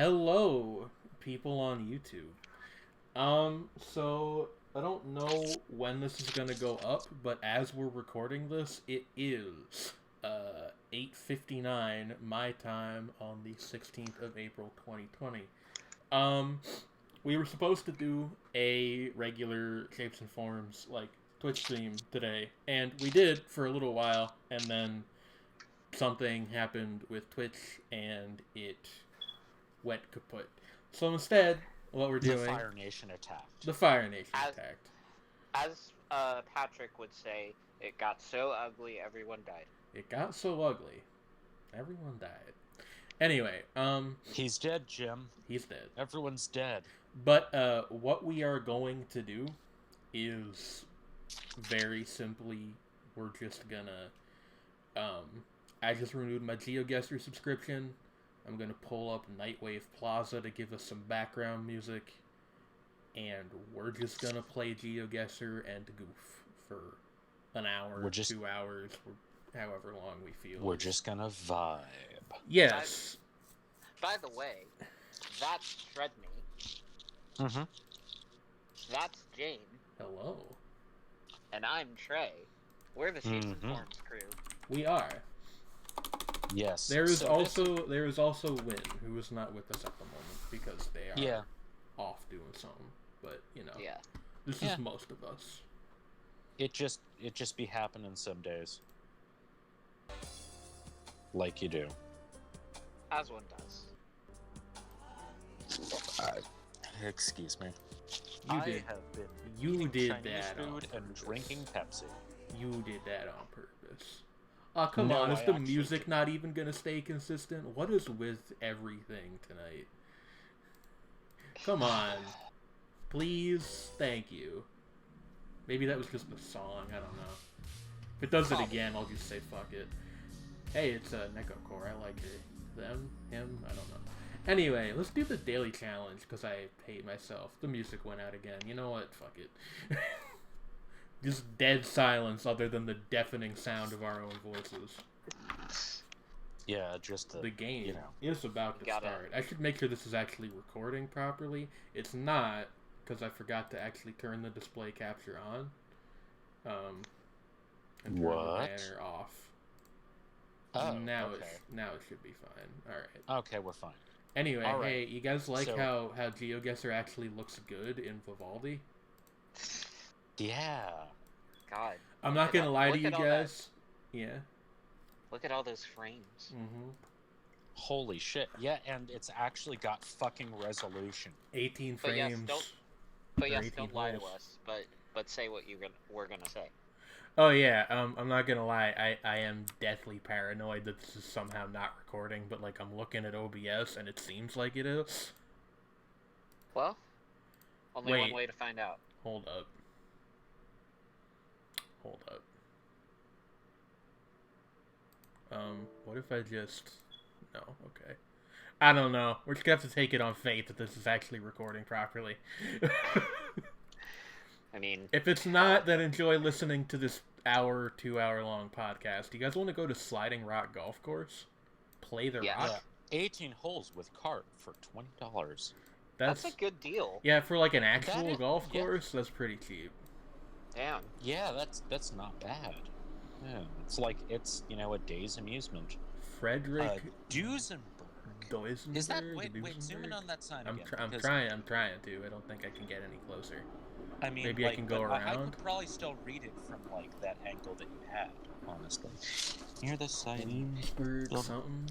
Hello, people on YouTube. So I don't know when this is gonna go up, but as we're recording this, it is 8:59 my time on the 16th of April 2020. Um, we were supposed to do a regular Shapes and Forms like Twitch stream today, and we did for a little while, and then something happened with Twitch, and it went kaput. So instead, what we're The doing, Fire Nation attacked. the Fire Nation As- attacked. As Patrick would say, it got so ugly everyone died. It got so ugly. Everyone died. Anyway, He's dead, Jim. he's dead. Everyone's dead. But what we are going to do is very simply, we're just gonna, I just renewed my GeoGuessr subscription. I'm gonna pull up Nightwave Plaza to give us some background music, and we're just gonna play GeoGuessr and goof for an hour, We're just- 2 hours, or however long we feel. We're just gonna vibe. Yes. By the way, that's Shredme. Mm-hmm. That's Jane. Hello. And I'm Trey. We're the Shapes and Mhm. Forms crew. We are. Yes. There is So also Win, who is not with us at the moment because they are Yeah. off doing something. But Yeah. this Yeah. is most of us. It just be happening some days. Like you do. As one does. Excuse me. You I did. have been You eating did Chinese that on food and purpose. drinking Pepsi. You did that on purpose. Oh, come No, on. Is I the actually music didn't. not even going to stay consistent? What is with everything tonight? Come on. Please. Thank you. Maybe that was just the song. I don't know. If it does it Probably. again, I'll just say fuck it. Hey, it's a Neko Core. I like it. Them? Him? I don't know. Anyway, let's do the daily challenge because I hate myself. The music went out again. You know what? Fuck it. Just dead silence other than the deafening sound of our own voices. Yeah, just The game you know. is about to Gotta- start. I should make sure this is actually recording properly. It's not because I forgot to actually turn the display capture on. And turn What? the banner off. Oh, now okay. now it should be fine. All right. Okay, we're fine. Anyway, All right. hey, you guys like So- how GeoGuessr actually looks good in Vivaldi? Yeah. God. I'm Look not at gonna all- lie to look you at all guys. Yeah. Look at all those frames. Mm-hmm. Holy shit. Yeah, and it's actually got fucking resolution. 18 But yes, frames. But Or yes, 18 don't lie to holes. us. But say what we're gonna say. Oh yeah, I'm not gonna lie, I am deathly paranoid that this is somehow not recording, but like I'm looking at OBS and it seems like it is. Well, only Wait. one way to find out. Hold up. Hold up. What if I just... No, okay. I don't know. We're just gonna have to take it on faith that this is actually recording properly. I mean, If it's not, then enjoy listening to this 2-hour long podcast. Do you guys want to go to Sliding Rock Golf Course? Play the Yeah. rock? Yeah. 18 holes with cart for $20. that's a good deal. Yeah, for like an actual is- golf yeah. course, that's pretty cheap. Damn. Yeah, that's not bad. Yeah, it's like it's a day's amusement. Frederick Duesenberg. Duesenberg? Is that wait? Zoom in Duesenberg? on that sign I'm, again. I'm because, trying. I'm trying to. I don't think I can get any closer. I mean, maybe I can go but I around. could probably still read it from like that angle that you had. Honestly, near the site. Williamsburg Well, something.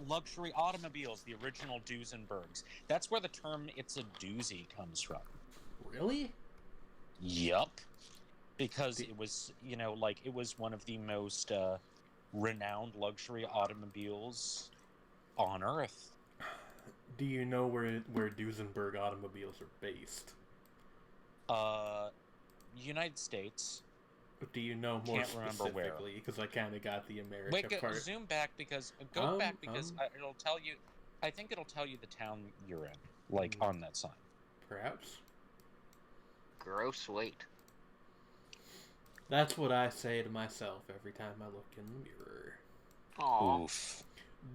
Luxury automobiles, the original Duesenbergs. That's where the term "it's a doozy" comes from. Really? Yup. Because it was, it was one of the most renowned luxury automobiles on Earth. Do you know where Duesenberg automobiles are based? United States. Do you know more Can't remember where. specifically? Because I kind of got the America Wait, part. zoom back because it'll tell you. I think it'll tell you the town you're in, like on that sign. Perhaps. Gross weight. That's what I say to myself every time I look in the mirror. Aww. Oof.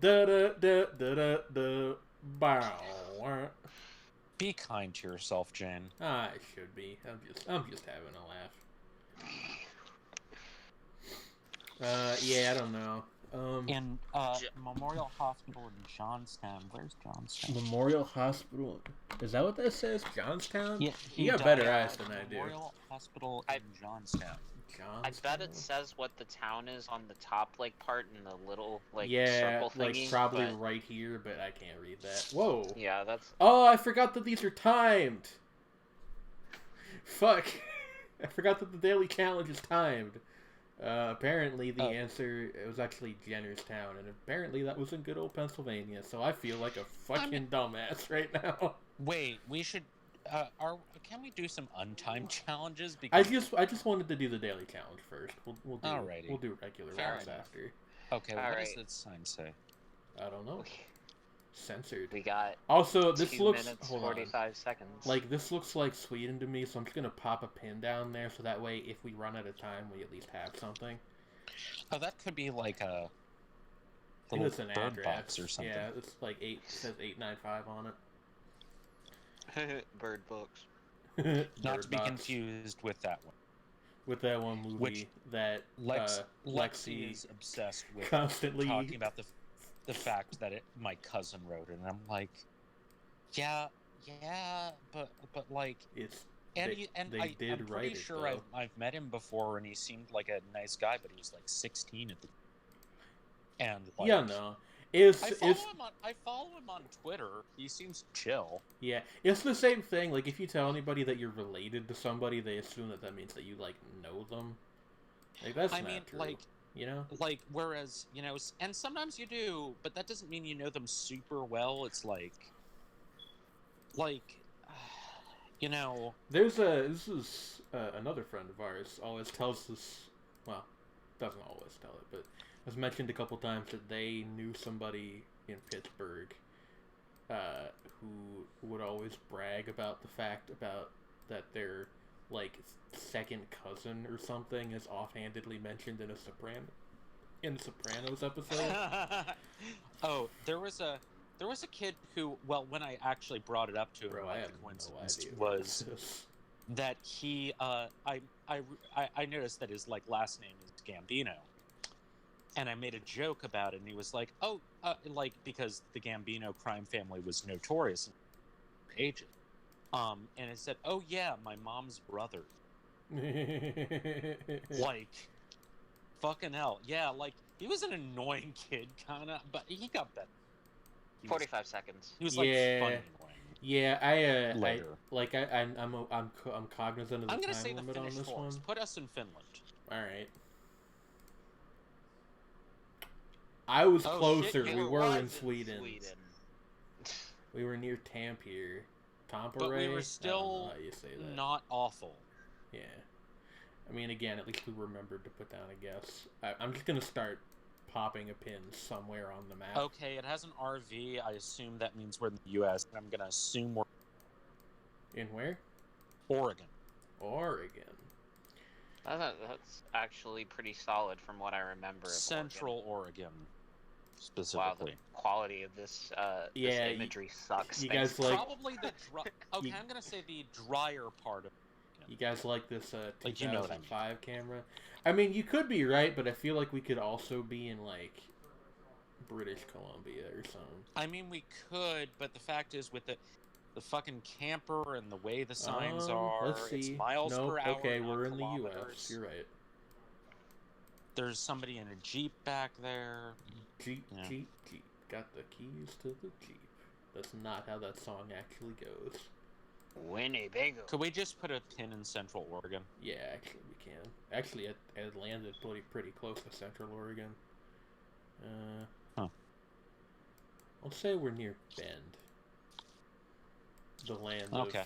Da da da da da da Bow. Be kind to yourself, Jane. I should be. I'm just having a laugh. Yeah, I don't know. In Memorial Hospital in Johnstown. Where's Johnstown? Memorial Hospital. Is that what that says? Johnstown? Yeah, You got died better at eyes than I do. Memorial Hospital in Johnstown. I bet it says what the town is on the top, like, part in the little, like, yeah, circle thingy. like probably but... right here, but I can't read that. Whoa. Yeah, that's... Oh, I forgot that these are timed. Fuck. I forgot that the daily challenge is timed. Apparently the answer, it was actually Jennerstown, and apparently that was in good old Pennsylvania, so I feel like a fucking dumbass right now. Wait, we should... can we do some untimed challenges? Because I just wanted to do the daily challenge first. We'll do Alrighty. We'll do regular Fair rounds enough. after. Okay, what Alright. does that sign say? I don't know. Censored. We got Also, this 2 looks minutes, hold on. 45 seconds. Like this looks like Sweden to me, so I'm just gonna pop a pin down there, so that way if we run out of time, we at least have something. Oh, that could be like a I think little it's an bird address box or something. Yeah, it's like it says 895 on Bird books. it. Not Bird to be box. confused with that one. With that one movie Which that Lexi Lexi is obsessed with constantly talking about the fact that my cousin wrote it, and I'm like, yeah, but like, it's and they, I'm did write pretty it, sure though. I've met him before, and he seemed like a nice guy, but he was like 16 at the and like, yeah, no. It's I follow him on Twitter. He seems chill. yeah, it's the same thing. Like if you tell anybody that you're related to somebody, they assume that means that you like know them. Like that's I not mean, true. like, you know, like whereas and sometimes you do, but that doesn't mean you know them super well. It's like this is another friend of ours always tells us. Well, doesn't always tell it, but has mentioned a couple times that they knew somebody in Pittsburgh who would always brag about the fact about that their like second cousin or something is offhandedly mentioned in a Sopranos episode. Oh, there was a kid who, well, when I actually brought it up to him, Bro, I have the no coincidence idea. was that he I noticed that his like last name is Gambino. And I made a joke about it, and he was like, "Oh, like because the Gambino crime family was notorious in ages." And I said, "Oh yeah, my mom's brother." Like, fucking hell, yeah. Like he was an annoying kid, kind of, but he got better. 45 seconds. He was like Yeah. funny annoying. Yeah, Later. I'm cognizant of the I'm gonna time say the limit on Finnish this force. one. Put us in Finland. All right. I was Oh, closer. shit, We you were was in Sweden. We were near Tampere. Tampere? But we I don't were know still how you say that. not awful. Yeah. I mean, again, at least we remembered to put down a guess. I'm just going to start popping a pin somewhere on the map. Okay, it has an RV. I assume that means we're in the U.S. And I'm gonna assume we're In where? Oregon. Oregon. That's actually pretty solid from what I remember. Of Central Oregon, Oregon. Wow, specifically. the quality of this Yeah, this imagery sucks. you Thanks. guys like- Probably the okay, I'm gonna say the drier part of. You guys like this 2005 Like, you know what I mean. camera? I mean, you could be right, but I feel like we could also be in, like, British Columbia or something. I mean, we could, but the fact is, with the fucking camper and the way the signs are, Let's see. it's miles Nope, per hour. okay, not we're in the kilometers. U.S. You're right. There's somebody in a Jeep back there. Jeep, Yeah. Jeep, Jeep. Got the keys to the Jeep. That's not how that song actually goes. Winnebago. Could we just put a pin in Central Oregon? Yeah, actually we can. Actually, it landed pretty close to Central Oregon. Huh. Let's say we're near Bend. The land Okay.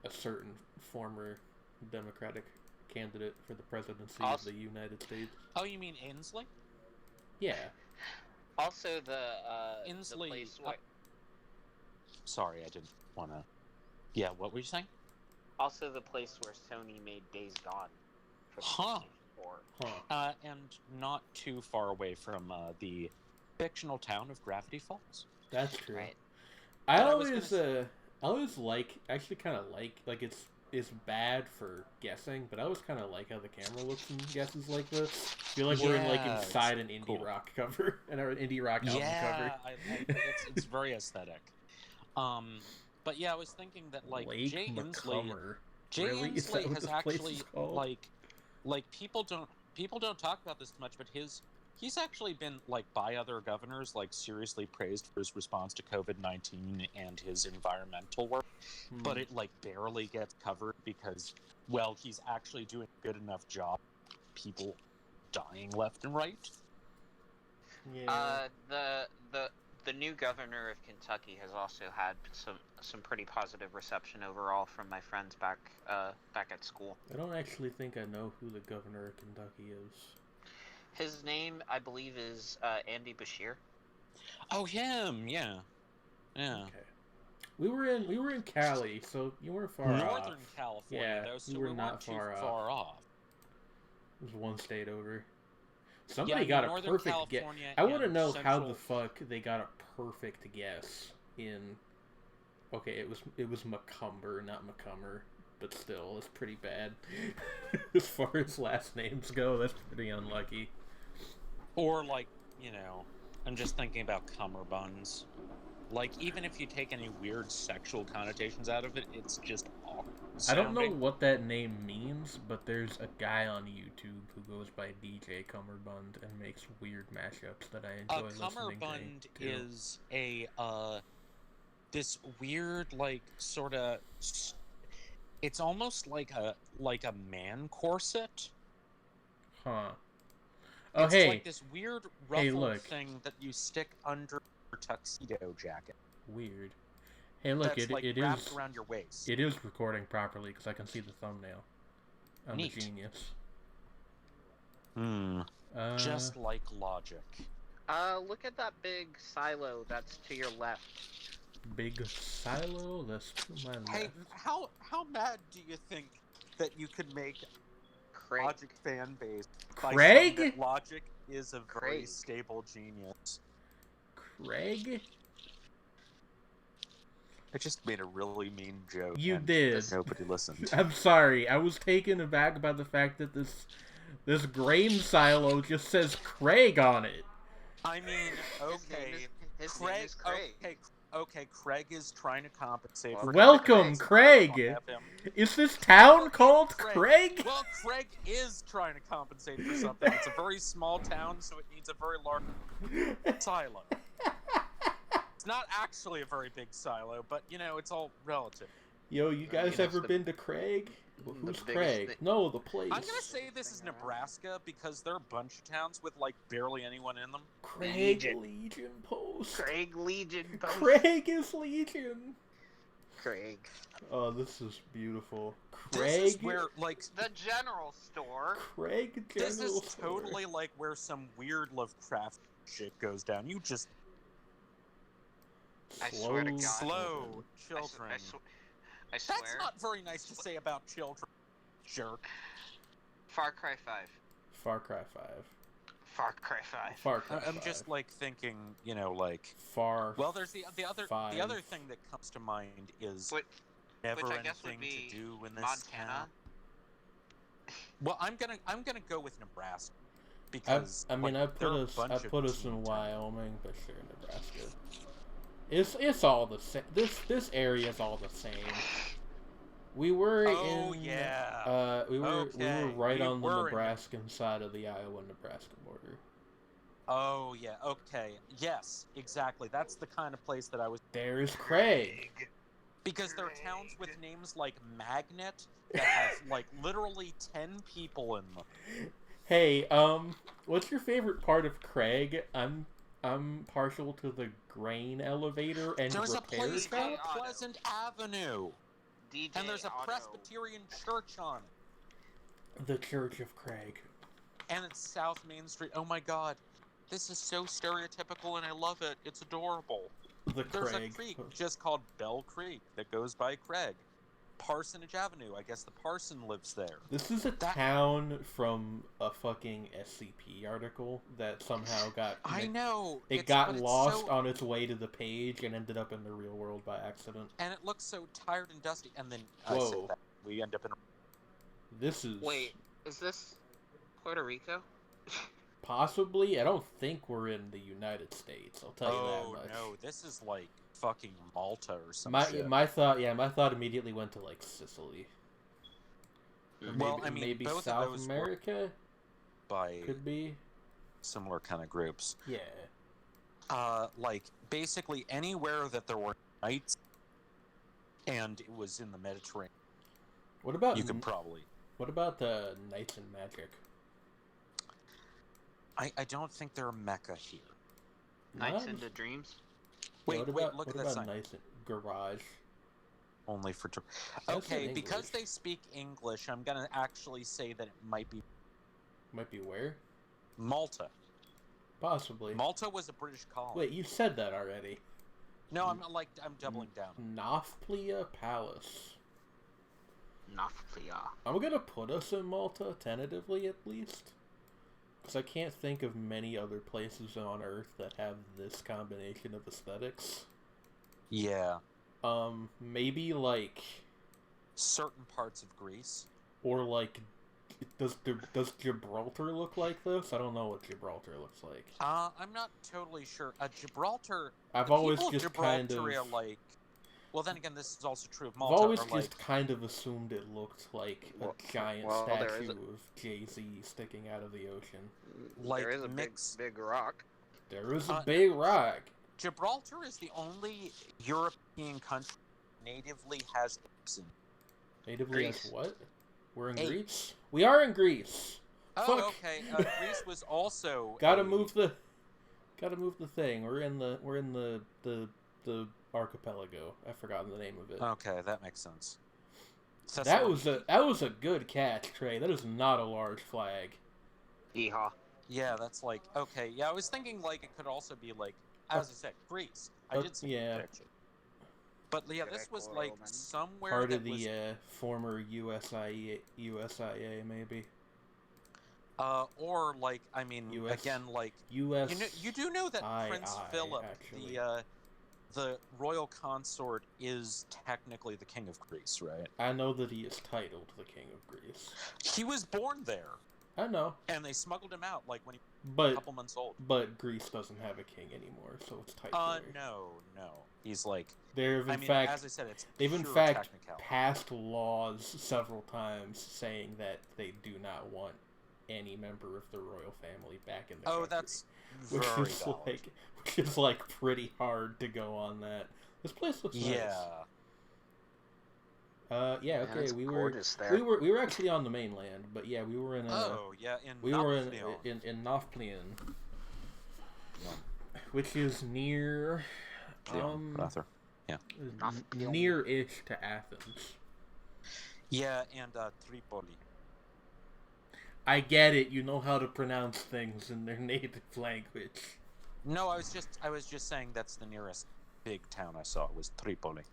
of a certain former Democratic candidate for the presidency Also- of the United States. Oh, you mean Ainsley? Yeah. Also, the Inslee, place where, Sorry, I didn't want to. Yeah, what were you saying? also the place where Sony made Days Gone. For the Huh. PlayStation 4. Huh. And not too far away from the fictional town of Gravity Falls. That's true. Right. I But I was always gonna I always actually kind of like it's bad for guessing, but I always kind of like how the camera looks in guesses like this. I feel like we're in like Yeah, inside it's an indie cool. rock cover and our indie rock album cover. Yeah, it's very aesthetic. Um, but yeah, I was thinking that like Lake McCumber. Jay Really? Is that Inslee what has this place actually is called? like people don't talk about this much, but he's actually been like by other governors like seriously praised for his response to COVID-19 and his environmental work, but it like barely gets covered because well he's actually doing a good enough job. People dying left and right. Yeah. The new governor of Kentucky has also had some pretty positive reception overall from my friends back at school. I don't actually think I know who the governor of Kentucky is. His name, I believe, is Andy Bashir. Oh, him, yeah. Okay. We were in Cali, so you weren't far off. Northern California, Yeah, though, so we we were weren't not too far far off. It was one state over. Somebody Yeah, got a Northern perfect guess. California I want to and know how Central- the fuck they got a perfect guess in. Okay, it was McCumber, not McCumber, but still, it's pretty bad. As far as last names go, that's pretty unlucky. Or, like, you know, I'm just thinking about cummerbunds. Like, even if you take any weird sexual connotations out of it, it's just awkward I don't know sounding. what that name means, but there's a guy on YouTube who goes by DJ Cummerbund and makes weird mashups that I A enjoy listening cummerbund to. is a, this weird, like, sort of... It's almost like a man corset. Huh. Oh, It's hey. like this weird Hey, ruffled look. thing that you stick under your tuxedo jacket. Weird. Hey, look, That's like it wrapped is around your waist. it is recording properly because I can see the thumbnail. I'm Neat. a genius. Just like logic. Look at that big silo that's to your left. Big silo. That's to my left. Hey, how mad do you think that you could make Craig. Logic fan base by Craig? saying that Logic is a very Craig. stable genius? Craig? I just made a really mean joke. You and did. Nobody listened. I'm sorry. I was taken aback by the fact that this grain silo just says Craig on it. I mean, okay, His name is Craig. Okay, Craig is trying to compensate for Welcome, Craig. Is this town called Craig? Well, Craig is trying to compensate for something. It's a very small town, so it needs a very large silo. It's not actually a very big silo, but, you know, it's all relative. Yo, you guys know, ever the- been to Craig? Who's biggest Craig? thing- No, the place. I'm gonna say this is Nebraska because there are a bunch of towns with, like, barely anyone in them. Craig Legion Post. Craig Legion. Post. Craig is Legion. Craig. Oh, this is beautiful. This Craig. is where, like, The general store. Craig this General is Store. totally like where some weird Lovecraft shit goes down. You just I swear to God. slow I children. I swear. That's not very nice to say about children, jerk. Far Cry 5. Far Cry 5. Far Cry 5. Far Cry 5. I'm just like thinking, you know, like. Far. Well, there's the other Five. thing that comes to mind is Which never I guess would anything be to do in this Montana. town. Well, I'm gonna go with Nebraska because I mean, like, I there are a put bunch of us in teeny towns. Wyoming, but sure, Nebraska. It's all the same. This area is all the same. We were Oh, in. yeah. We were Okay, right we on the were in- Nebraskan side of the Iowa-Nebraska border. Oh yeah, okay, yes, exactly. That's the kind of place that I was. There's Craig. Because there are towns with names like Magnet that have like literally 10 people in them. Hey, what's your favorite part of Craig? I'm partial to the grain elevator and There's a repair place shop. called Auto. Pleasant Avenue, DJ and there's a Auto. Presbyterian church on it, The Church of Craig. and it's South Main Street. Oh my God, this is so stereotypical, and I love it. It's adorable. The There's Craig. a creek just called Bell Creek that goes by Craig. Parsonage Avenue. I guess the parson lives there. This is a That- town from a fucking SCP article that somehow got... I know. It but got it's lost so- on its way to the page and ended up in the real world by accident. And it looks so tired and dusty. And then I Whoa. say that we end up in. This is... Wait, is this Puerto Rico? Possibly. I don't think we're in the United States. I'll tell you Oh that much. no, this is like fucking Malta or some My shit. my thought immediately went to like Sicily. Or Well, maybe, I mean, maybe both of South those were- America By could be. similar kind of groups. Yeah. Like basically anywhere that there were knights, and it was in the Mediterranean, What about you could probably. what about the Knights and Magic? I don't think there are Mecca here. Nights None? into Dreams? Wait, what wait, about, look what at that about sign. Knights and Garage? Only for. That's Okay, in because English. they speak English, I'm gonna actually say that it might be Might be where? Malta. Possibly. Malta was a British colony. Wait, you said that already. No, I'm doubling down. Nafplia Palace. Nafplia. I'm gonna put us in Malta, tentatively at least. Because I can't think of many other places on Earth that have this combination of aesthetics. Yeah, Maybe like... certain parts of Greece. Or like... Does Gibraltar look like this? I don't know what Gibraltar looks like. I'm not totally sure. Gibraltar. I've the always people of just kind of... Gibraltar are like. Well, then again, this is also true of I've Malta. always are just like, kind of assumed it looked like Well, a giant well, there is statue a- of Jay-Z sticking out of the ocean. Like there is a mix- big rock. There is a Uh, big rock. Gibraltar is the only European country that natively has apes in. Natively as Greece. what? We're in Apes. Greece? We are in Greece! Oh, Fuck. okay. Greece was also. Gotta move the thing. We're in the archipelago. I've forgotten the name of it. Okay, that makes sense. That was a good catch, Trey. That is not a large flag. Yeehaw. Yeah, that's like okay. Yeah, I was thinking like it could also be like, as I said, Greece. I did see yeah. the picture. But yeah, this was Correct, like Roman. somewhere Part that of the was, former USIA, maybe. or like I mean, US again, like US. you do know that Prince II, Philip, actually. the royal consort, is technically the king of Greece, right? I know that he is titled the King of Greece. He was born there, I know, and they smuggled him out like when he was a but couple months old. Greece doesn't have a king anymore, so it's tight. No. He's like, They've I in mean, fact as I said, it's they've in pure fact technicality. passed laws several times saying that they do not want any member of the royal family back in the country. That's which very is valid. like pretty hard to go on that. This place looks Yeah. nice. Yeah, Man, okay, it's we gorgeous there. were actually on the mainland, but yeah, we were in Oh yeah, in we were Nafplion. in Nafplion, which is near Rather. Nafplion. near-ish to Athens. Yeah, and Tripoli. I get it. You know how to pronounce things in their native language. No, I was just saying that's the nearest big town I saw was Tripoli.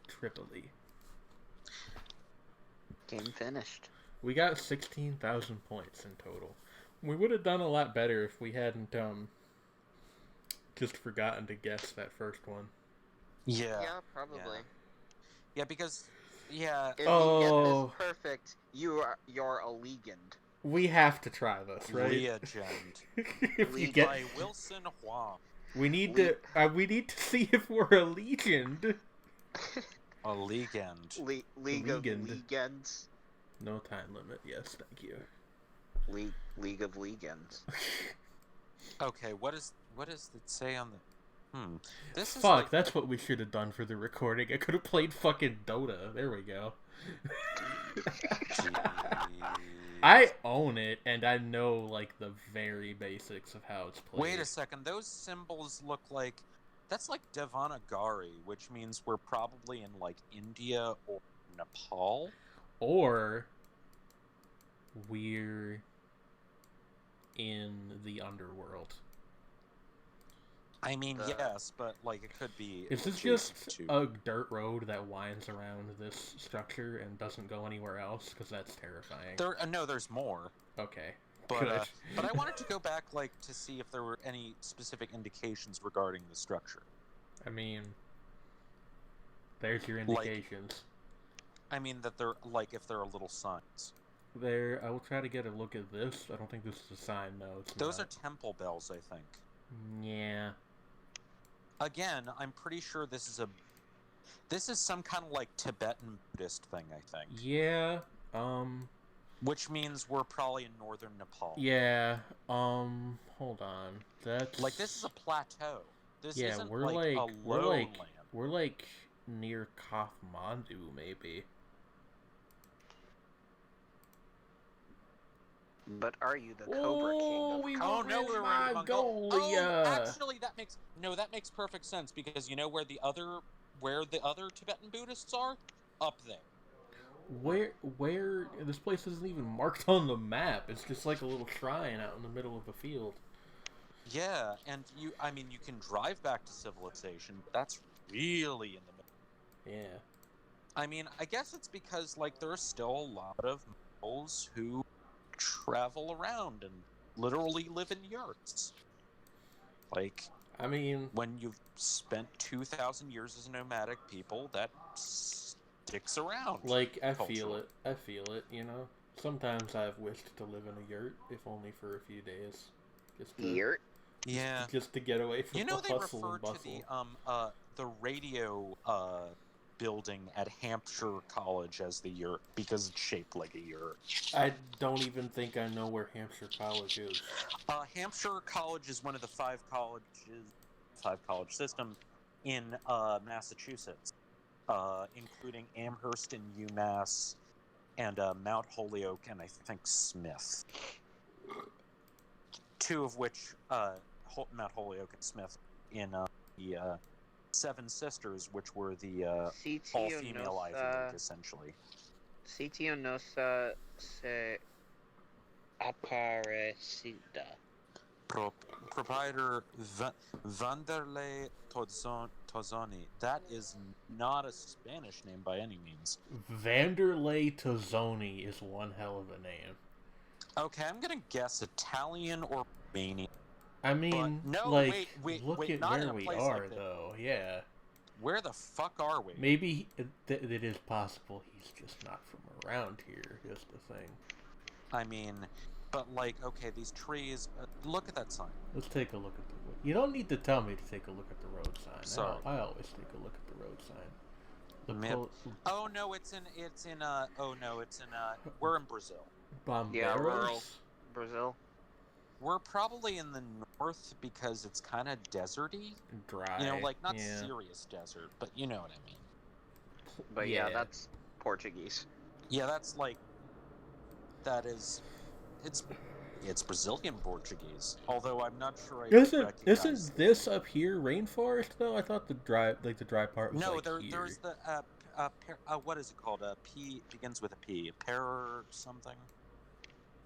Tripoli. Game finished. We got 16,000 points in total. We would have done a lot better if we hadn't just forgotten to guess that first one. Yeah. Yeah, probably. Yeah, because yeah, If you Oh. get this perfect, you're a legend. We have to try this, right? Legend if you League get, by Wilson Huang. we need to see if we're a legend. A legend. League of Legend. Legends. No time limit. Yes, thank you. League of Legends. Okay, what does it say on the? This is Fuck, like, that's what we should have done for the recording. I could have played fucking Dota. There we go. I own it, and I know, like, the very basics of how it's played. Wait a second. Those symbols look like that's like Devanagari, which means we're probably in like India or Nepal. Or we're in the underworld. I mean, The- yes, but like it could be. Is this adjacent just to... a dirt road that winds around this structure and doesn't go anywhere else? Because that's terrifying. There, no, there's more. Okay. But Good. but I wanted to go back like to see if there were any specific indications regarding the structure. I mean, there's your Like- indications. I mean that they're like if there are little signs. There, I will try to get a look at this. I don't think this is a sign. No, it's Those not. are temple bells, I think. Yeah. Again, I'm pretty sure this is some kind of like Tibetan Buddhist thing, I think. Yeah. Which means we're probably in northern Nepal. Yeah. Hold on. That's Like this is a plateau. This Yeah, isn't we're like like- a we're lowland. like- we're like near Kathmandu, maybe. But are you the Cobra King Oh, of we Oh were no, in we're in Mongolia. Mongolia. Oh, actually, that makes perfect sense because you know where the other Tibetan Buddhists are? Up there. Where this place isn't even marked on the map. It's just like a little shrine out in the middle of a field. Yeah, and you can drive back to civilization. But that's really in the middle. Yeah. I mean, I guess it's because like there are still a lot of Mongols who travel around and literally live in yurts. Like I mean, when you've spent 2,000 years as a nomadic people, that sticks around. like I Cultural. feel it. I feel it, you know. Sometimes I've wished to live in a yurt, if only for a few days. Yurt? Yeah. Just to get away from You know the they hustle refer and to bustle. the radio building at Hampshire College as the yurt because it's shaped like a yurt. I don't even think I know where Hampshire College is. Hampshire College is one of the five college system in Massachusetts, including Amherst and UMass, and Mount Holyoke and I think Smith. Two of which, Mount Holyoke and Smith, in the Seven Sisters, which were the all-female Ivy League, essentially. Sitio Nosa se Aparecida. Proprietor Vanderlei Tozzoni. That is not a Spanish name by any means. Vanderlei Tozzoni is one hell of a name. Okay, I'm gonna guess Italian or Romanian. I mean, no, like, wait, look at not in where a we place are, like that. though. Yeah. Where the fuck are we? Maybe it is possible he's just not from around here, is the thing. I mean, but like, okay, these trees. Look at that sign. Let's take a look at the... You don't need to tell me to take a look at the road sign. Sorry. I always take a look at the road sign. The Map. Oh no, we're in Brazil. Bomberos? Yeah, rural. Brazil. We're probably in the north because it's kind of deserty. Dry. You know, like not yeah. serious desert, but you know what I mean. But yeah, that's Portuguese. Yeah, that's like it's Brazilian Portuguese. Although I'm not sure I recognize. Isn't this up here rainforest though? I thought the dry part was No, like here. there's the what is it called? P begins with a P. Pear something.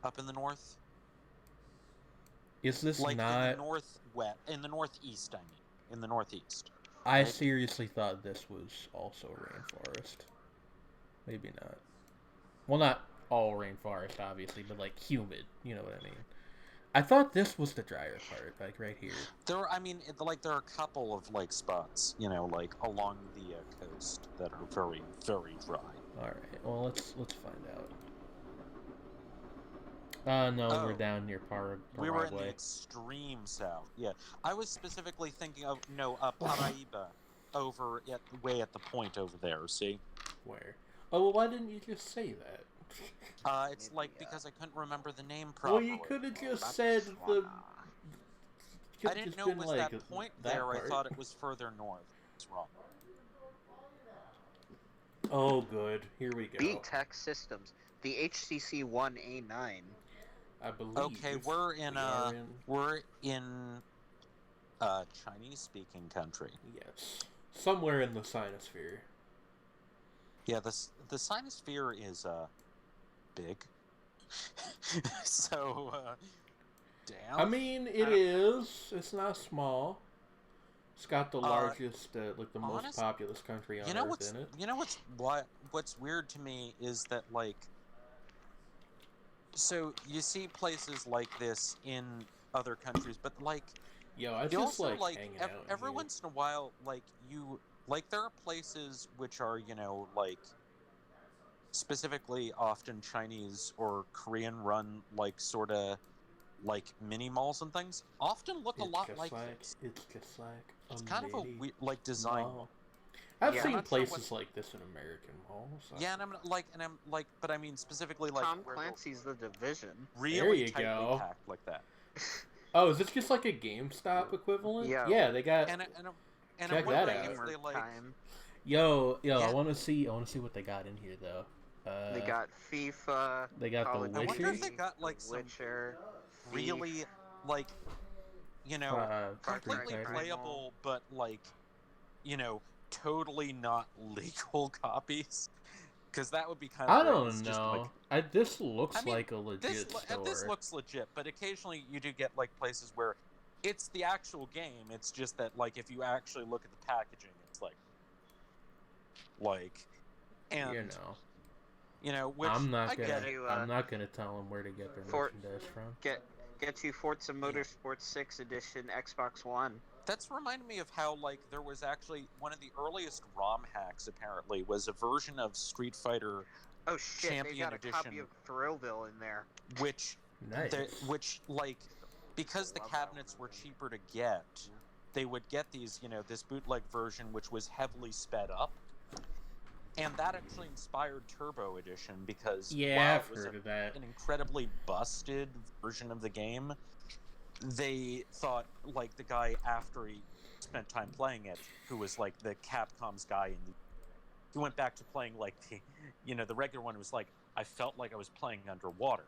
Up in the north. Is this Like not? in the northeast, I mean. In the northeast. I right? seriously thought this was also rainforest. Maybe not. Well, not all rainforest, obviously, but like humid. You know what I mean? I thought this was the drier part, like right here. There are a couple of like spots, you know, like along the coast that are very, very dry. All right. Well, let's find out. No, we're Oh. down near Paraguay. We were in the extreme south. Yeah, I was specifically thinking of Paraíba, way at the point over there. See, Where? Oh, well, why didn't you just say that? it's like because I couldn't remember the name Well, properly. you could have just said the. I didn't know it was that point there. I thought it was further north. It's wrong. Oh, good. Here we go. Beat Tech Systems. The HCC 1A9. I believe. Okay, we're in we are Chinese-speaking country. Yes, somewhere in the Sinosphere. Yeah, the Sinosphere is big. So damn. I mean, it is. It's not small. It's got the largest, like the most honest- populous country on You know Earth what's in it. you know what's weird to me is that like, so you see places like this in other countries, but like Yo, I you just also like hanging out in every here. once in a while, like there are places which are, you know, like specifically often Chinese or Korean run, like sort of like mini malls and things often look a It's lot just like like this. it's just like It's a kind of a mini weird like design. mall. I've Yeah. seen I'm not sure places like this in American malls. Yeah, and I'm like, but I mean specifically like Tom where they're Clancy's The Division. really There you tightly go. packed like that. Oh, is this just like a GameStop equivalent? Yeah. Yeah, they got. And Check I'm that wondering out. if they like. Time. Yo, I Yeah. want to see what they got in here though. They got FIFA. They got Call The of I wonder Witcher. if they got like some Witcher. really like, you know, Far Cry completely Primal. playable, but like, you know, totally not legal copies. Because that would be kind of. I great. don't It's just, know. like, This looks I mean, like a legit store. this looks legit, but occasionally you do get like places where it's the actual game. It's just that like if you actually look at the packaging, it's like, and you know, which I'm not I gonna. get it. I'm not gonna tell them where to get their merchandise from. Get you Forza Motorsport 6 Edition Xbox One. That's reminded me of how like there was actually one of the earliest ROM hacks. Apparently, was a version of Street Fighter, Oh shit! Champion They got a copy Edition. of Thrillville in there. which Nice. which like because the Love that cabinets were cheaper to get, they would get these, you know, this bootleg version which was heavily sped up, and that actually inspired Turbo Edition because Yeah, while I've it was heard of that. an incredibly busted version of the game, they thought like the guy after he spent time playing it, who was like the Capcom's guy, and he went back to playing like the regular one, was like, I felt like I was playing underwater.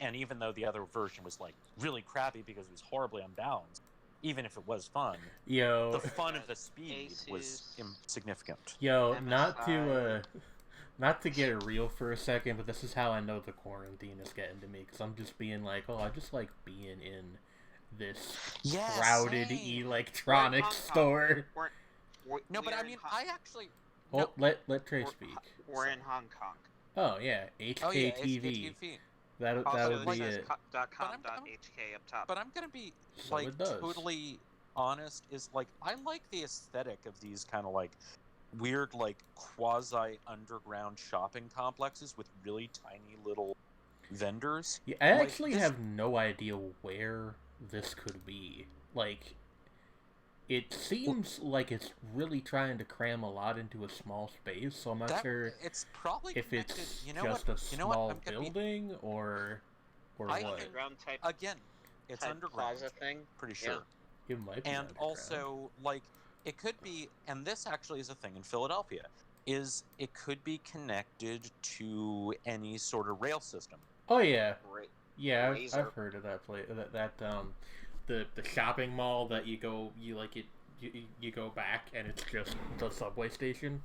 And even though the other version was like really crappy because it was horribly unbalanced, even if it was fun, Yo, the fun of the speed was Asus. insignificant. yo, MSI. not to get it real for a second, but this is how I know the quarantine is getting to me, because I'm just being like, oh, I just like being in this Yeah, crowded same. electronics Hong Kong. store. No, but We're I in mean, Hong- I actually Oh, no. let Trey we're- speak. We're in Hong Kong. Oh yeah, HKTV. Oh yeah, HKTV. That Also, would be it says it. .com.hk up top. But I'm gonna be So like it does. totally honest. Is like I like the aesthetic of these kind of like weird, like quasi underground shopping complexes with really tiny little vendors. Yeah, I like, actually this- have no idea where this could be. Like, it seems like it's really trying to cram a lot into a small space, so I'm not sure It's probably if connected. it's You know just what? a You know what? small I'm gonna be building or I what. can- Underground type. again. It's type underground. plaza thing. Pretty sure. Yeah. It might be And underground. also, like, it could be, and this actually is a thing in Philadelphia, is it could be connected to any sort of rail system. Oh yeah, Right. yeah, Razor. I've heard of that place. That the shopping mall that you go back and it's just the subway station.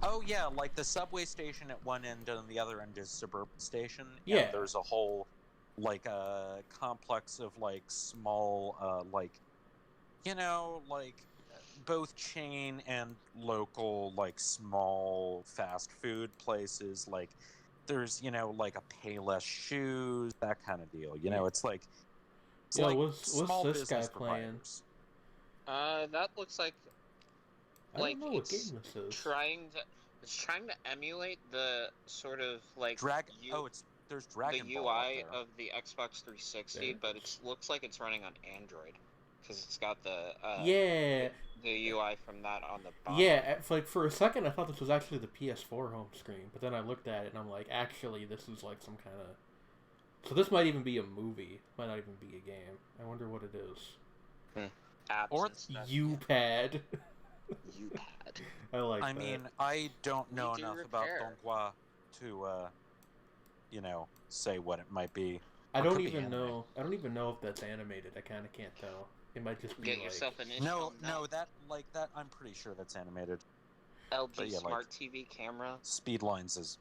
Oh yeah, like the subway station at one end and the other end is suburban station. Yeah. And there's a whole like a complex of like small like like both chain and local like small fast food places. Like there's like a Payless shoes, that kind of deal. It's like Yo, like what's small this guy business playing? providers. That looks like I like don't know what it's game this is. it's trying to emulate the sort of like There's the Dragon Ball UI out there. of the Xbox 360, Yeah. but it looks like it's running on Android because it's got the Yeah, the UI from that on the bottom. yeah. Like for a second, I thought this was actually the PS4 home screen, but then I looked at it and I'm like, actually, this is like some kind of. So this might even be a movie. Might not even be a game. I wonder what it is. Apps Or and stuff. U-Pad. U-Pad. I like I that. mean, I don't know do enough about repair. Donghua to, say what it might be. I Or don't could be even anime. know. I don't even know if that's animated. I kind of can't tell. It might just be Get like. yourself an No, Intel that I'm pretty sure that's animated. LG but yeah, like, Smart TV camera, Speedlines is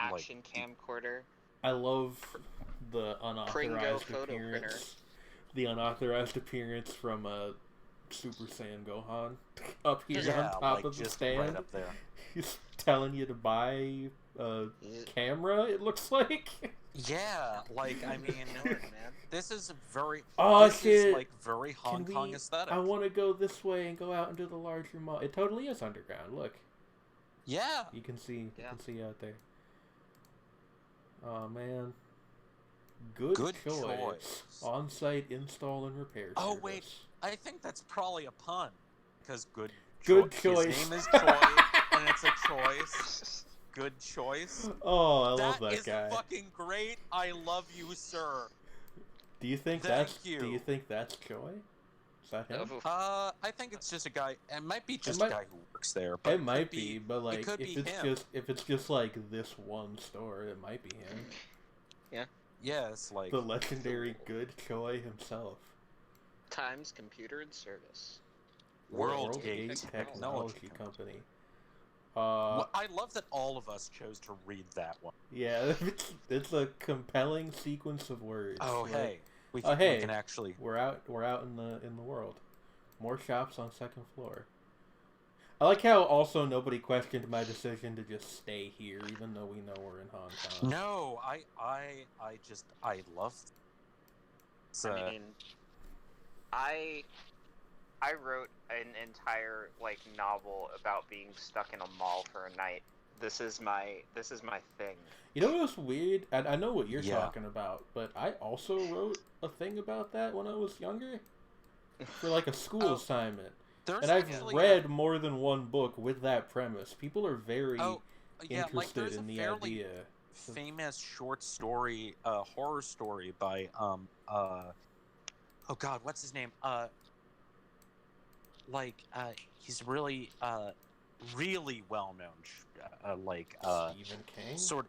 action camcorder. I love the Pringo unauthorized photo appearance. printer. The unauthorized appearance from Super Saiyan Gohan up here Yeah, on top like of the just stand. right up there. He's telling you to buy a camera, it looks like. Yeah, like I mean, Man. this is very. Oh, this shit. is like very Hong Can Kong we- aesthetic. I want to go this way and go out into the larger mall. It totally is underground. Look, Yeah. you can see. Yeah. You can see out there. Oh man, good choice. On-site install and repair. Oh, service. wait. I think that's probably a pun, because Good His choice. name is Choi, and it's a choice. Good choice. Oh, I love That that is guy. fucking great. I love you, sir. Do you think Thank that's? you. Do you think that's Choi? Is that him? I think it's just a guy. It might be just might- a guy who works there. But It could might be, but like could if be it's him. if it's just like this one store, it might be him. Yeah, it's like The legendary Good Choi himself. Times Computer and Service. WorldGate Technology Company. Well, I love that all of us chose to read that one. Yeah, it's a compelling sequence of words. Oh, like, hey, we oh, can, hey. we can actually. We're out in the world. More shops on second floor. I like how also nobody questioned my decision to just stay here, even though we know we're in Hong Kong. No, I love. I mean, I wrote an entire like novel about being stuck in a mall for a night. This is my thing. You know what's weird? I know what you're Yeah. talking about, but I also wrote a thing about that when I was younger for like a school Oh, assignment. there's And I've actually read more than one book with that premise. People are very yeah, like interested there's in a the fairly idea. famous short story, horror story by oh god, what's his name? He's really really well known. Stephen King? Sort.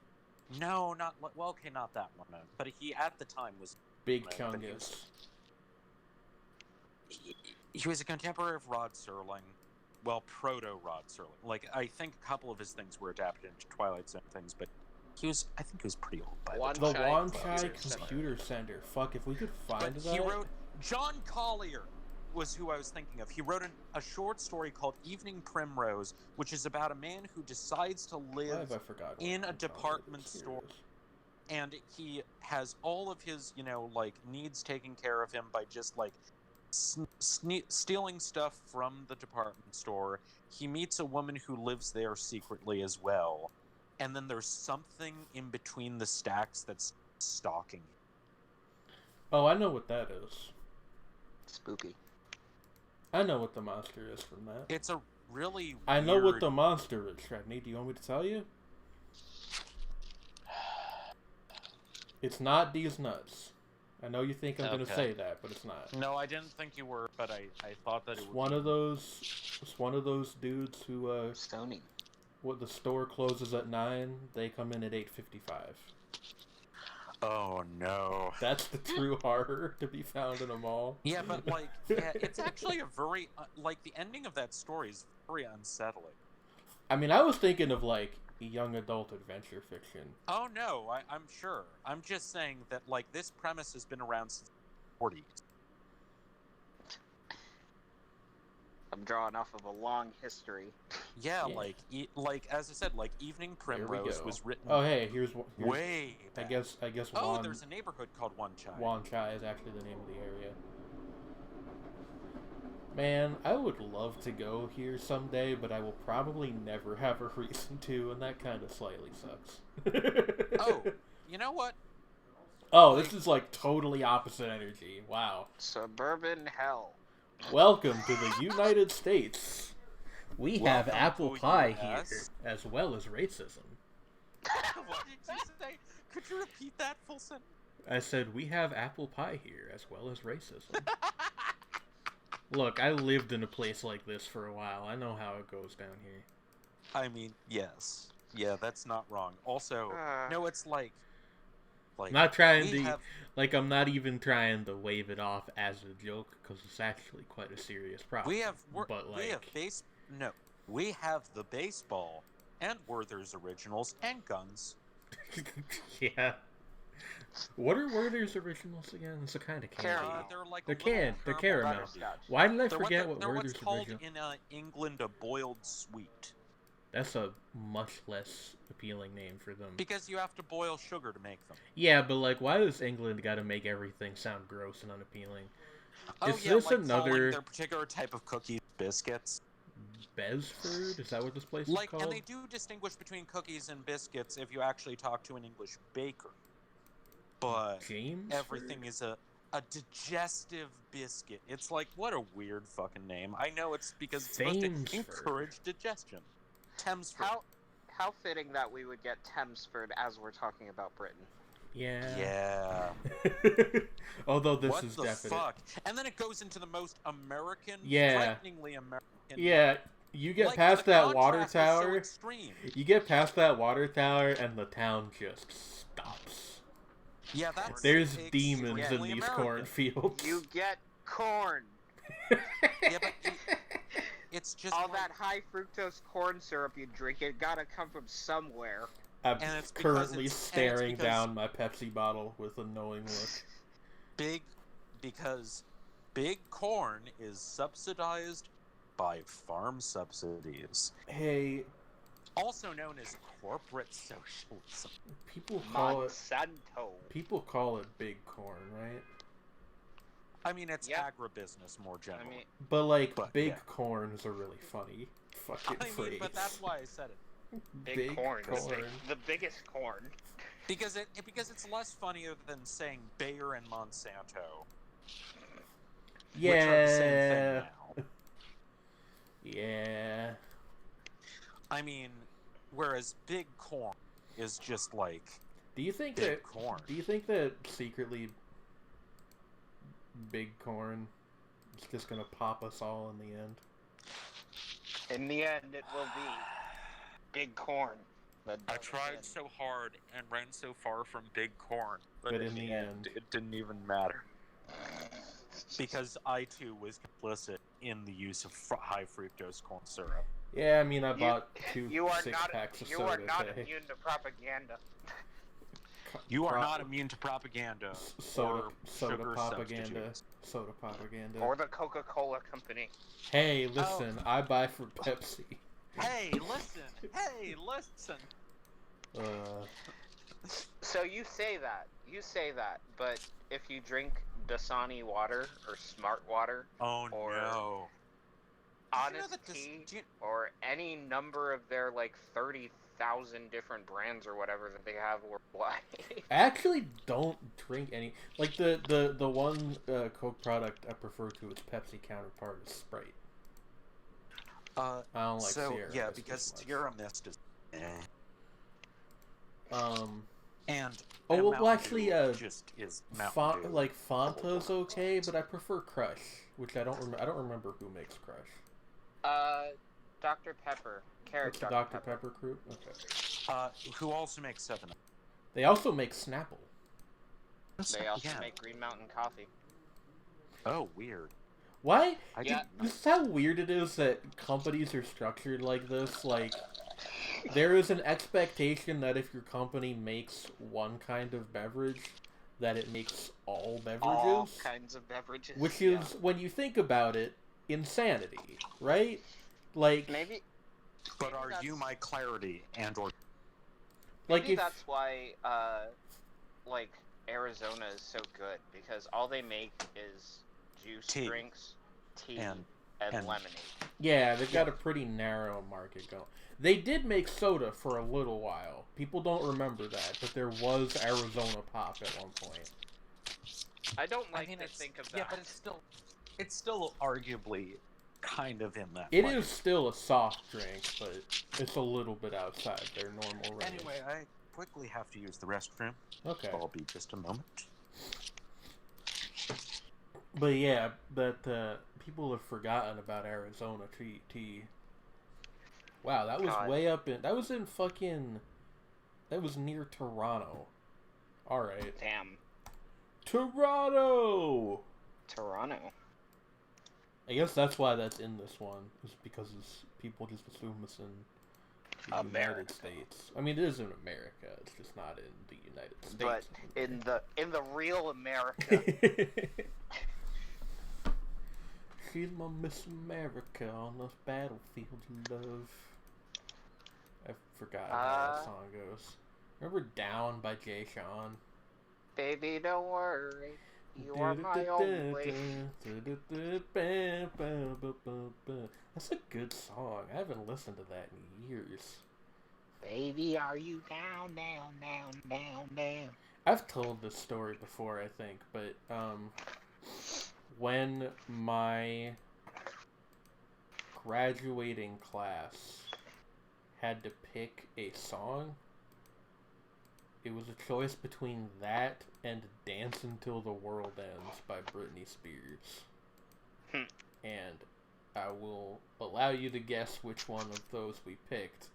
No, not well. Okay, not that one. But he at the time was Big but he Chungus. was- he was a contemporary of Rod Serling. Well, proto Rod Serling. Like I think a couple of his things were adapted into Twilight Zone things, but I think he was pretty old by Wan the The time. Chai Wan Computer Chai Center. Computer Center. Fuck, if we could find But that. he wrote John Collier was who I was thinking of. He wrote a short story called Evening Primrose, which is about a man who decides to Why live have I forgotten in what a I'm department Here it store. is. and he has all of his needs taken care of him by just like stealing stuff from the department store. He meets a woman who lives there secretly as well, and then there's something in between the stacks that's stalking him. Oh, I know what that is. Spooky. I know what the monster is from that. It's a really I know what weird- the monster is, Shrevney. Do you want me to tell you? It's not these nuts. I know you think I'm gonna Okay. say that, but it's not. No, I didn't think you were, but I thought that it It's would one be... of those. It's one of those dudes who Stony. what the store closes at 9. They come in at 8:55. Oh no. That's the true horror to be found in a mall. Yeah, but like, yeah, it's actually a very like the ending of that story is very unsettling. I mean, I was thinking of like young adult adventure fiction. Oh no, I'm sure. I'm just saying that like this premise has been around since the 40s. I'm drawing off of a long history. Yeah, Yeah. like as I said, like Evening There we Primrose go. was written Oh, hey, here's way I back. guess Oh, Wan there's a neighborhood called Wan Chai. Wan Chai is actually the name of the area. Man, I would love to go here someday, but I will probably never have a reason to, and that kind of slightly sucks. Oh, you know what? Oh, this is like totally opposite energy. Wow. Suburban hell. Welcome to the United States. We have Welcome apple to pie US. here, as well as racism. What did you say? Could you repeat that full sentence? I said we have apple pie here, as well as racism. Look, I lived in a place like this for a while. I know how it goes down here. I mean, yes. Yeah, that's not wrong. Also, no, it's like Not trying we to, have like, I'm not even trying to wave it off as a joke, because it's actually quite a serious problem. we have but we have like, we have the baseball and Werther's originals and guns. yeah. What are Werther's originals again? It's a kind of candy. Caramel. They're like They're a little canned. They're caramel caramel. Butterscotch. Why did I They're forget what they're what's Werther's called original? in England a boiled sweet. That's a much less appealing name for them. Because you have to boil sugar to make them. Yeah, but like, why does England got to make everything sound gross and unappealing? Oh Is yeah, this like another- calling their particular type of cookies biscuits. Besford? Is that what this place Like, is called? and they do distinguish between cookies and biscuits if you actually talk to an English baker. But James? everything is a digestive biscuit. It's like, what a weird fucking name. I know it's because it's supposed Thamesford. to encourage digestion. Thamesford. How fitting that we would get Thamesford as we're talking about Britain. Yeah. Yeah. Although this What is the definite. fuck? And then it goes into the most American, Yeah. frighteningly American. Yeah, you get Like, past the that water contrast is so tower. extreme. You get past that water tower, and the town just stops. Yeah, that's There's demons in extremely these American. cornfields. You get corn. Yeah, but it's just All like, that high fructose corn syrup you drink, it gotta come from somewhere. I'm and it's because currently it's- and it's staring because- down my Pepsi bottle with a knowing look. because big corn is subsidized by farm subsidies, Hey, also known as corporate socialism. people call it Monsanto. big corn, right? I mean, it's Yeah. agribusiness more I generally. mean, But like, But, big yeah. corn is a really funny fucking I mean, phrase. but that's why I said it. big corn. The biggest corn. Because it's less funnier than saying Bayer and Monsanto, which are the same thing Yeah. now. Yeah. I mean, whereas big corn is just like Do you think big that? corn. Do you think that secretly, big corn is just gonna pop us all in the end? In the end, it will be big corn. But I tried so hard and ran so far from big corn, But in the end- it didn't even matter. Because I too was complicit in the use of high fructose corn syrup. Yeah, I mean, I bought You are 6 not. packs of You soda are not today. immune to propaganda. You are Pro- not immune to propaganda soda or soda sugar propaganda. substitutes. Soda propaganda. Or the Coca-Cola company. Hey, listen, I buy for Pepsi. Hey, listen! Hey, listen! So you say that, but if you drink Dasani water or Smart Water, Oh Or- no! Did you know Honest that Tea, do you- or any number of their like 30,000 different brands or whatever that they have worldwide. I actually don't drink any. Like the one Coke product I prefer to its Pepsi counterpart is Sprite. I don't like so Sierra yeah, Mist because as much. Sierra Mist is and Oh, well, Mountain actually, Dew just is Mountain Dew. like Fanta's okay, but I prefer Crush, which I don't remember who makes Crush. Dr. Pepper. Carrot What's the Dr. Pepper crew? Okay. Who also makes 7 Up. They also make Snapple. They also Yeah. make Green Mountain coffee. Oh, weird. Why? Yeah. This is how weird it is that companies are structured like this. Like, there is an expectation that if your company makes one kind of beverage, that it makes all beverages. All kinds of beverages. Which yeah. is, when you think about it, insanity, right? Like, maybe. But maybe are you that's- my clarity and or like Maybe if that's why, like, Arizona is so good, because all they make is juice Tea. drinks, tea, and and lemonade. yeah, they've got a pretty narrow market going. They did make soda for a little while. People don't remember that, but there was Arizona Pop at one point. I don't like to it's, think of that. yeah, but it's still arguably kind of in that. It lane. is still a soft drink, but it's a little bit outside their normal range. Anyway, I quickly have to use the restroom. Okay. I'll be just a moment. But yeah, that people have forgotten about Arizona tea. Wow, that was God. way up in. That was in fucking. That was near Toronto. All right, Damn. Toronto. Toronto. I guess that's why that's in this one. Is because people just assume it's in the United America. States. I mean, it is in America. It's just not in the United States. But in the real America. She's my Miss America on this battlefield you love. I forgot how that song goes. Remember Down by Jay Sean? Baby, don't worry. You are my only. That's a good song. I haven't listened to that in years. Baby, are you down, down, down, down, down? I've told this story before, I think, but when my graduating class had to pick a song, it was a choice between that and Dance Until the World Ends by Britney Spears. And I will allow you to guess which one of those we picked.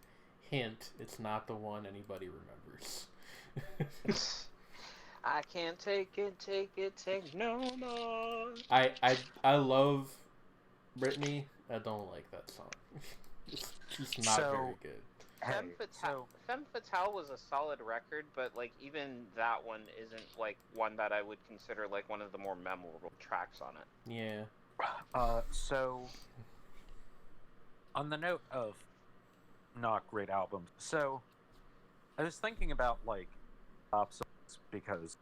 Hint, it's not the one anybody remembers. I can't take it no more. I love Britney. I don't like that song. It's not very good. Femme Fatale was a solid record, but like even that one isn't like one that I would consider like one of the more memorable tracks on it. Yeah. So on the note of not great albums, so I was thinking about like pop songs because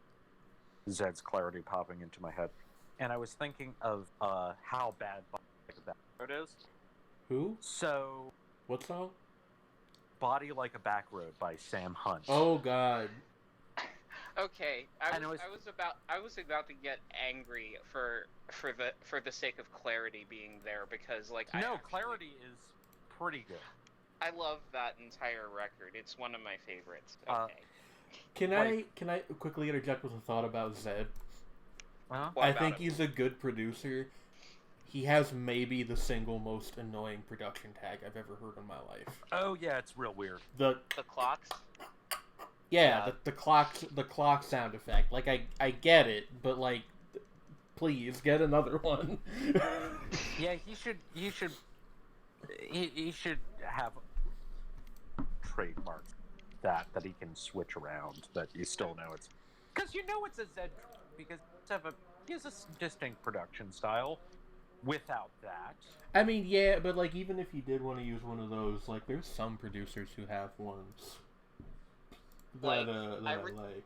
Zed's Clarity popping into my head, and I was thinking of how bad Like a Back Road is. Who? So What song? Body Like a Back Road by Sam Hunt. Oh God. Okay, I was about to get angry for the sake of Clarity being there because like Clarity is pretty good. I love that entire record. It's one of my favorites. Okay. Can I quickly interject with a thought about Zed? Uh-huh. What I about think him? he's a good producer. He has maybe the single most annoying production tag I've ever heard in my life. Oh yeah, it's real weird. The clocks. The clock sound effect. Like I get it, but like, please get another one. Yeah, he should have trademark that he can switch around. That you still know it's because it's a Zed because he has a distinct production style. Without that, I mean, yeah, but like even if you did want to use one of those, like there's some producers who have ones that Like, I like.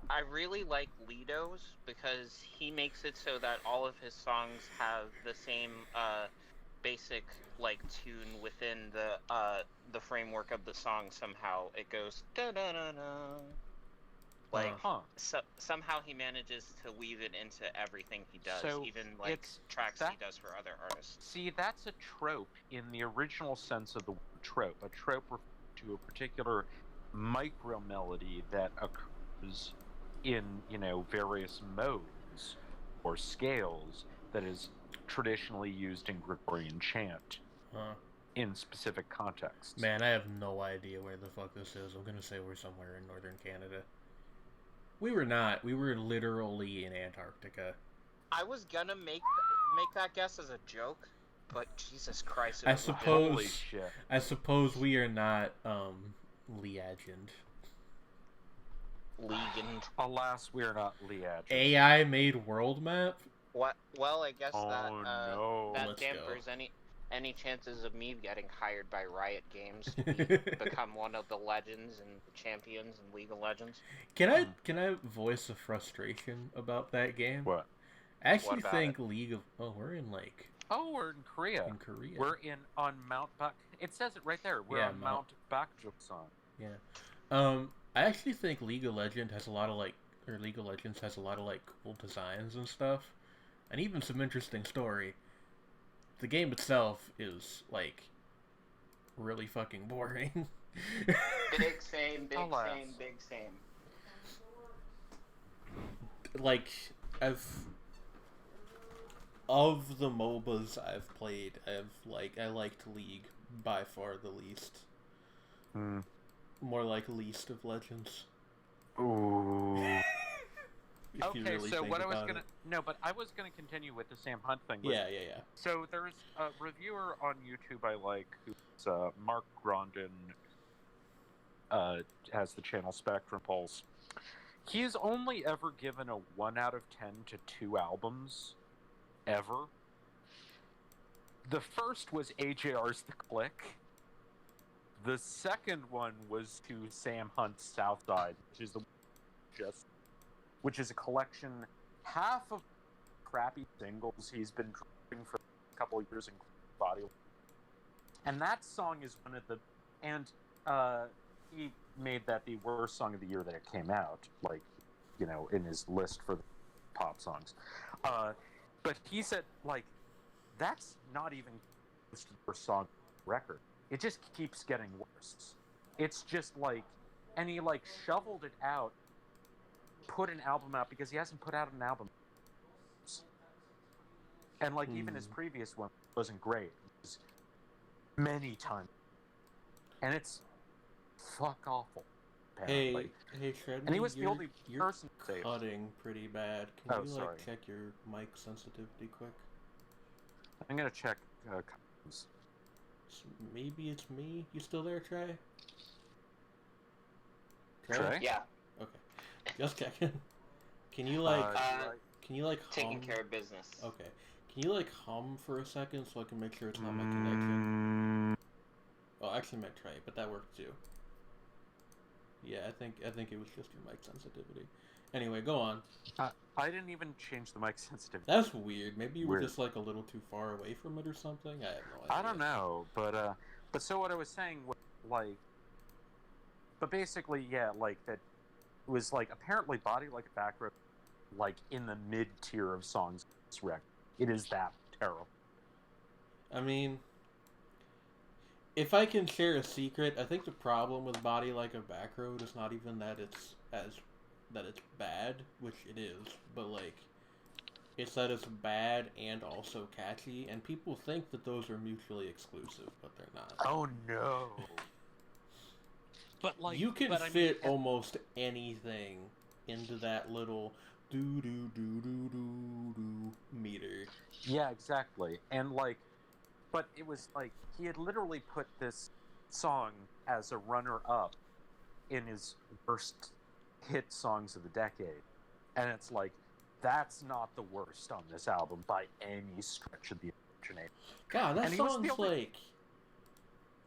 I really like Lido's because he makes it so that all of his songs have the same basic like tune within the framework of the song. Somehow it goes da da da da. Like somehow he manages to weave it into everything he does, So even like it's tracks he does for other artists. See, that's a trope in the original sense of the word trope. A trope refers to a particular micro melody that occurs in, various modes or scales that is traditionally used in Gregorian chant in specific contexts. Man, I have no idea where the fuck this is. I'm gonna say we're somewhere in northern Canada. We were not. We were literally in Antarctica. I was gonna make that guess as a joke, but Jesus Christ! I suppose. Holy shit. I suppose we are not Leagend. Legend. Alas, we are not Leagend. AI made world map. What? Well, I guess no. that Let's dampers go. any chances of me getting hired by Riot Games to become one of the legends and champions in League of Legends. Can I voice a frustration about that game? What? I actually What about think League of we're in like Oh, we're in Korea. We're on Mount Bak. It says it right there. We're on Mount Bakjuksan. Yeah. I actually think League of Legends has a lot of cool designs and stuff, and even some interesting story. The game itself is like really fucking boring. Big same. Like of the MOBAs I've played, I liked League by far the least. More like Least of Legends. Ooh. If you Okay, really so think what I was about gonna it. no, but I was gonna continue with the Sam Hunt thing. was- Yeah. So there's a reviewer on YouTube I like, who's Mark Grondin, has the channel Spectrum Pulse. He's only ever given a 1 out of 10 to 2 albums, ever. The first was AJR's The Click. The second one was to Sam Hunt's Southside, which is a collection, half of crappy singles he's been dropping for a couple of years in Body. And that song is one of the, and he made that the worst song of the year that it came out, like, you know, in his list for the pop songs. But he said, like, that's not even close to the worst song record. It just keeps getting worse. It's just like, and he like shoveled it out, put an album out because he hasn't put out an album. And like even his previous one wasn't great. It was many times. And it's fuck awful. Apparently. Hey, Shred. And he was the only person saved. Cutting pretty bad. Can you sorry. check your mic sensitivity quick? I'm gonna check. Maybe it's me. You still there, Trey? Trey? Yeah, Okay. Just checking. Can you taking hum? care of business. Okay. Can you hum for a second so I can make sure it's not my connection? Well, actually meant Trey, but that worked too. Yeah, I think it was just your mic sensitivity. Anyway, go on. I didn't even change the mic sensitivity. That's weird. Maybe you were Weird. just a little too far away from it or something. I have no idea. I don't know, but so what I was saying was but basically, yeah, like that was like apparently Body Like a Back Road, like in the mid tier of songs. This record, it is that terrible. I mean, if I can share a secret, I think the problem with Body Like a Back Road is not even that it's bad, which it is, but it's that it's bad and also catchy, and people think that those are mutually exclusive, but they're not. Oh no! But you can fit almost anything into that little do meter. Yeah, exactly, and but it was he had literally put this song as a runner-up in his worst hit songs of the decade, and it's that's not the worst on this album by any stretch of the imagination. God, that And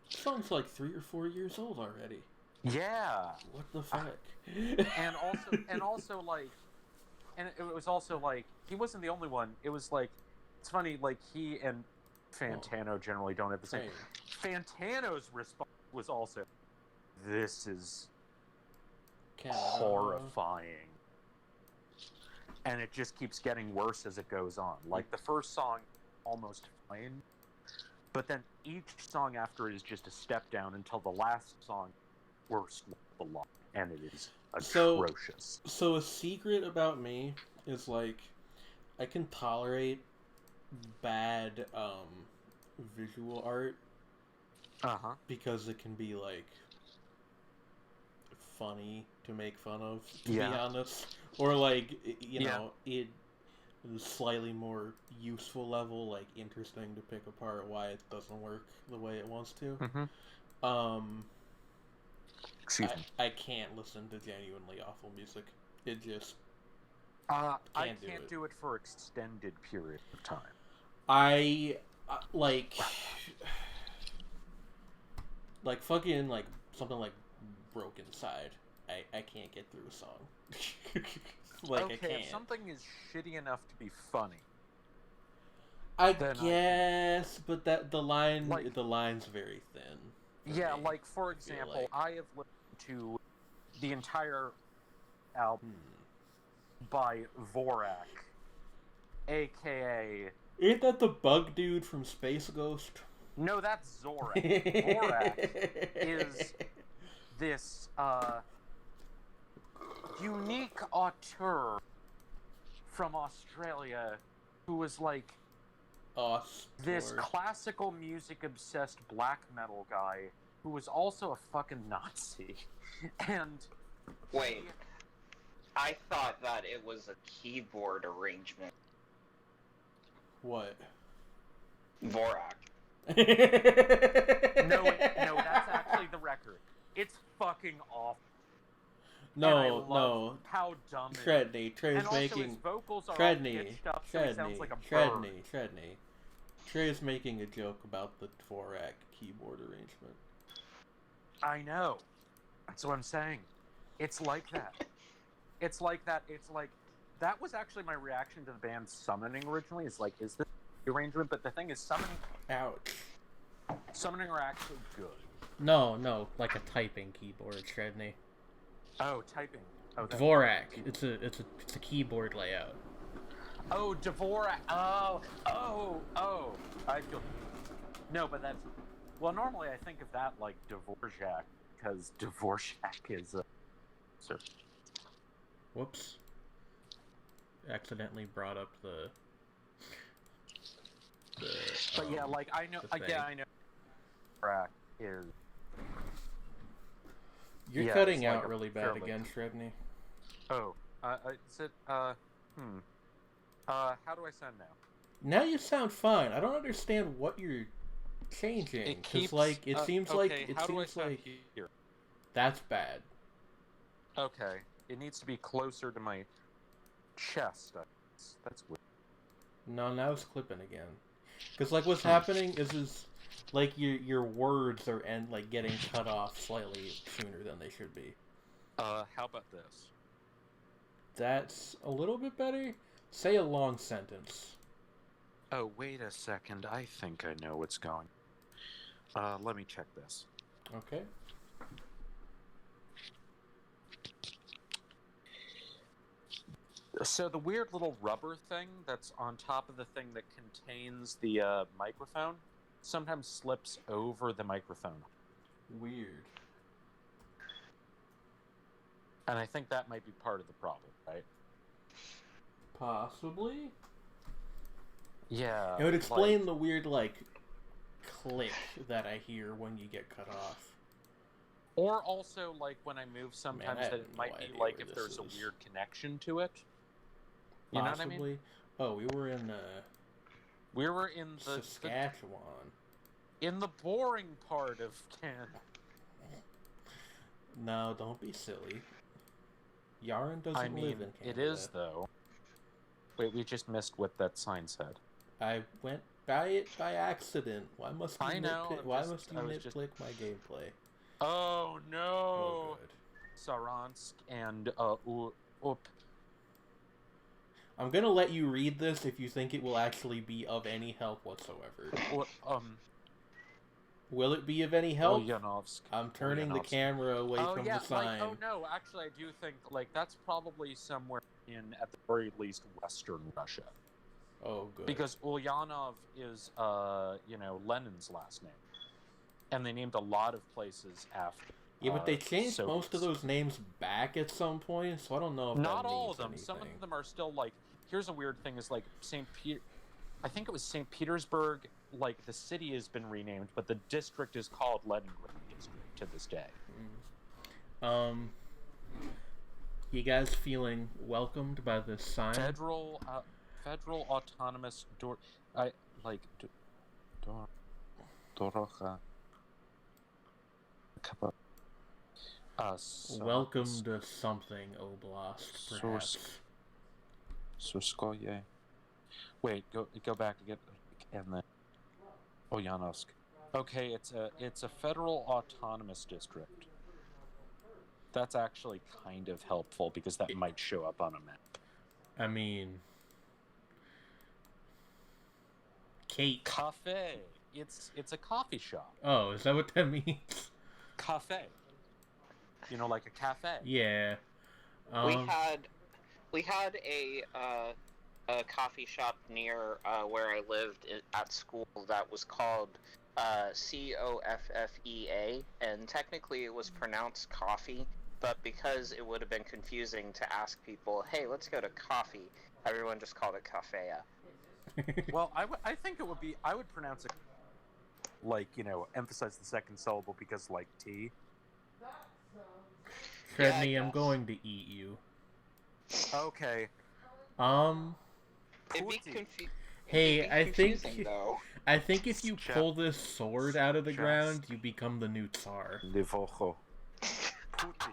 song's like 3 or 4 years old already. Yeah. What the fuck? And it was also he wasn't the only one. It was it's funny, he and Fantano generally don't have the same. Fantano's response was also, "This is horrifying." And it just keeps getting worse as it goes on. The first song, almost fine, but then each song after it is just a step down until the last song, worst of the lot, and it is atrocious. So a secret about me is I can tolerate bad visual art because it can be funny to make fun of, to be honest, or you know, it slightly more useful level, interesting to pick apart why it doesn't work the way it wants to. Excuse me. I can't listen to genuinely awful music. It just I can't do it for extended period of time. I fucking something like Broken Side. I can't get through a song. Okay, I can't. if something is shitty enough to be funny, I guess, but the line's very thin. Yeah, for example, I have listened to the entire album by Vorak, aka... Ain't that the bug dude from Space Ghost? No, that's Zorak. Vorak is this unique auteur from Australia who was this classical music obsessed black metal guy who was also a fucking Nazi. And wait, I thought that it was a keyboard arrangement. What? Vorak. No, that's actually the record. It's fucking awful. No. How dumb it is. Treadney. Trey's And also making. his vocals are all Treadney. pitched up, so he sounds like a bird. Treadney. Trey's making a joke about the Dvorak keyboard arrangement. I know. That's what I'm saying. It's like that. It's like that. It's like that was actually my reaction to the band Summoning originally. Is like, is this the arrangement? But the thing is, Ouch. Summoning are actually good. No, like a typing keyboard, Treadney. Oh, typing. Oh, Dvorak. It's a keyboard layout. Oh, Dvorak. Oh. I feel. No, but that's. Well, normally I think of that like Dvorak, because Dvorak is a. Whoops. Accidentally brought up the. But yeah, like I know. I know. Dvorak is. You're cutting out really bad again, Shredney. Oh, is it? How do I sound now? Now you sound fine. I don't understand what you're changing. Because, like, it seems okay, like... It how do I seems sound like... here? That's bad. Okay. It needs to be closer to my chest. That's weird. No, now it's clipping again. Because, like, what's happening is like, your words are, like, getting cut off slightly sooner than they should be. How about this? That's a little bit better. Say a long sentence. Oh, wait a second. I think I know what's going. Let me check this. Okay. So the weird little rubber thing that's on top of the thing that contains the microphone sometimes slips over the microphone. Weird. And I think that might be part of the problem, right? Possibly? Yeah. It would explain the weird, like, click that I hear when you get cut off. Or also, like, when I move sometimes that it might be like if there's a is. weird connection to it. You know what I mean? Oh, we were in the Saskatchewan. in the boring part of Canada. No, don't be silly. Yaren doesn't I mean, live in Canada. it is, though. Wait, we just missed what that sign said. I went by it by accident. Why must you I know, nitpick my gameplay? Oh, no! Oh, good. Saransk and, I'm gonna let you read this if you think it will actually be of any help whatsoever. Will it be of any help? Ulyanovsk. I'm turning the camera away from the sign. Like, no, actually, I do think, like, that's probably somewhere at the very least, Western Russia. Oh, good. Because Ulyanov is, Lenin's last name. And they named a lot of places after. Yeah, but they changed Soviets. most of those names back at some point, so I don't know if Not that all means of them. anything. Some of them are still, like... Here's a weird thing, is, like, I think it was St. Petersburg, like, the city has been renamed, but the district is called Leningrad District to this day. You guys feeling welcomed by this sign? Federal autonomous Dorocha. Welcome to something Oblast, perhaps. Surskoye. Wait, go back again, and then Ulyanovsk. Okay, it's a federal autonomous district. That's actually kind of helpful because that might show up on a map. I mean, Kate. Cafe. It's a coffee shop. Oh, is that what that means? Cafe. You know, like a cafe. Yeah. We had a coffee shop near where I lived at school that was called Coffea, and technically it was pronounced coffee, but because it would have been confusing to ask people, hey, let's go to coffee, everyone just called it Coffea. Well, I think it would be, I would pronounce it like, emphasize the second syllable because, like, tea. Treadney, I'm going to eat you. Okay. It'd be Pooty. Hey, I think though. I think if you Chap- pull this sword out of the Just- ground, you become the new Tsar. Livojo. Pooty.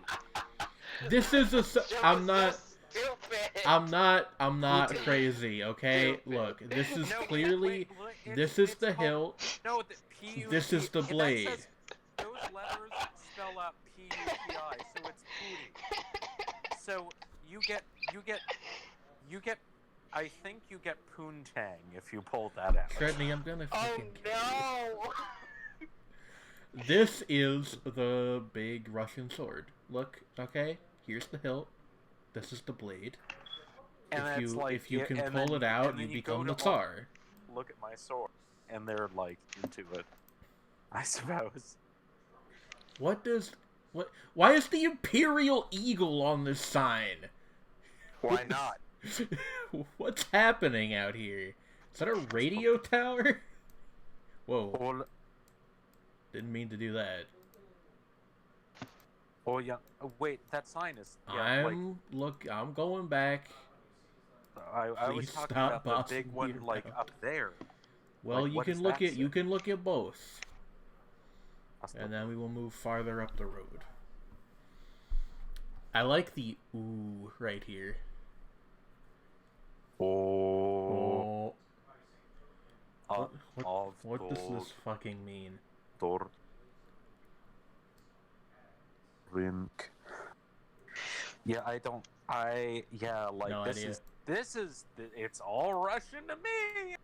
This is I'm not. Stupid. I'm not Pooty. crazy, okay? Stupid. Look, this is No, clearly wait, this is it's the called- hilt. No, the P-U-T. This is the that blade. says- those letters spell out P-U-T-I, so it's Pooty. So you get. I think you get Poontang if you pull that out. Shredney, I'm gonna Oh fucking kill you. no! This is the big Russian sword. Look, okay? Here's the hilt. This is the blade. And if it's you like, if you yeah, can and pull then- it out, and you then become go the to all- Tsar. Look at my sword, and they're like into it. I suppose. Why is the Imperial Eagle on this sign? Why not? What's happening out here? Is that a radio tower? Whoa, Ol- didn't mean to do that. Oh yeah. Wait, that sign is. Yeah, I'm going back. I was Please talking stop about the big bossing one, me like around. up there. Well, Like, you what can does look that at you say? can look at both, Hasta- and then we will move farther up the road. I like the ooh right here. Oh. Oh. Of What does this fucking mean? Tor. Rink. Yeah, like No this idea. it's all Russian to me.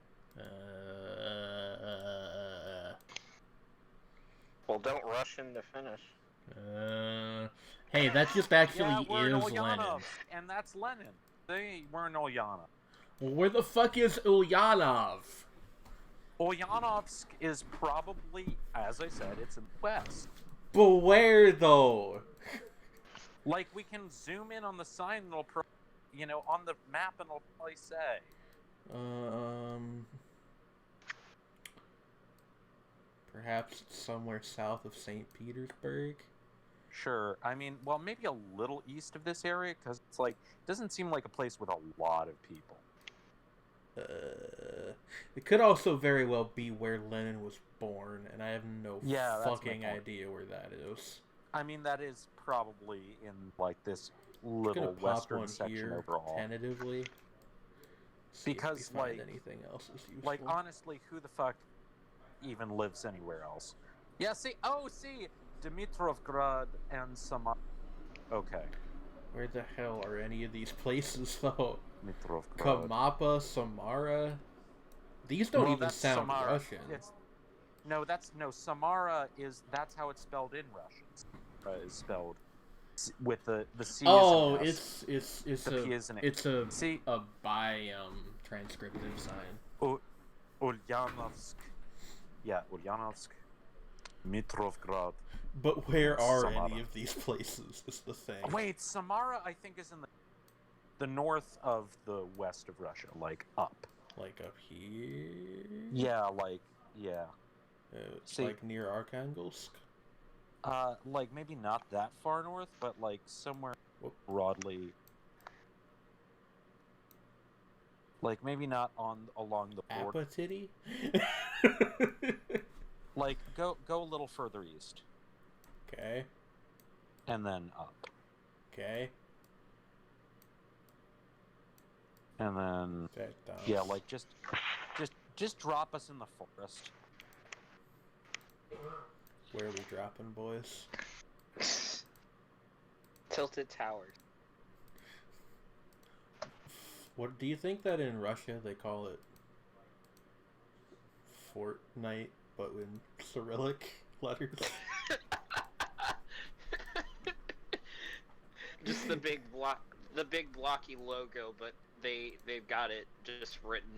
Well, don't rush in to finish. Hey, that just actually Yeah, we're in is Lenin. Ulyanov, and that's Lenin. We're in Ulyanov. Well, where the fuck is Ulyanov? Ulyanovsk is probably, as I said, it's in the west. But where though? Like, we can zoom in on the sign and it'll on the map and it'll probably say. Perhaps it's somewhere south of St. Petersburg. Sure. I mean, well, maybe a little east of this area, because it's like, doesn't seem like a place with a lot of people. It could also very well be where Lenin was born, and I have no Yeah, that's my fucking point. idea where that is. I mean, that is probably in, like, this I'm gonna little pop western one section here overall. tentatively. See Because, if we find like- anything else is useful. Like, honestly, who the fuck even lives anywhere else? Yeah, see, Dimitrovgrad and some. Okay. Where the hell are any of these places though? Dimitrovgrad. Kamapa, Samara. These don't Well, even that's sound Samara. Russian. Samara that's how it's spelled in Russian. Is spelled with the C. Oh, is an S. it's The P is an A. it's a See, by transcriptive sign. Ulyanovsk. Yeah, Ulyanovsk. Mitrovgrad. But where are Samara. any of these places? Is the thing. Wait, Samara, I think, is in the north of the west of Russia, like up. Like up here? Yeah. See- Like near Arkhangelsk? Like maybe not that far north, but like somewhere Whoop. broadly. Like maybe not along the border. Apatity? Like go a little further east Okay. and then up. Okay. And then That down. yeah, like just drop us in the forest. Where are we dropping, boys? Tilted Towers. What do you think that in Russia they call it Fortnite, but in Cyrillic letters? Just the big blocky logo, but they've got it just written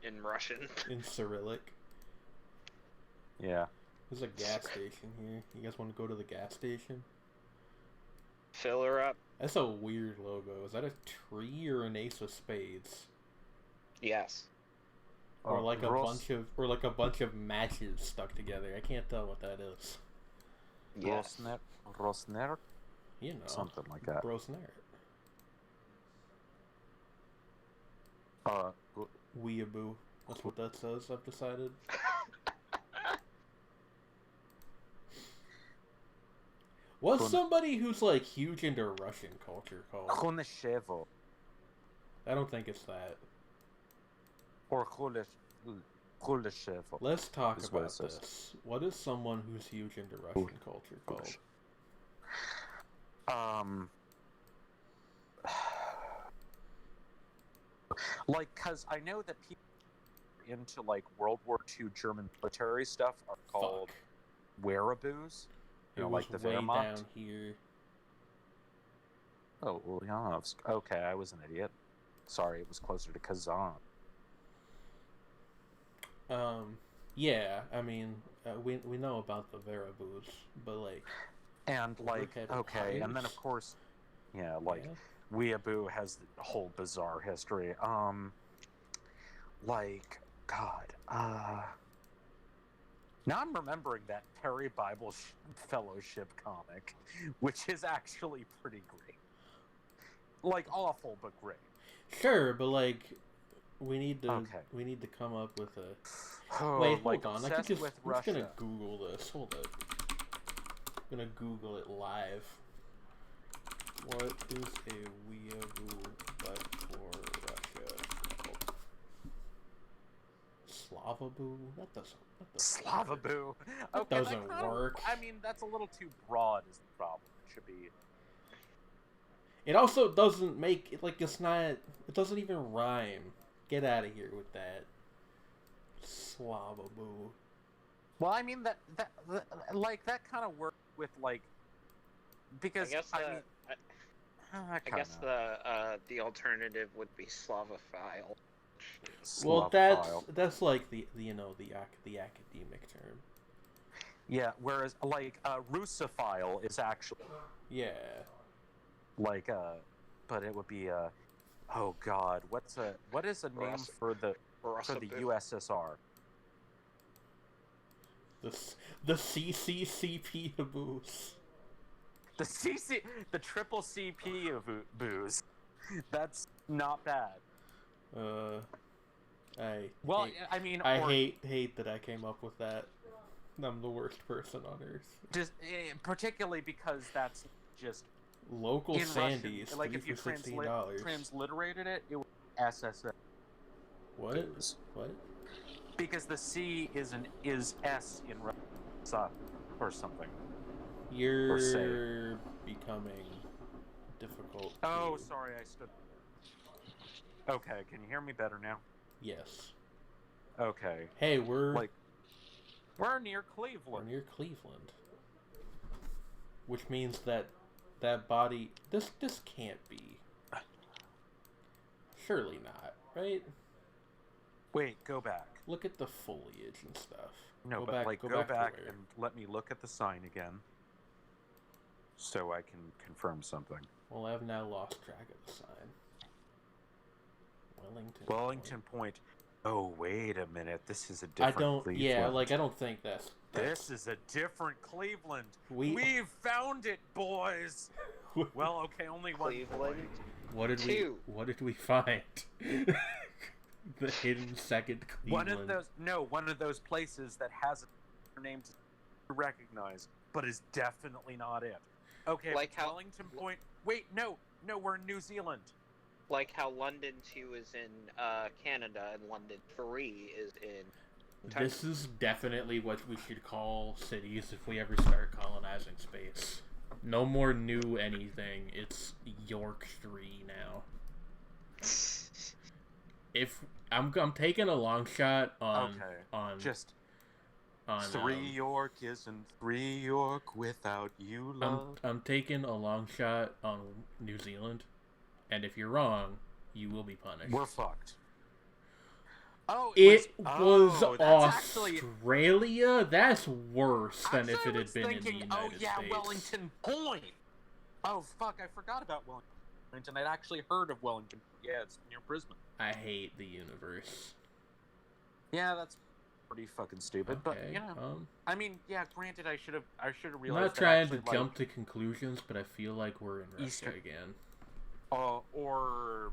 in Russian. In Cyrillic? Yeah. There's a gas station here. You guys want to go to the gas station? Fill her up. That's a weird logo. Is that a tree or an ace of spades? Yes. Or like a Ros- bunch of matches stuck together. I can't tell what that is. Yes. Rosner, You know. something like that. Brosnert. Weeaboo. That's what that says, I've decided. What's somebody who's, like, huge into Russian culture called? Khuneshevo. I don't think it's that. Or Khuleshevo. Let's talk about this. What is someone who's huge into Russian culture called? Like, cause I know that people into like World War II German military stuff are called wereaboos. It was like the way Wehrmacht. down here. Oh, Ulyanovsk. Okay, I was an idiot. Sorry, it was closer to Kazan. Yeah, I mean, we know about the wereaboos, but like... And like, okay, and then of course, Weeaboo has a whole bizarre history. Like, God, now I'm remembering that Perry Bible Fellowship comic, which is actually pretty great. Like, awful, but great. Sure, but like, we need to come up with a... Wait, hold on, I'm just gonna Google this, hold up. I'm gonna Google it live. What is a weeaboo but for Russia called? Slavaboo? That doesn't Slavaboo. That doesn't work. I mean, that's a little too broad is the problem. It should be... It also doesn't make it, like, it's not, it doesn't even rhyme. Get out of here with that. Slavaboo. Well, I mean, that kind of works with, like, because I guess the alternative would be Slavophile. Well, that's like the academic term. Yeah, whereas like Russophile is actually like but it would be oh God, what is a name for the USSR? The CCCP booze. The triple CP of booze. That's not bad. I hate that I came up with that. I'm the worst person on earth. Just particularly because that's just local Sandies. Russian. Like if you transliterated it, it would be SSS. What? What? Because the C is S in Russian or something. You're becoming difficult. Oh, sorry, I stood. Okay, can you hear me better now? Yes. Okay. Hey, we're near Cleveland. We're near Cleveland. Which means that body this can't be. Surely not, right? Wait, go back. Look at the foliage and stuff. No, go back and let me look at the sign again. So I can confirm something. Well, I've now lost track of the sign. Wellington Point. Oh, wait a minute. This is a different Cleveland. Yeah, like, I don't think that's... This is a different Cleveland. We've found it, boys. Well, okay, only one Cleveland. What did we find? The hidden second Cleveland. One of those places that has a name to recognize, but is definitely not it. Okay, like Wellington Point. Wait, no, we're in New Zealand. Like how London 2 is in Canada and London 3 is in... This is definitely what we should call cities if we ever start colonizing space. No more new anything. It's York 3 now. If I'm taking a long shot on on 3 York isn't 3 York without you, love. I'm taking a long shot on New Zealand, and if you're wrong, you will be punished. We're fucked. Oh, it was Australia? That's worse than if it had been in the United States. Wellington Point. Oh, fuck, I forgot about Wellington. I'd actually heard of Wellington. Yeah, it's near Brisbane. I hate the universe. Yeah, that's pretty fucking stupid, but, you know. I mean, yeah, granted, I should have realized I'm not trying to jump to conclusions, but I feel like we're in Russia again. Or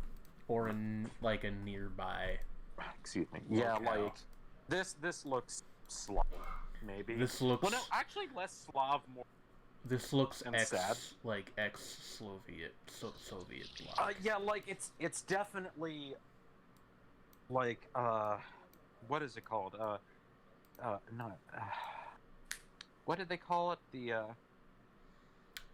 or like a nearby. Excuse me. Yeah, locale. like this looks Slav, maybe. This looks. Well, no, actually less Slav, more. This looks and sad. like ex-Soviet Soviet bloc. Yeah, like it's definitely like what is it called? Not what did they call it?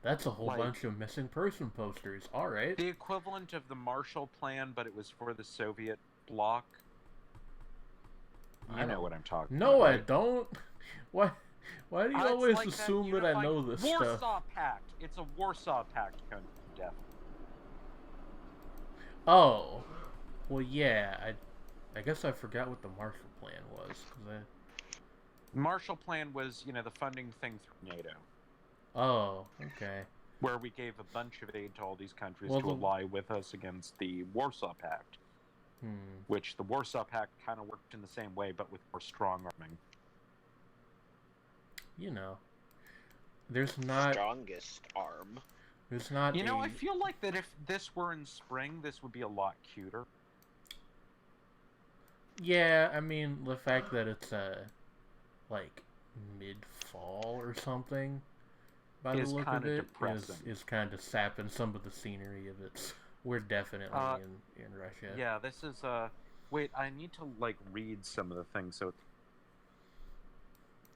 That's a whole like- bunch of missing person posters. All right. The equivalent of the Marshall Plan, but it was for the Soviet bloc. I You know don't- what I'm talking No, about. I don't. Why? Why do you It's always like assume that I unified know this Warsaw stuff? Pact. It's a Warsaw Pact country, definitely. Oh, well, yeah. I guess I forgot what the Marshall Plan was. Marshall Plan was, the funding thing through NATO, Oh, okay. where we gave a bunch of aid to all these countries Well, to ally with us against the Warsaw Pact, which the Warsaw Pact kind of worked in the same way, but with more strong arming. There's not. Strongest arm. There's not. I feel like that if this were in spring, this would be a lot cuter. Yeah, I mean the fact that it's like mid-fall or something. By the Is look of kinda it, depressing. is kind of sapping some of the scenery of it. We're definitely in Russia. Yeah, this is wait, I need to read some of the things. So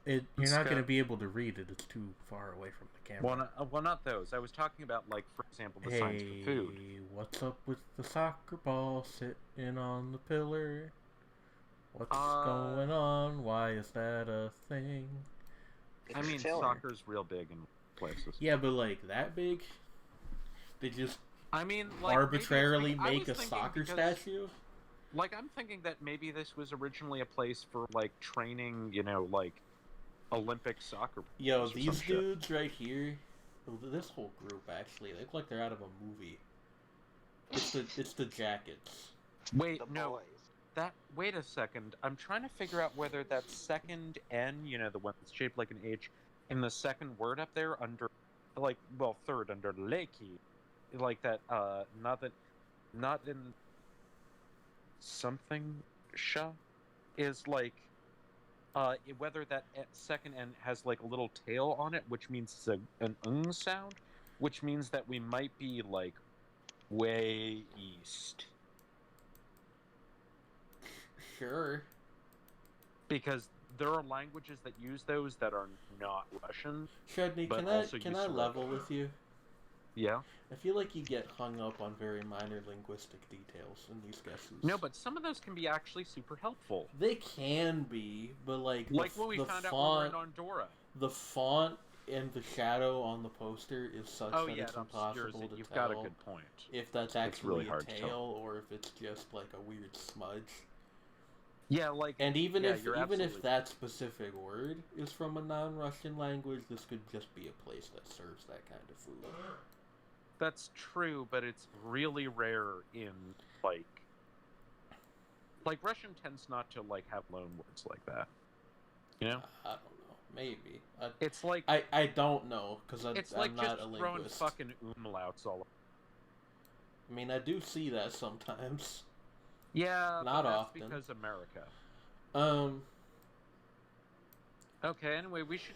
You're It's not going to got- be able to read it. It's too far away from the camera. well, not those. I was talking about for example, the signs for food. Hey, what's up with the soccer ball sitting on the pillar? What's going on? Why is that a thing? I mean, chilling. soccer's real big in places. Yeah, but that big? They just I mean, arbitrarily maybe make it's a thinking soccer because- statue? I'm thinking that maybe this was originally a place for training, Olympic soccer. Yo, players or these some shit. dudes right here, this whole group actually, they look like they're out of a movie. It's the jackets. Wait, The no. boys. Wait a second. I'm trying to figure out whether that second N, the one that's shaped like an H, in the second word up there under, third under Leki, that, not in something sha, is whether that second N has a little tail on it, which means it's an sound, which means that we might be way east. Sure. Because there are languages that use those that are not Russian. Shredney, But can I also used to level with you? Yeah. I feel like you get hung up on very minor linguistic details in these guesses. No, but some of those can be actually super helpful. They can be, but Like what we found out when we were in Andorra. the font and the shadow on the poster is such Oh that yeah, it's it obscures impossible it. to You've tell got a good point. if that's It's actually really a hard to tell. tail or if it's just a weird smudge. Yeah, And even yeah, if you're even if absolutely- that specific word is from a non-Russian language, this could just be a place that serves that kind of food. That's true, but it's really rare in Russian tends not to have loan words like that. You know? I don't know. Maybe. It's I don't know because it's I'm not just a throwing linguist. fucking umlauts all over. I mean, I do see that sometimes. Yeah, Not but that's often. because America. Okay, anyway, we should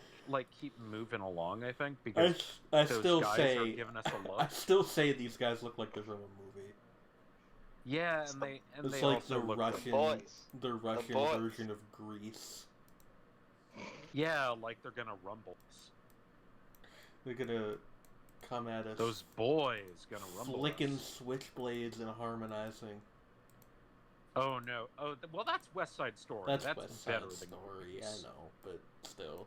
keep moving along, I think, because I those still guys say are giving us a I look. still say these guys look like they're from a movie. Yeah, It's and they It's they like also the look Russian, boys. the Russian boys. version of Grease. yeah, they're gonna rumble us. They're gonna come at us, Those boys gonna rumble flicking us. switchblades and harmonizing. Oh no! Oh, well, that's West Side Story. That's better West Side than Story, I Grease. know, but still.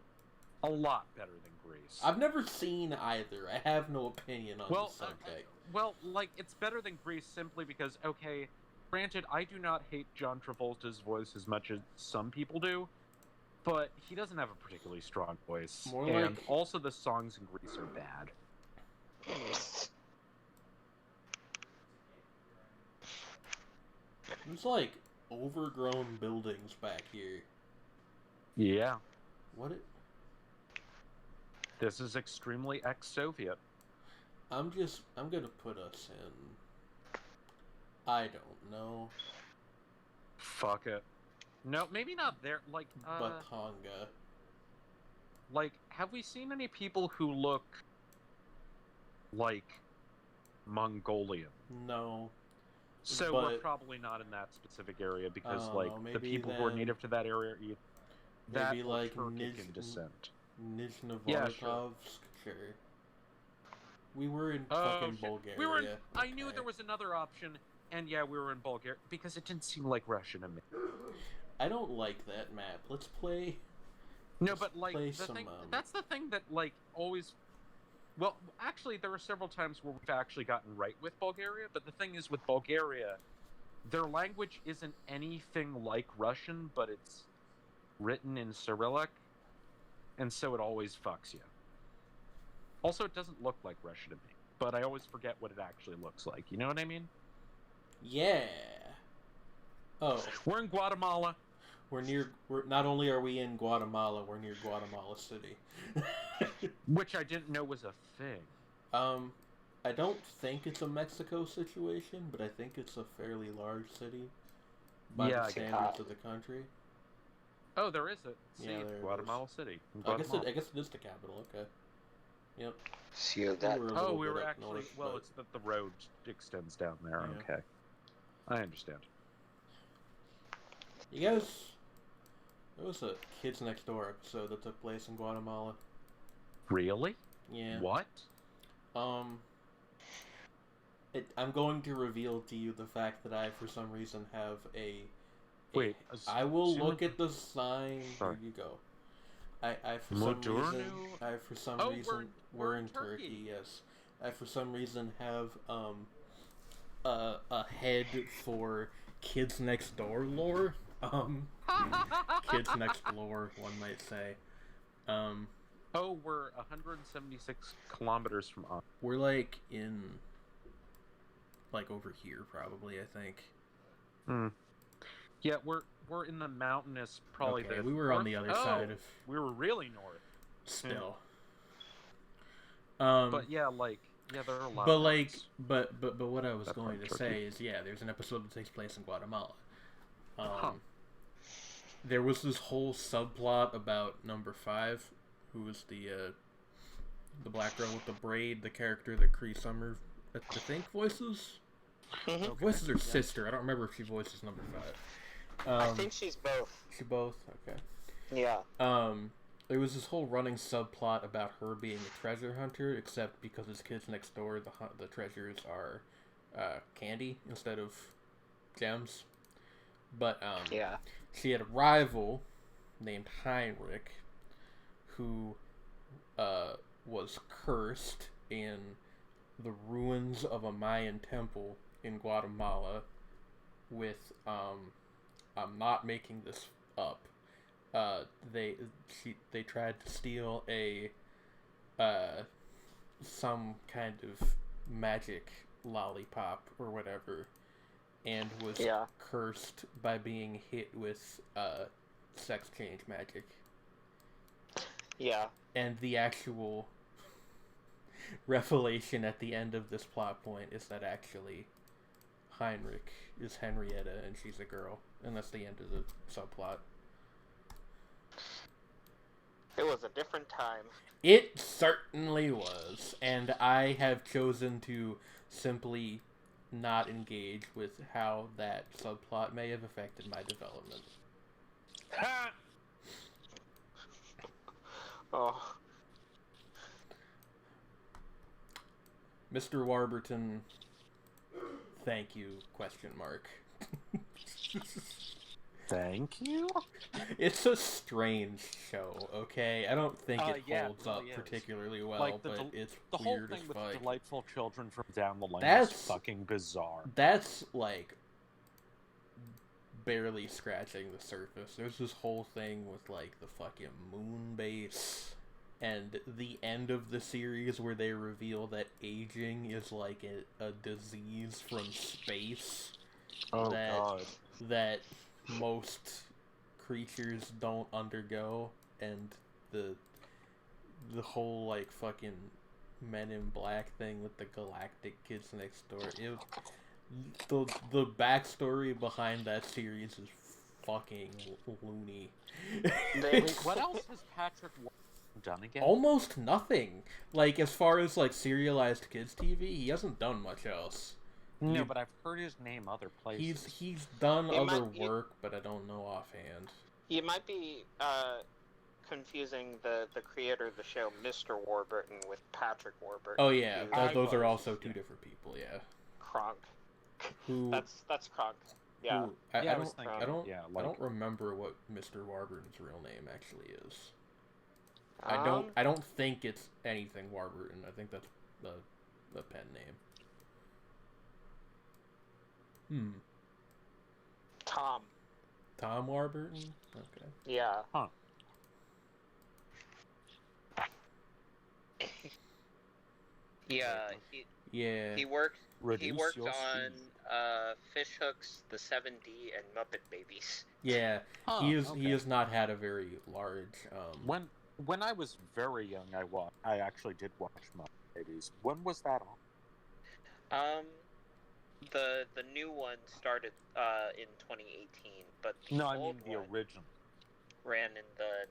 A lot better than Grease. I've never seen either. I have no opinion on Well, the subject. Well, it's better than Grease simply because, okay, granted, I do not hate John Travolta's voice as much as some people do, but he doesn't have a particularly strong voice. More and like- also the songs in Grease are bad. There's overgrown buildings back here. Yeah. What? This is extremely ex-Soviet. I'm gonna put us in I don't know. Fuck it. No, maybe not there. Like, But Tonga. like, have we seen any people who look like Mongolian? No. So we're But- probably not in that specific area because, don't like, know, the maybe people who are then- native to that area are either that Maybe or like Turkic in Niz- descent. Nizhnevartovsk? Sure. We were in fucking shit. Bulgaria. We were in, I knew okay? there was another option, and yeah, we were in Bulgaria because it didn't seem like Russian to me. I don't like that map. Let's play. No, Let's but like play the some, thing that's the thing that like always. Well, actually, there were several times where we've actually gotten right with Bulgaria, but the thing is with Bulgaria, their language isn't anything like Russian, but it's written in Cyrillic, and so it always fucks you. Also, it doesn't look like Russian to me, but I always forget what it actually looks like. You know what I mean? Yeah. Oh, We're in Guatemala. we're not only are we in Guatemala, we're near Guatemala City. Which I didn't know was a thing. I don't think it's a Mexico situation, but I think it's a fairly large city by Yeah, the I guess. standards of the country. Oh, there is a Yeah, city, there it Guatemala City. I guess it is the capital. Okay. Yep. Ciudad. We were a Oh, little we bit were up actually. north, Well, but- it's that the road extends down there. Yeah. Okay, I understand. You guys, there was a Kids Next Door episode that took place in Guatemala. Really? Yeah. What? I'm going to reveal to you the fact that I, for some reason, have a. Wait, I will assume- look at the sign. Sorry. Here you go. I for some reason. Moderno? I for some Oh, reason. We're in Turkey. Yes. I for some reason have a head for Kids Next Door lore. Kids Next Lore, one might say. Oh, we're 176 kilometers from us. We're like in. Like over here, probably. I think. Yeah, we're in the mountainous, probably. Okay, the we were on north- the other oh, side of. We were really north. Still. But yeah, like there are a lot. But of like, mountains. but what I was That going part to of say Turkey. is, yeah, there's an episode that takes place in Guatemala. Huh. There was this whole subplot about number 5, who was the black girl with the braid, the character that Cree Summer, I think, voices. Mhm. Okay, Voices her yeah. sister. I don't remember if she voices number 5. I think she's both. She both. Okay. Yeah. There was this whole running subplot about her being a treasure hunter, except because it's Kids Next Door, the treasures are candy instead of gems. But Yeah. she had a rival named Heinrich, who was cursed in the ruins of a Mayan temple in Guatemala with I'm not making this up. They tried to steal a some kind of magic lollipop or whatever, and was Yeah. cursed by being hit with sex change magic. Yeah. And the actual revelation at the end of this plot point is that actually Heinrich is Henrietta and she's a girl, and that's the end of the subplot. It was a different time. It certainly was, and I have chosen to simply not engage with how that subplot may have affected my development. Oh. Mr. Warburton, thank you, question mark. Thank you. It's a strange show, okay? I don't think it Yeah, it holds up really is. particularly well, Like, the but del- it's The whole weird thing as with fuck. delightful children from down the lane That's- is fucking bizarre. That's, like, barely scratching the surface. There's this whole thing with, like, the fucking moon base and the end of the series where they reveal that aging is, like, a disease from space Oh That- god. that most creatures don't undergo, and the whole, like, fucking Men in Black thing with the galactic kids next door. the backstory behind that series is fucking loony. Wait, what else has Patrick done again? Almost nothing. Like, as far as like serialized kids TV, he hasn't done much else. No, but I've heard his name other places. He's done He other might- work, but I don't know offhand. You might be confusing the creator of the show, Mr. Warburton, with Patrick Warburton. Oh yeah, who- those are was, also two yeah. different people. Yeah. Kronk. Who? That's Kronk. Yeah. Who, I Yeah, I was don't. thinking, I don't. yeah, I like- don't remember what Mr. Warburton's real name actually is. Um, I don't think it's anything Warburton. I think that's the pen name. Tom. Tom Warburton. Okay. Yeah. Huh. Yeah. Yeah. He worked. Reduce He worked your on speed. Fish Hooks, the 7D, and Muppet Babies. Yeah. Huh, He okay. has not had a very large. When I was very young, I actually did watch Muppet Babies. When was that on? The new one started in 2018, but the No, I mean old the one original. ran in the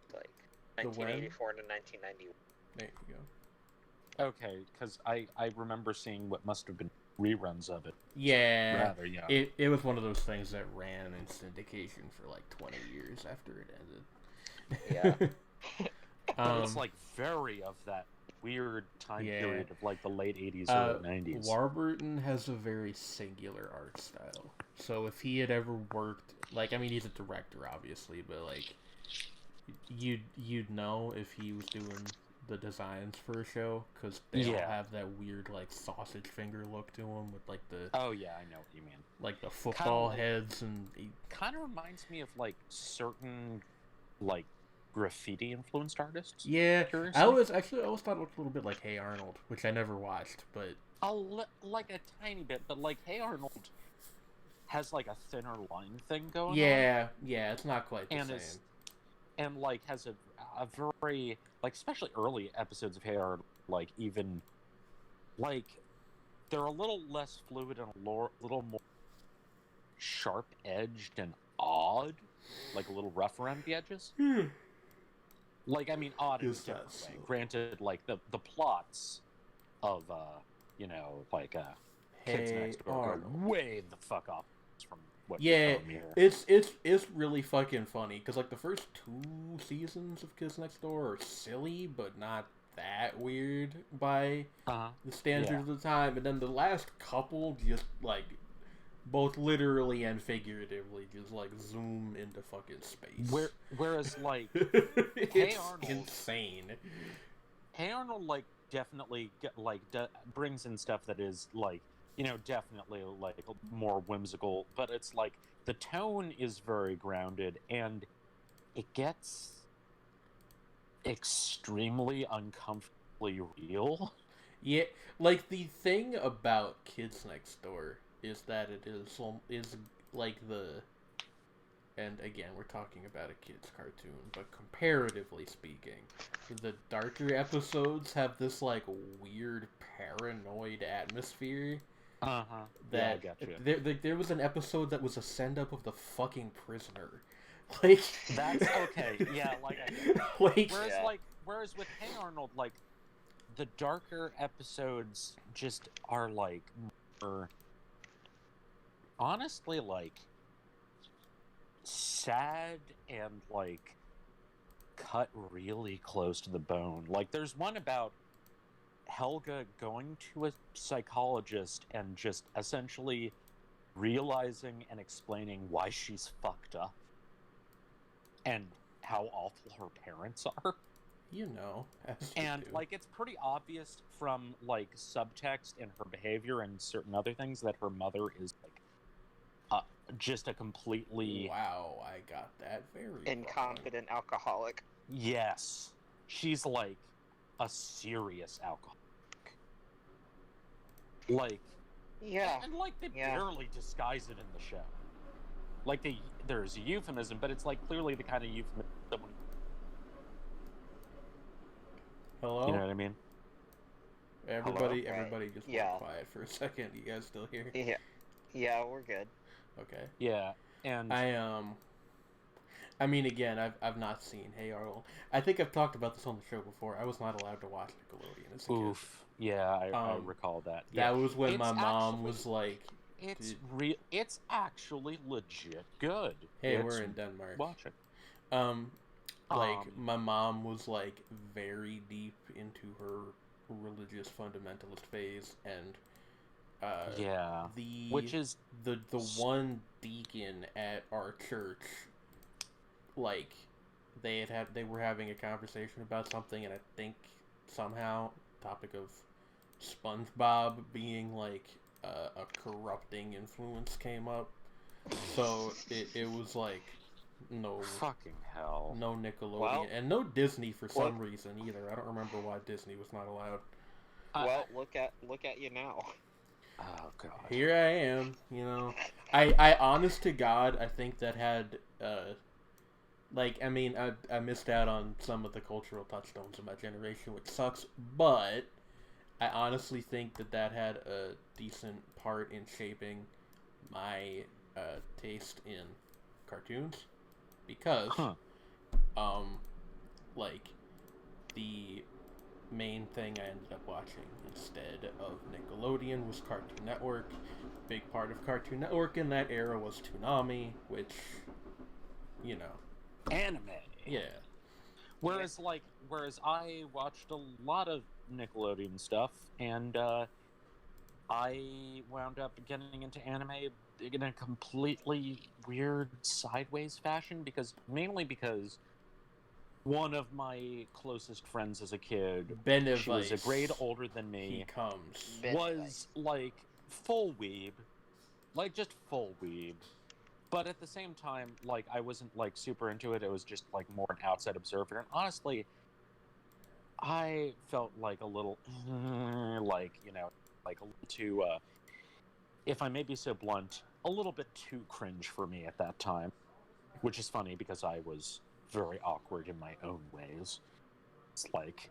The when? 1984 to 1991. There you go. Okay, because I remember seeing what must have been reruns of it. Yeah. Rather young. It was one of those things that ran in syndication for like 20 years after it ended. But it's like very of that weird time Yeah. period of like the late 80s, early 90s. Warburton has a very singular art style. So if he had ever worked, like, I mean, he's a director, obviously, but like, you'd know if he was doing the designs for a show, because they all Yeah. have that weird like sausage finger look to them with like the Oh yeah, I know what you mean. like the football like- heads and Kind of reminds me of like certain like graffiti influenced artists. yeah. Curiously. I always thought it looked a little bit like Hey Arnold, which I never watched, but Like a tiny bit, but like Hey Arnold has like a thinner line thing going on. yeah, it's not quite the And same. it's and like has a very like especially early episodes of Hey Arnold, like even like they're a little less fluid and a little more sharp edged and odd, like a little rough around the edges. Like I mean odd in a Is that different way. so? Granted, like the plots of Kids Hey Next Door go Arnold. way the fuck off from what Yeah, you're telling me here. it's really fucking funny because like the first 2 seasons of Kids Next Door are silly, but not that weird by Uh-huh. the standards Yeah. of the time, and then the last couple just like both literally and figuratively just like zoom into fucking space. Whereas like it's Arnold. insane. Hey Arnold, like definitely brings in stuff that is like definitely like more whimsical, but it's like the tone is very grounded and it gets extremely uncomfortably real. Yeah, like the thing about Kids Next Door is that it is like and again we're talking about a kids cartoon, but comparatively speaking, the darker episodes have this like weird paranoid atmosphere. Uh-huh. That Yeah, I gotcha. there was an episode that was a send up of the fucking prisoner, like That's okay. Yeah, like I get it. like Whereas with Hey Arnold, like the darker episodes just are like more, honestly, like sad and like cut really close to the bone. Like there's one about Helga going to a psychologist and just essentially realizing and explaining why she's fucked up and how awful her parents are. you know, as you And do. like it's pretty obvious from like subtext in her behavior and certain other things that her mother is like just a completely wow, I got that very wrong. Incompetent alcoholic. yes, she's like a serious alcoholic. Like Yeah. and like they Yeah. barely disguise it in the show. Like there's a euphemism, but it's like clearly the kind of euphemism someone, Hello. you know what I mean? Everybody, Hello? everybody, just Yeah. went quiet for a second. You guys still here? Yeah, we're good. Okay. Yeah, and I mean, again, I've not seen Hey Arnold. I think I've talked about this on the show before. I was not allowed to watch Nickelodeon as a kid. oof, yeah, I recall that. Yeah. That was when It's my mom actually- was like, It's Dude. real. It's actually legit good. "Hey, It's we're in Denmark." Watch it. Like my mom was like very deep into her religious fundamentalist phase, and yeah, the which is the one deacon at our church, like they were having a conversation about something, and I think somehow topic of SpongeBob being like a corrupting influence came up. So it was like no fucking hell. no Nickelodeon Well- and no Disney for Well- some reason either. I don't remember why Disney was not allowed. Well, look at you now. Oh god. Here I am, you know. I honest to God, I think that had like I mean I missed out on some of the cultural touchstones of my generation, which sucks, but I honestly think that had a decent part in shaping my taste in cartoons, because like the main thing I ended up watching instead of Nickelodeon was Cartoon Network. Big part of Cartoon Network in that era was Toonami, which, you know, Anime. yeah. Whereas I watched a lot of Nickelodeon stuff, and I wound up getting into anime in a completely weird sideways fashion mainly because one of my closest friends as a kid, Benevice, she was a grade older than he me, comes. was like full weeb, like just full weeb. But at the same time, like I wasn't like super into it. It was just like more an outside observer. And honestly, I felt like a little, like, you know, like a little too, if I may be so blunt, a little bit too cringe for me at that time. Which is funny because I was very awkward in my own ways. It's like,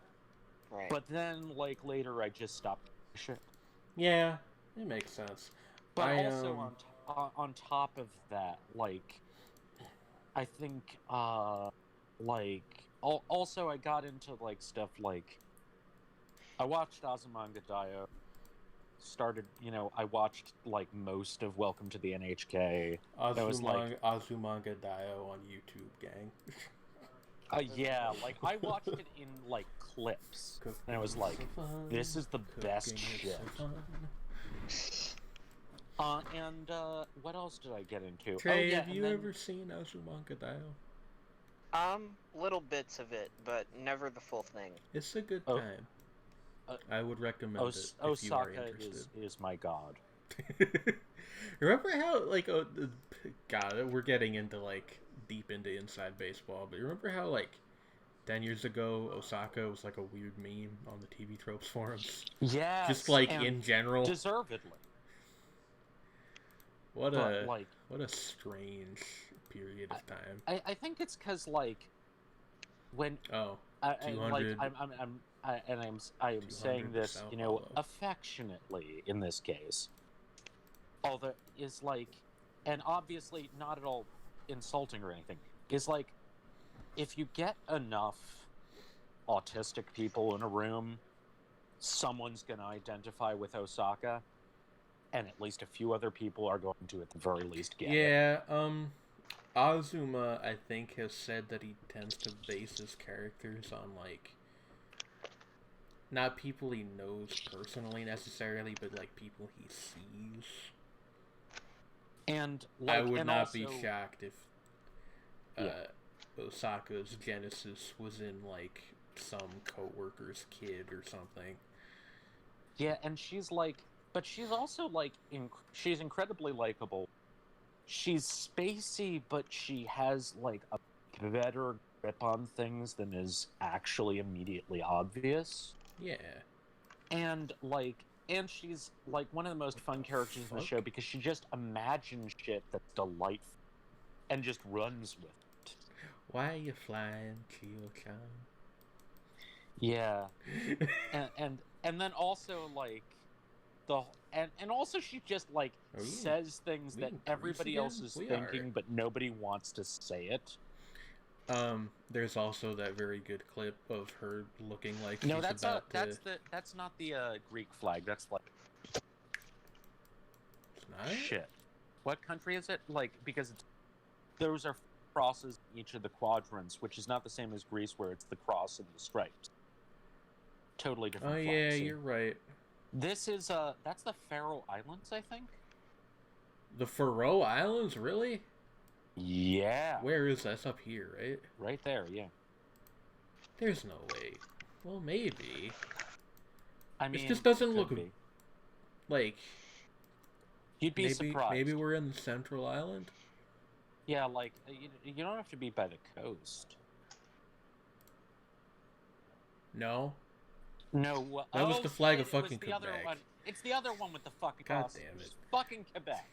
Right. but then like later I just stopped shit. Yeah, it makes sense. But I, also on top of that, like, I think, also I got into like stuff like I watched Azumanga Daioh. Started, you know, I watched like most of Welcome to the NHK. That was like Azumanga Daioh on YouTube, gang. Yeah, like I watched it in like clips, and I was like, "This is the best shit." And what else did I get into? Trey, yeah, have and you then- ever seen Azumanga Daioh? Little bits of it, but never the full thing. It's a good Oh. time. Uh, I would recommend it if you are Osaka interested. is my god. Remember how, like, God, we're getting into, like, deep into inside baseball, but remember how, like, 10 years ago, Osaka was, like, a weird meme on the TV Tropes forums? Yeah, Just, like, in general. deservedly. What But like, what a strange period of time. I think it's because like when Oh, I 200 I'm saying this, Sao you know, Paulo. affectionately in this case. Although is like, and obviously not at all insulting or anything. Is like, if you get enough autistic people in a room, someone's gonna identify with Osaka, and at least a few other people are going to, at the very least, get it. yeah, Azuma, I think, has said that he tends to base his characters on, like, not people he knows personally necessarily, but, like, people he sees. And like, I would and not be also- shocked if Yeah. Osaka's genesis was in, like, some coworker's kid or something. Yeah, and she's like, but she's also like, she's incredibly likable. She's spacey, but she has like a better grip on things than is actually immediately obvious. Yeah. And like, and she's like one of the most fun characters in the Fuck. show because she just imagines shit that's delightful and just runs with it. Why are you flying, Chio-chan? Yeah, and and then also like and also she just like says things that everybody else is thinking, but nobody wants to say it. There's also that very good clip of her looking like no, she's that's about not, to... that's not the Greek flag. That's like It's not? shit. What country is it? Like because those are crosses in each of the quadrants, which is not the same as Greece, where it's the cross and the stripes. Totally different. Oh flags. yeah, you're right. This is that's the Faroe Islands, I think. The Faroe Islands, really? Yeah. Where is that? That's up here, right? Right there, yeah. There's no way. Well, maybe. I mean, it just doesn't look be. like. You'd be surprised. Maybe we're in the Central Island. Yeah, like you don't have to be by the coast. No. No, that was the flag of shit, fucking the other Quebec. one. It's the other one with the fucking God cross. damn it. It's fucking Quebec.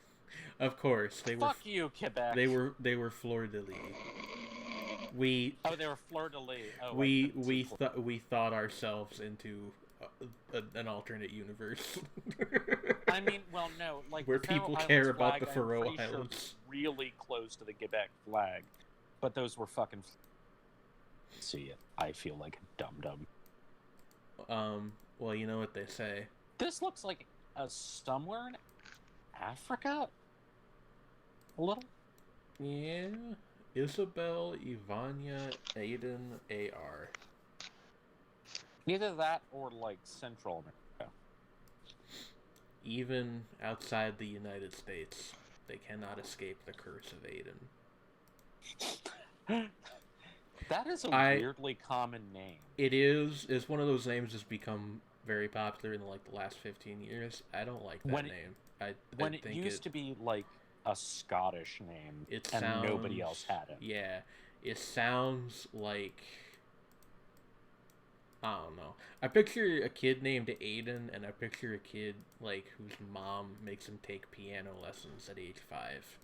Of course, they Fuck you, Quebec. They were fleur de lis. They were fleur de lis. Oh, we thought ourselves into an alternate universe. I mean, well, no, like where the Faroe people Islands care about flag, the Faroe I'm pretty Islands. sure really close to the Quebec flag, but those were fucking. See it. I feel like a dum dum. Well, you know what they say. This looks like somewhere in Africa. A little. Yeah. Isabel, Ivania, Aiden, AR. Either that or like Central America. Even outside the United States, they cannot escape the curse of Aiden. That is a weirdly common name. It is. It's one of those names that's become very popular in like the last 15 years. I don't like that name. When it used to be like a Scottish name, and nobody else had it. Yeah, it sounds like, I don't know. I picture a kid named Aiden, and I picture a kid like whose mom makes him take piano lessons at age 5.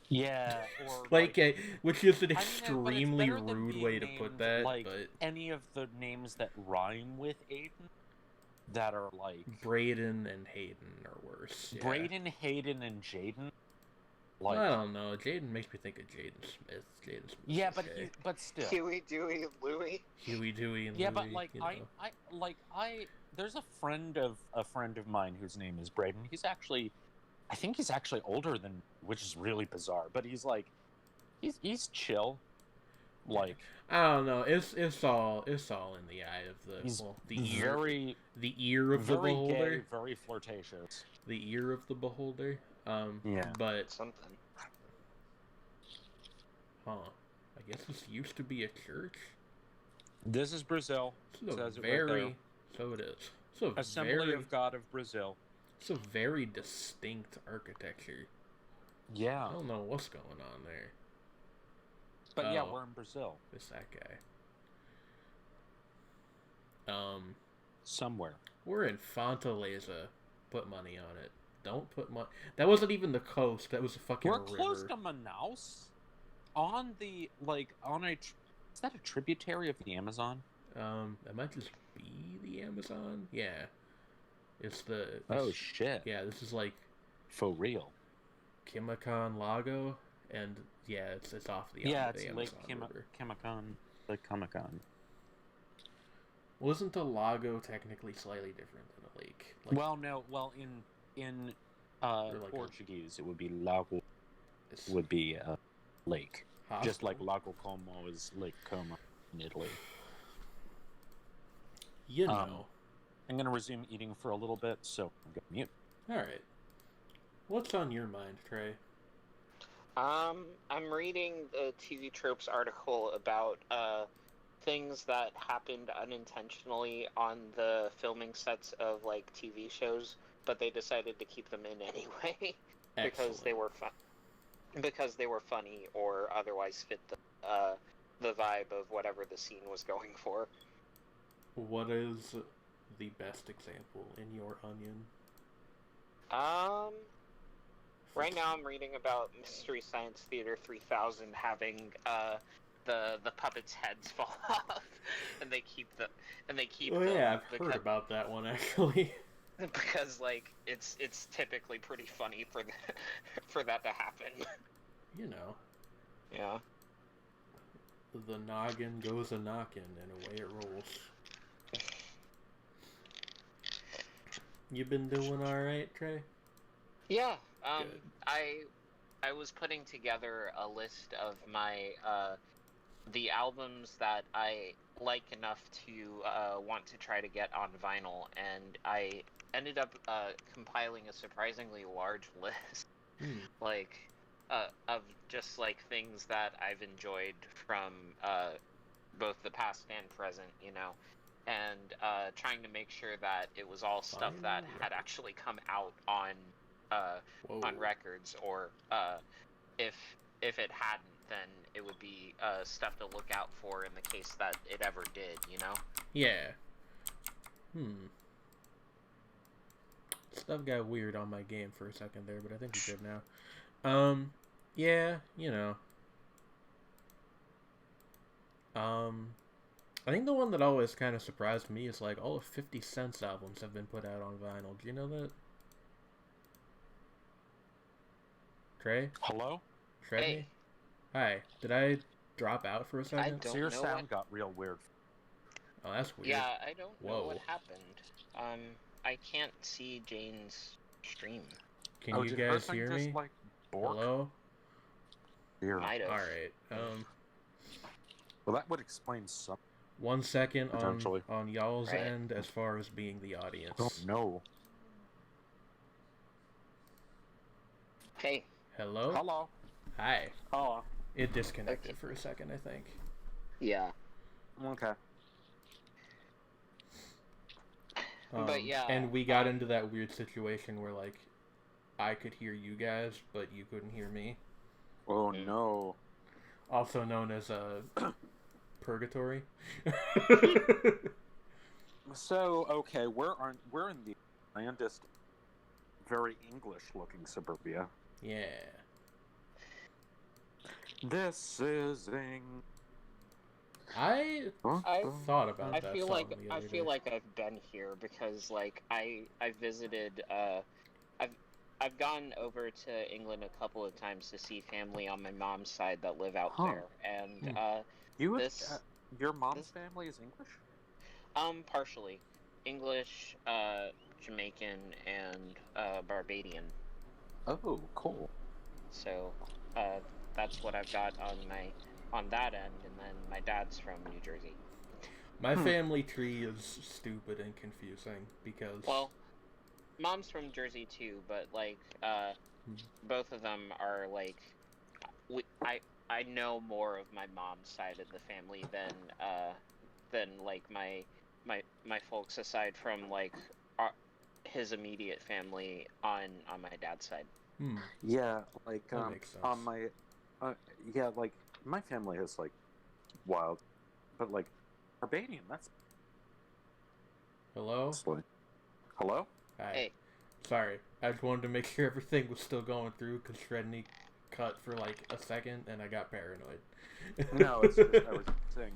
Yeah, or like which is an extremely rude way to put that. Like but any of the names that rhyme with Aiden, that are like Braden and Hayden are worse. Yeah. Braden, Hayden, and Jaden. Like, I don't know. Jaden makes me think of Jaden Smith. Jaden Smith. Yeah, okay. but still. Huey, Dewey, and Louie. Huey, Dewey, and yeah, Louie. But like there's a friend of mine whose name is Braden. I think he's actually older than, which is really bizarre. But he's like, he's chill. Like, I don't know. It's all in the eye of the ear of the beholder. Gay, very flirtatious. The ear of the beholder. Yeah. But something. Huh. I guess this used to be a church. This is Brazil. So it is. So Assembly of God of Brazil. It's a very distinct architecture. Yeah. I don't know what's going on there. But yeah, we're in Brazil. It's that guy. Somewhere. We're in Fortaleza. Put money on it. Don't put money. That wasn't even the coast. That was a fucking river. We're close to Manaus. On the is that a tributary of the Amazon? That might just be the Amazon. Yeah. It's oh shit. Yeah, this is like for real. Kimakan Lago, and yeah, it's off the it's the Lake Amazon Lake Kimakan. Wasn't the lago technically slightly different than a lake? In like Portuguese, it would be lago. Would be a lake, just like Lago Como is Lake Como in Italy. You know. I'm going to resume eating for a little bit, so I'm going to mute. All right. What's on your mind, Trey? I'm reading the TV Tropes article about things that happened unintentionally on the filming sets of like TV shows, but they decided to keep them in anyway because they were fun. Because they were funny or otherwise fit the vibe of whatever the scene was going for. What is the best example in your onion? Right now I'm reading about Mystery Science Theater 3000 having the puppets' heads fall off, and they keep Oh them yeah, I've heard about that one actually. because like it's typically pretty funny for for that to happen. You know, Yeah. the noggin goes a knockin' and away it rolls. You been doing all right, Trey? Yeah. Good. I was putting together a list of my the albums that I like enough to want to try to get on vinyl, and I ended up compiling a surprisingly large list, like of just like things that I've enjoyed from both the past and present, you know, and trying to make sure that it was all stuff that had actually come out on records, or if it hadn't, then it would be stuff to look out for in the case that it ever did, you know? Yeah. Stuff got weird on my game for a second there, but I think we're good now. Yeah, you know. I think the one that always kind of surprised me is like all of 50 Cent's albums have been put out on vinyl. Do you know that? Trey? Hello? Shred Hey. me? Hi. Did I drop out for a second? don't So your know sound what- got real weird. Oh, that's weird. Yeah, I don't know Whoa. what happened. I can't see Jane's stream. Can Oh, you did her guys thing hear just, me? like, bork? Hello? Here. Might have. Alright. Well, that would explain something. 1 second Potentially. on y'all's Right. end as far as being the audience. I don't know. Hey. Hello? Hello? Hi. Hello? It disconnected Okay. for a second, I think. Yeah. Okay. But yeah, And we got into that weird situation where, like, I could hear you guys, but you couldn't hear me. Oh, Mm. no. Also known as purgatory. So, okay, we're in the blandest, very English-looking suburbia. Yeah. This is I I thought about I that feel song like the I other feel day. like I've been here because like I visited I've gone over to England a couple of times to see family on my mom's side that live out Huh. there, and Hmm. you. this- Your mom's this- family is English? partially English, Jamaican, and Barbadian. Oh, cool. So that's what I've got on that end, and then my dad's from New Jersey. My family tree is stupid and confusing because Well, mom's from Jersey too, but like both of them are like I know more of my mom's side of the family than like my folks aside from like his immediate family on my dad's side. Yeah, like That makes sense. on my, yeah, like my family is like wild, but like Barbadian. That's Hello? like, hello. Hi. Hey. Sorry, I just wanted to make sure everything was still going through because Shredney cut for like a second and I got paranoid. No, it's just, I was saying.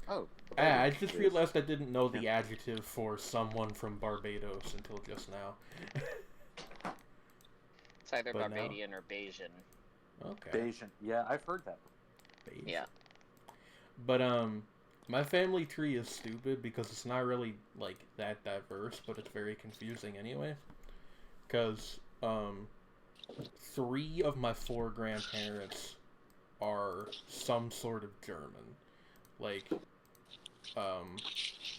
Oh. I just is- realized I didn't know the adjective for someone from Barbados until just now. It's either But no. Barbadian or Bayesian. Okay. Bayesian. Yeah, I've heard that. Beige. Yeah. But my family tree is stupid because it's not really like that diverse, but it's very confusing anyway. Because 3 of my 4 grandparents are some sort of German. Like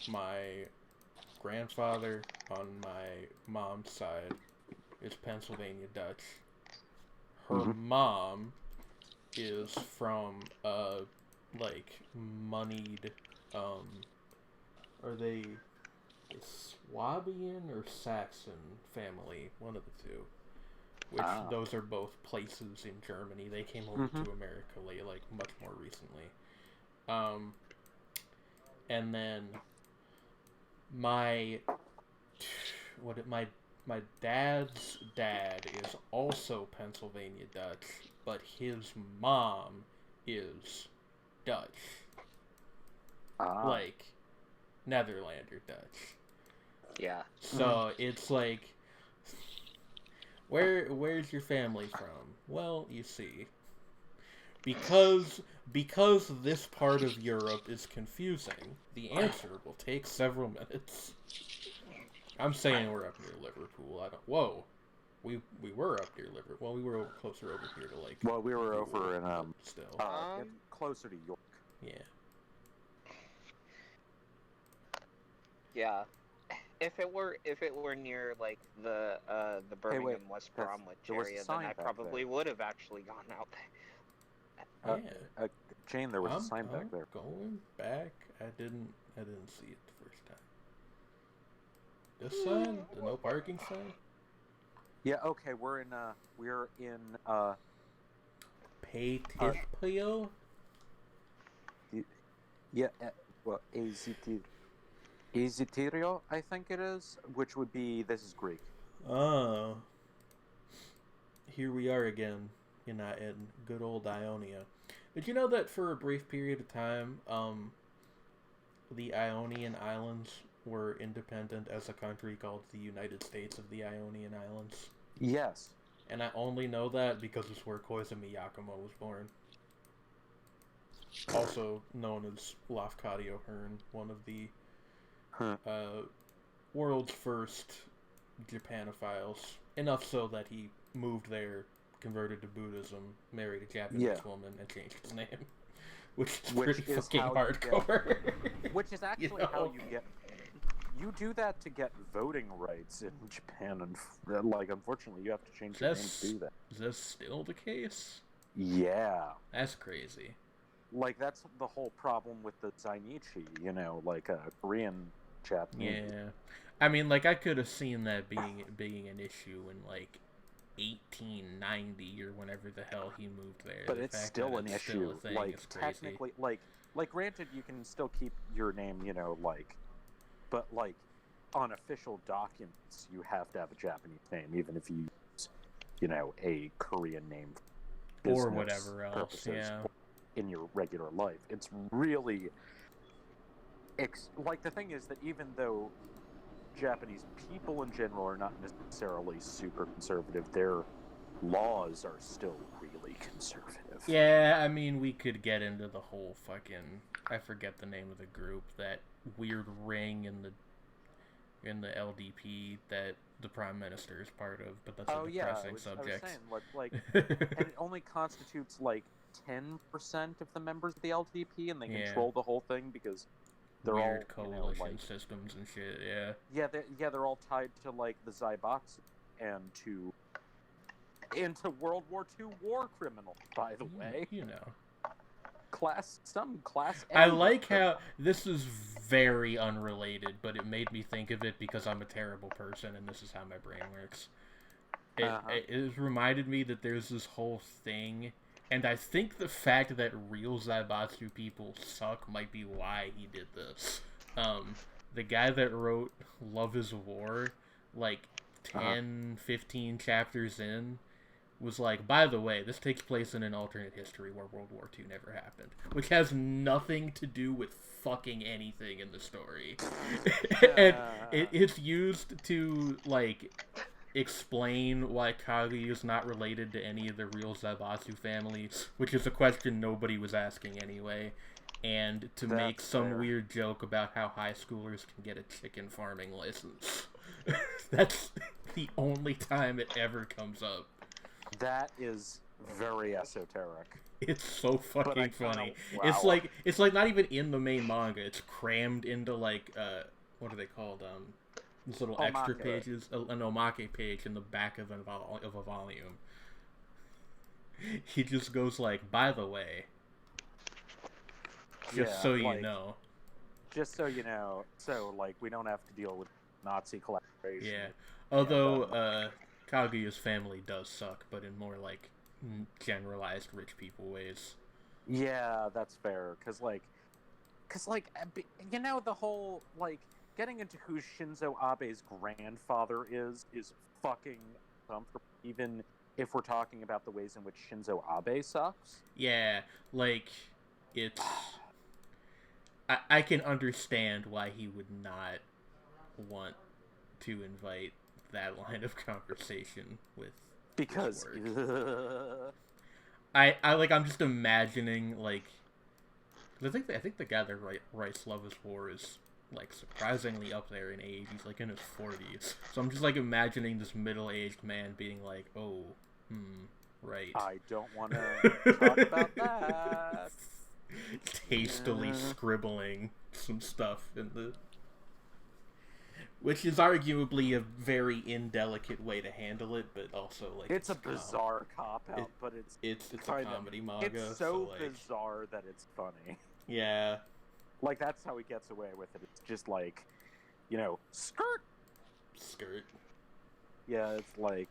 my grandfather on my mom's side is Pennsylvania Dutch. Her Mhm. mom is from like moneyed are they Swabian or Saxon family, one of the two, which those are both places in Germany. They came over to America like much more recently. And then my dad's dad is also Pennsylvania Dutch, but his mom is Dutch. Ah. Like, Netherlander Dutch. Yeah. So it's like, where's your family from? Well, you see, because this part of Europe is confusing, the answer will take several minutes. I'm saying we're up near Liverpool. Whoa, we were up near Liverpool. Well, we were closer over here to like. Well, we were over in but still. closer to York. Yeah. Yeah. If it were near like the Birmingham West Bromwich area, then I probably would have actually gone out there. Yeah. Jane, there was a sign back there. Going back, I didn't see it the first time. This sign, the no parking sign. Yeah. Okay, we're in Petitpio. Yeah. Well, Eziterio, I think it is, which would be, this is Greek. Oh. Here we are again, in good old Ionia. Did you know that for a brief period of time, the Ionian Islands were independent as a country called the United States of the Ionian Islands? Yes. And I only know that because it's where Koizumi Yakumo was born. Also known as Lafcadio Hearn, one of the world's first Japanophiles. Enough so that he moved there, converted to Buddhism, married a Japanese woman, and changed his name. Which is pretty fucking hardcore. Which is actually how you get... You do that to get voting rights in Japan, and unfortunately you have to change your name to do that. Is this still the case? Yeah. That's crazy. That's the whole problem with the Zainichi, Korean Japanese. Yeah. I mean, I could have seen that being an issue in, 1890 or whenever the hell he moved there. But it's still an issue. Technically, granted, you can still keep your name, but, on official documents, you have to have a Japanese name, even if you use, a Korean name. Or whatever else, yeah. In your regular life. It's really... the thing is that even though Japanese people in general are not necessarily super conservative, their laws are still really conservative. Yeah, I mean, we could get into the whole fucking... I forget the name of the group, that weird ring in the LDP that the Prime Minister is part of, but that's a depressing subject. I was saying, and it only constitutes 10% of the members of the LDP, and they control the whole thing because they're weird all coalition systems and shit. They're all tied to the Zaibatsu and to World War II war criminals. By the way, class A. I like how this is very unrelated, but it made me think of it because I'm a terrible person, and this is how my brain works. It reminded me that there's this whole thing. And I think the fact that real Zaibatsu people suck might be why he did this. The guy that wrote Love is War, 10, 15 chapters in, was like, by the way, this takes place in an alternate history where World War II never happened. Which has nothing to do with fucking anything in the story. And it's used to, explain why Kaguya is not related to any of the real Zaibatsu families, which is a question nobody was asking anyway, and to make some weird joke about how high schoolers can get a chicken farming license. That's the only time it ever comes up. That is very esoteric. It's so fucking funny. Wow. It's not even in the main manga. It's crammed into what are they called? These little extra pages, an omake page in the back of a volume. He just goes by the way, just so you know. Just so you know, so we don't have to deal with Nazi collaboration. Yeah, although Kaguya's family does suck, but in more generalized rich people ways. Yeah, that's fair. Cause the whole getting into who Shinzo Abe's grandfather is fucking uncomfortable, even if we're talking about the ways in which Shinzo Abe sucks. Yeah, it's I can understand why he would not want to invite that line of conversation with Because his work. I'm just imagining like I think the guy that writes Love Is War is like surprisingly up there in age. He's like in his 40s. So I'm just like imagining this middle-aged man being like, "Oh, right." I don't want to talk about that. Hastily scribbling some stuff in the, which is arguably a very indelicate way to handle it, but also like it's a bizarre cop out, but it's a comedy manga. It's so like, bizarre that it's funny. Yeah. Like, that's how he gets away with it. It's just like, skirt. Yeah, it's like,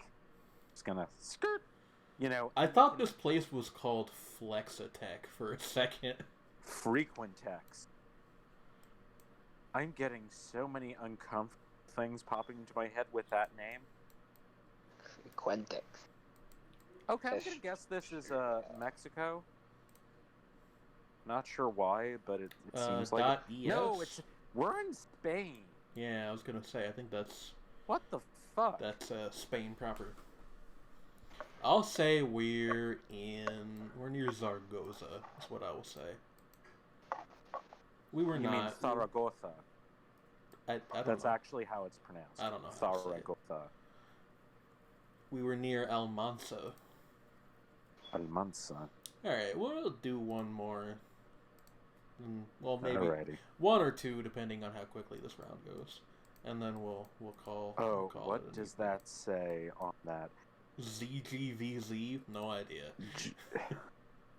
it's gonna skirt. I thought this place was called Flexatech for a second. Frequentex. I'm getting so many uncomfortable things popping into my head with that name. Frequentex. Okay, I'm gonna guess this is Mexico. Not sure why, but it seems like .es? No, we're in Spain. Yeah, I was gonna say. I think that's what the fuck. That's Spain proper. I'll say we're near Zaragoza. That's what I will say. We were you not. mean Zaragoza? I don't That's know. actually how it's pronounced. I don't know how to say it. Zaragoza. We were near Almansa. Almansa. Alright, we'll do one more. Well, maybe Alrighty. one or two, depending on how quickly this round goes. And then we'll call. Oh, we'll call what it does that say on that? ZGVZ? No idea.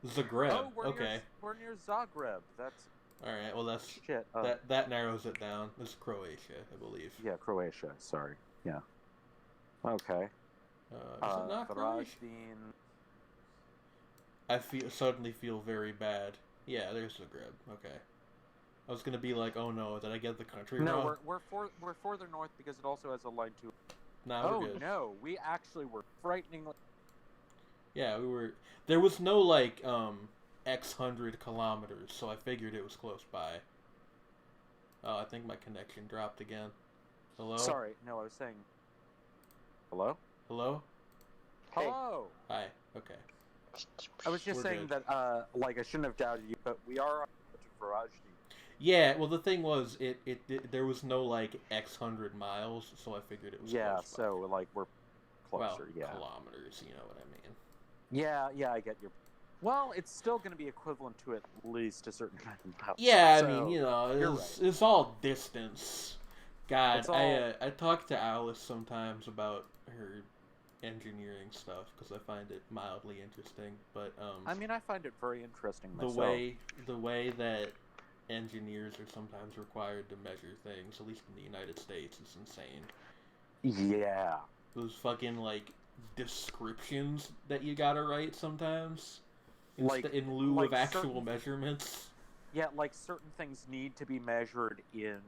Zagreb. Oh, okay. We're near Zagreb. That's Alright, well that's shit. that narrows it down. It's Croatia, I believe. Yeah, Croatia. Sorry. Yeah. Okay. Is it not Croatia? Varaždin. I suddenly feel very bad. Yeah, there's Zagreb. Okay. I was gonna be like, oh no, did I get the country wrong? No, we're further north because it also has a line to. Nah, we're good. No, we actually were frighteningly. Yeah, we were. There was no like X 100 kilometers, so I figured it was close by. Oh, I think my connection dropped again. Hello? Sorry, no, I was saying. Hello? Hello? Hey. Hello! Hi. Okay. I was just We're saying good. that, I shouldn't have doubted you, but we are on to Varaždin. Yeah, well, the thing was, it there was no like X 100 miles, so I figured it was Yeah, close by. so like we're closer. Well, yeah. kilometers. You know what I mean? Yeah, I get your. Well, it's still going to be equivalent to at least a certain kind of miles. Yeah, So, I mean, you know, you're it's all distance. God, It's all- I talk to Alice sometimes about her engineering stuff because I find it mildly interesting. But I mean, I find it very interesting the myself. way that engineers are sometimes required to measure things, at least in the United States, is insane. Yeah. Those fucking like descriptions that you gotta write sometimes, Like- in lieu like of actual certain- measurements. Yeah, like certain things need to be measured in,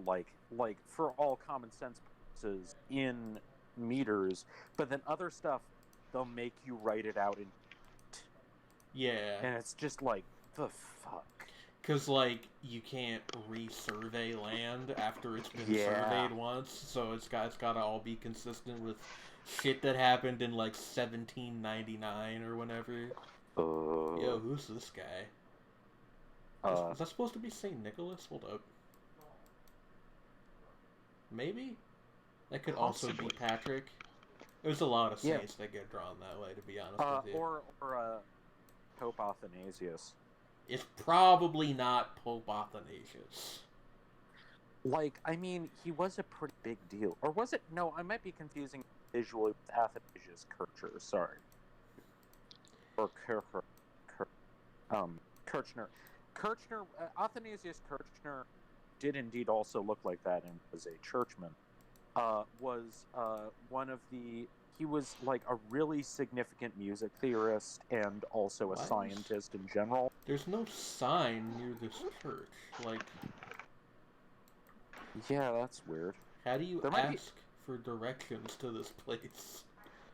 like for all common sense purposes in meters, but then other stuff they'll make you write it out in, Yeah. and it's just like the fuck. Because, like, you can't resurvey land after it's been Yeah. surveyed once, so it's got to all be consistent with shit that happened in, like, 1799 or whenever. Yo, who's this guy? Is that supposed to be St. Nicholas? Hold up. Maybe? That could also be Possibly. Patrick. There's a lot of Yeah. saints that get drawn that way, to be honest with you. Or Pope Athanasius. It's probably not Pope Athanasius. Like, I mean, he was a pretty big deal. Or was it? No, I might be confusing visually with Athanasius Kircher. Sorry. Or Kircher. Kirchner. Athanasius Kirchner did indeed also look like that and was a churchman. Was one of the... He was, like, a really significant music theorist and also a What? scientist in general. There's no sign near this church. Like, Yeah, that's weird. how do you There might be- ask for directions to this place?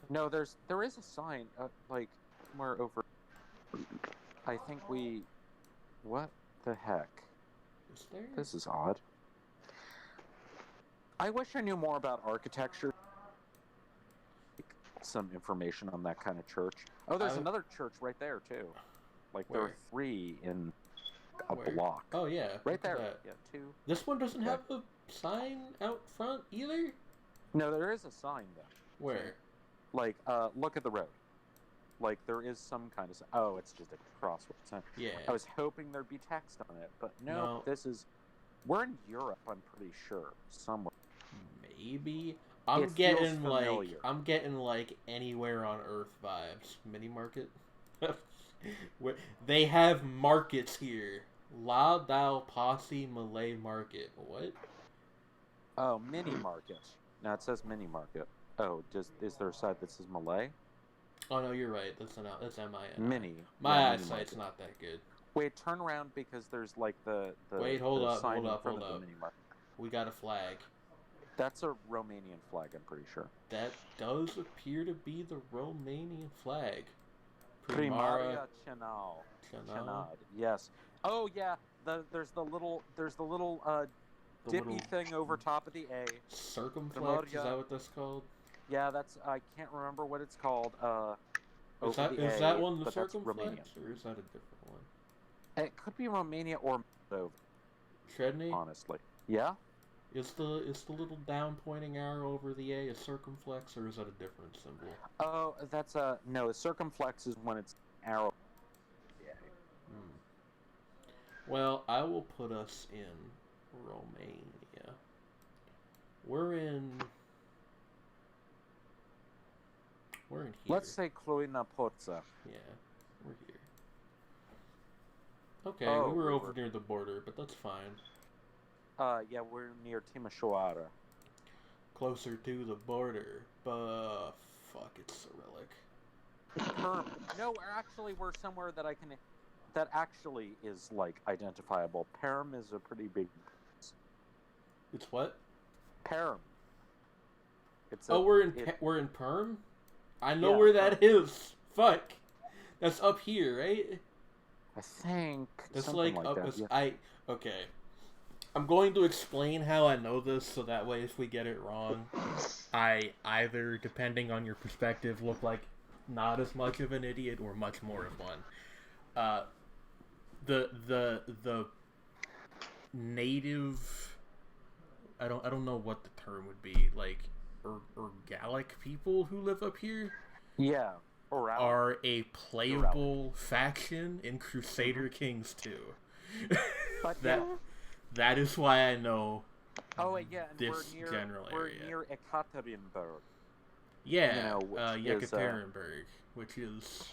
No, there is a sign, like somewhere over. I think we. What the heck? Is there? This is odd. I wish I knew more about architecture. Some information on that kind of church. Oh, there's another church right there too. Like there Where? are 3 in a Where? block. Oh yeah, Right look at there. that. Yeah, 2. This one doesn't Yeah. have a sign out front either. No, there is a sign though. Where? Like, look at the road. Like there is some kind of. Oh, it's just a crosswalk sign. Yeah. I was hoping there'd be text on it, but no. No. This is. We're in Europe, I'm pretty sure, somewhere. Maybe. I'm It feels getting familiar. like anywhere on Earth vibes. Mini market. They have markets here. La Dal Posse Malay Market. What? Oh, mini market. Now it says mini market. Oh, is there a side that says Malay? Oh no, you're right. That's MIN. Mini. My Yeah, mini eyesight's market. not that good. Wait, turn around because there's like the Wait, hold the up, sign hold in up, front hold of up. the mini market. We got a flag. That's a Romanian flag, I'm pretty sure. That does appear to be the Romanian flag. Primaria Chenal. Chenal. Chenad. Yes. Oh yeah. There's the little The dippy little thing over top of the A. circumflex. Is Primaria. that what that's called? Yeah, that's I can't remember what it's called. Is Over that the is A, that one the but that's circumflex, Romanian. or is that a different one? It could be Romania or Moldova, Shredney, honestly. Yeah. is the little down pointing arrow over the A a circumflex, or is that a different symbol? Oh, that's a no. Circumflex is when it's arrow. Yeah. Well, I will put us in Romania. We're in here. Let's say Cluj Napoca. Yeah, we're here. Okay, Oh, we were we over were- near the border, but that's fine. Yeah, we're near Timișoara. Closer to the border, but fuck, it's Cyrillic. No, actually, we're somewhere that I can. That actually is like identifiable. Perm is a pretty big. It's what? Perm. It's. Oh, we're in it- we're in Perm. I know Yeah, where that Perm. is. Fuck, that's up here, right? I think That's something like like up. that. Yeah. Okay. I'm going to explain how I know this, so that way, if we get it wrong, I either, depending on your perspective, look like not as much of an idiot or much more of one. The native, I don't know what the term would be, like Gallic people who live up here Yeah. Or out. are a playable faction in Crusader Kings 2. But that yeah. that is why I know Oh wait, yeah, and this we're near general we're area. near Ekaterinburg. Yeah, you know, which is, Yekaterinburg, which is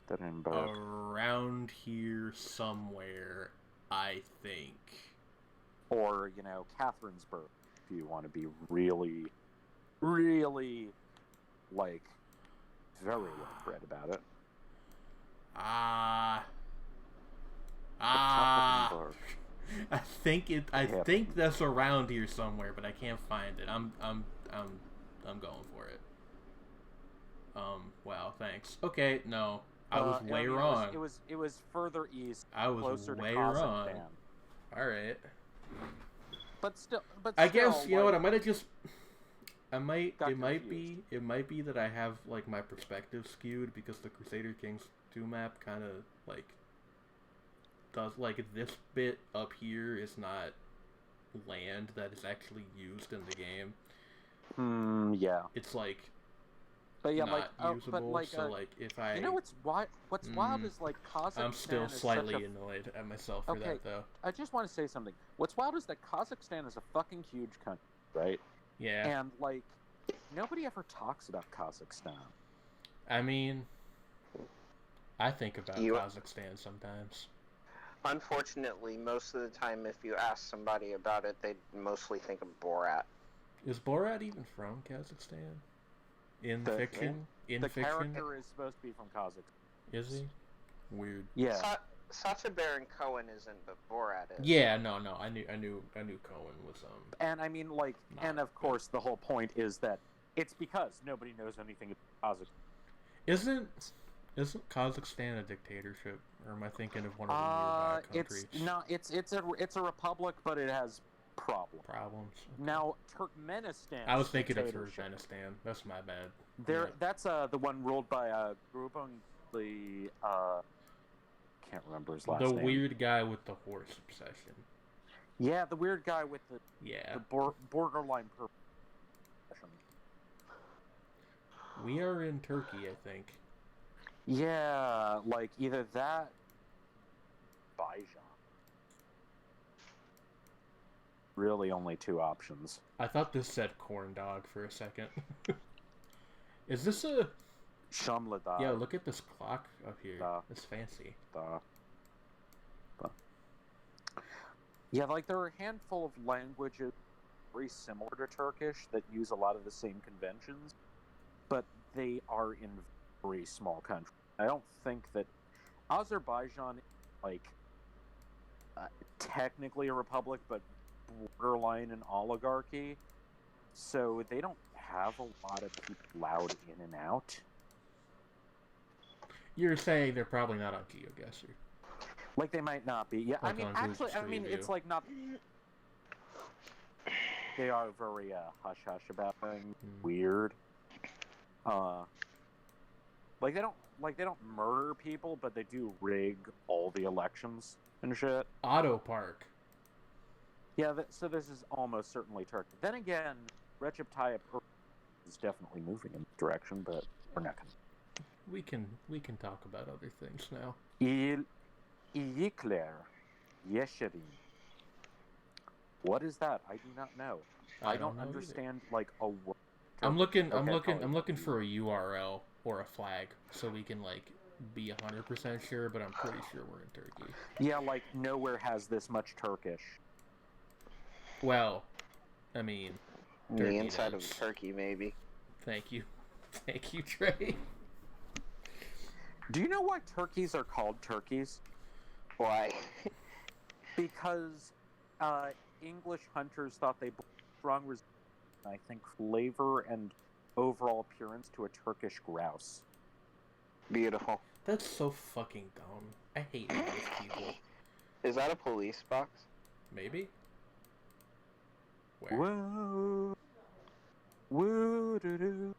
Ekaterinburg. around here somewhere, I think. Or, Catherinesburg, if you want to be really, really, like, very well bred about it. Ekaterinburg. I think that's around here somewhere, but I can't find it. I'm going for it. Wow, thanks. Okay, no. I was way wrong. It was further east, I was closer way to wrong. Kazakhstan. All right. But still, I guess still, you know what I like, might have just. I might. Got It might confused. be. It might be that I have like my perspective skewed because the Crusader Kings 2 map kind of like does like this bit up here is not land that is actually used in the game. Yeah. It's like But yeah, not like, usable. but like, so like if I. what's wild is like Kazakhstan. I'm still is slightly such a annoyed at myself for Okay. that though. I just want to say something. What's wild is that Kazakhstan is a fucking huge country, right? Yeah. And like, nobody ever talks about Kazakhstan. I mean, I think about You- Kazakhstan sometimes. Unfortunately, most of the time, if you ask somebody about it, they mostly think of Borat. Is Borat even from Kazakhstan? In The- fiction? In The fiction? character is supposed to be from Kazakhstan. Is he? Weird. Yeah. Sacha Baron Cohen isn't, but Borat is. Yeah, no. I knew Cohen was And I mean, like, Not and of good. course, the whole point is that it's because nobody knows anything about Kazakhstan. Isn't Isn't Kazakhstan a dictatorship, or am I thinking of one of the nearby countries? It's a republic, but it has problems. Okay. Now Turkmenistan. I was thinking of Turkmenistan. That's my bad. That's the one ruled by Grubangli. Can't remember his last name. The weird guy with the horse obsession. Yeah, the weird guy with the borderline obsession. We are in Turkey, I think. Yeah, like either that, Bajan. Really, only two options. I thought this said corn dog for a second. Is this a... Shamlada. Yeah, look at this clock up here. It's fancy. Yeah, like there are a handful of languages very similar to Turkish that use a lot of the same conventions, but they are in very small countries. I don't think that Azerbaijan is like technically a republic, but borderline an oligarchy, so they don't have a lot of people allowed in and out. You're saying they're probably not on GeoGuessr. Like they might not be. Yeah, Like it's like not. They are very hush hush about things. Weird. Like they don't murder people, but they do rig all the elections and shit. Auto Park. Yeah, so this is almost certainly Turkey. Then again, Recep Tayyip is definitely moving in this direction, but we're not gonna. We can talk about other things now. İyikler Yeşerin. What is that? I do not know. I don't understand either. Like a word. I'm looking for a URL or a flag so we can like be 100% sure, but I'm pretty sure we're in Turkey. Yeah, like nowhere has this much Turkish. Well, I mean, the inside of Turkey, maybe. Thank you, Trey. Do you know why turkeys are called turkeys? Why? Because English hunters thought they brought strong I think flavor and overall appearance to a Turkish grouse. Beautiful. That's so fucking dumb. I hate English people. Is that a police box? Maybe. Where? Whoa. Woo doo doo.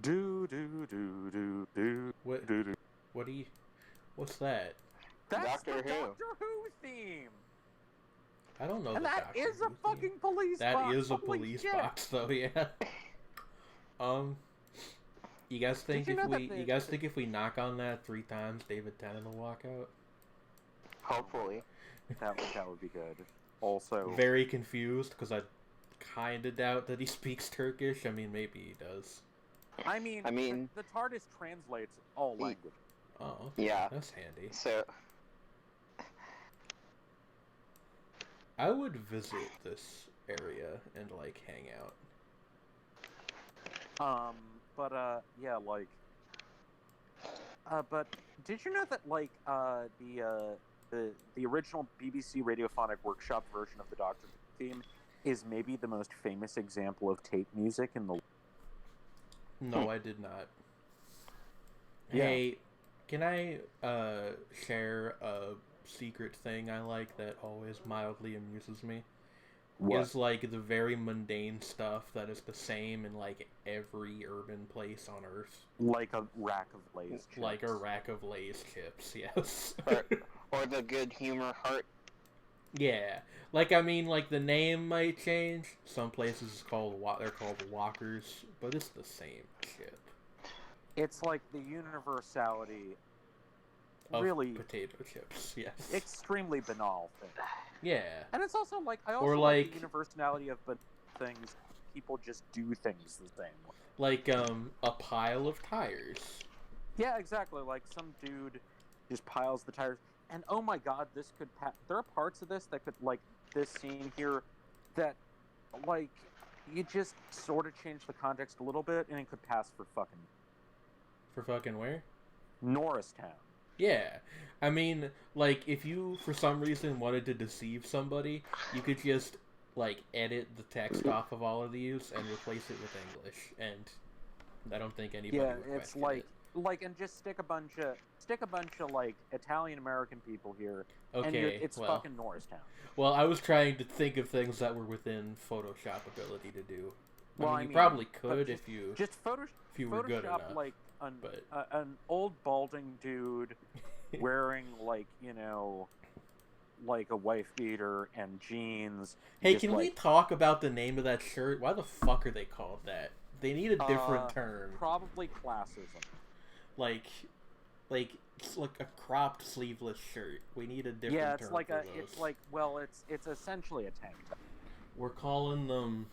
Do do do do do. What? Do, do. What do you? What's that? That's Doctor the Who. Doctor Who theme. I don't know. And that Doctor is Who a fucking theme. police box. That is a Holy police shit. box, though. Yeah. You guys think you guys think if we knock on that 3 times, David Tennant will walk out? Hopefully. That would be good. Also, Very confused because I kind of doubt that he speaks Turkish. I mean, maybe he does. I mean, the TARDIS translates all languages. Oh, okay. Yeah. That's handy. So, I would visit this area and like hang out. Yeah, like, but did you know that like the original BBC Radiophonic Workshop version of the Doctor Who theme is maybe the most famous example of tape music in the. No, I did not. Yeah. Hey, can I share a secret thing I like that always mildly amuses me? What? Is like the very mundane stuff that is the same in like every urban place on Earth. Like a rack of Lay's chips. Like a rack of Lay's chips, yes. or the good humor heart. Yeah, like I mean, like the name might change. Some places it's called they're called Walkers, but it's the same chip. It's like the universality. Of really potato chips, yes. Extremely banal thing. Yeah. And it's also like I also Or like like the universality of things. People just do things the same way. Like a pile of tires. Yeah, exactly. Like some dude just piles the tires, and oh my god, this could. There are parts of this that could, like this scene here, that like you just sort of change the context a little bit, and it could pass for fucking. For fucking where? Norristown. Yeah. I mean, like, if you, for some reason, wanted to deceive somebody, you could just, like, edit the text off of all of these and replace it with English, and I don't think anybody would it's question like, it. and just stick a bunch of like Italian American people here, and Okay, it's well, fucking Norristown. well, I was trying to think of things that were within Photoshop ability to do. Well, you probably could just, if you just if you were good Photoshop enough. like but an old balding dude wearing like like a wife beater and jeans. hey, just, can we talk about the name of that shirt? Why the fuck are they called that? They need a different term. Probably classism. Like it's like a cropped sleeveless shirt. We need a different Yeah, term it's like for those. it's essentially a tank top. We're calling them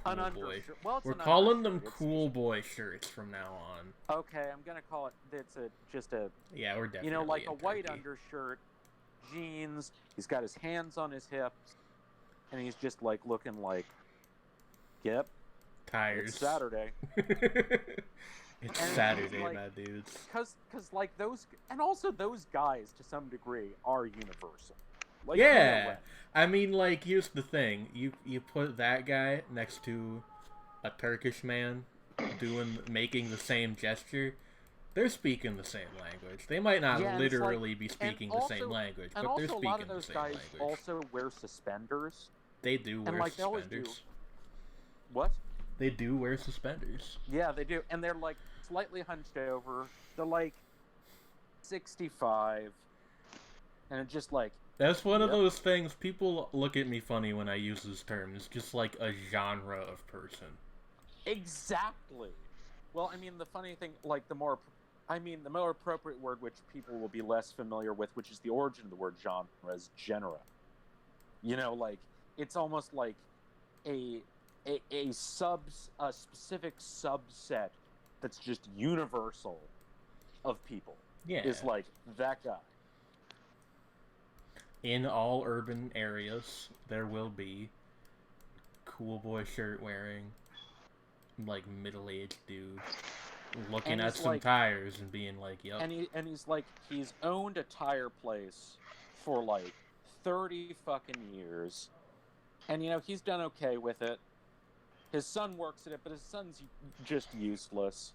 cool An boy. undershirt. Well, it's We're an calling them undershirt. cool boy shirts from now on. Okay, I'm gonna call it. Just a Yeah, we're definitely like a in white Turkey. undershirt, jeans. He's got his hands on his hips, and he's just like looking like, yep, Tires. it's Saturday. It's And Saturday, like- my dudes. Cause like those, and also those guys to some degree are universal. Like, Yeah. I mean, like, here's the thing: you put that guy next to a Turkish man making the same gesture. They're speaking the same language. They might not Yeah, and it's literally be speaking the same also- language, and but they're also a speaking lot of the those same guys language. also wear suspenders. They do wear like, they always do. suspenders. What? They do wear suspenders. Yeah, they do, and they're like slightly hunched over. They're like 65, and it's just like, That's one of Yep. those things. People look at me funny when I use this term. It's just like a genre of person. exactly. Well, I mean, the funny thing, like the more appropriate word, which people will be less familiar with, which is the origin of the word genre, is genera. You know, like it's almost like a specific subset that's just universal of people. Yeah. Is like that guy. In all urban areas, there will be cool boy shirt wearing, like middle-aged dude looking And at he's some like- tires and being like, "Yup." And he's like, he's owned a tire place for like 30 fucking years, and he's done okay with it. His son works at it, but his son's just useless.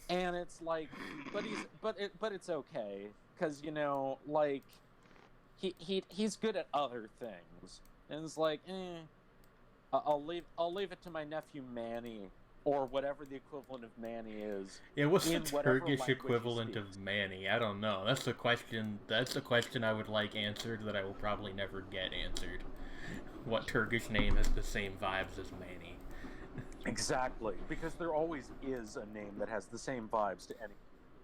And it's like, but it's okay because like he's good at other things, and it's like, I'll leave it to my nephew Manny, or whatever the equivalent of Manny is. Yeah, what's the in whatever Turkish language he equivalent speaks. of Manny? I don't know. That's a question. That's a question I would like answered that I will probably never get answered. What Turkish name has the same vibes as Manny? Exactly, because there always is a name that has the same vibes to any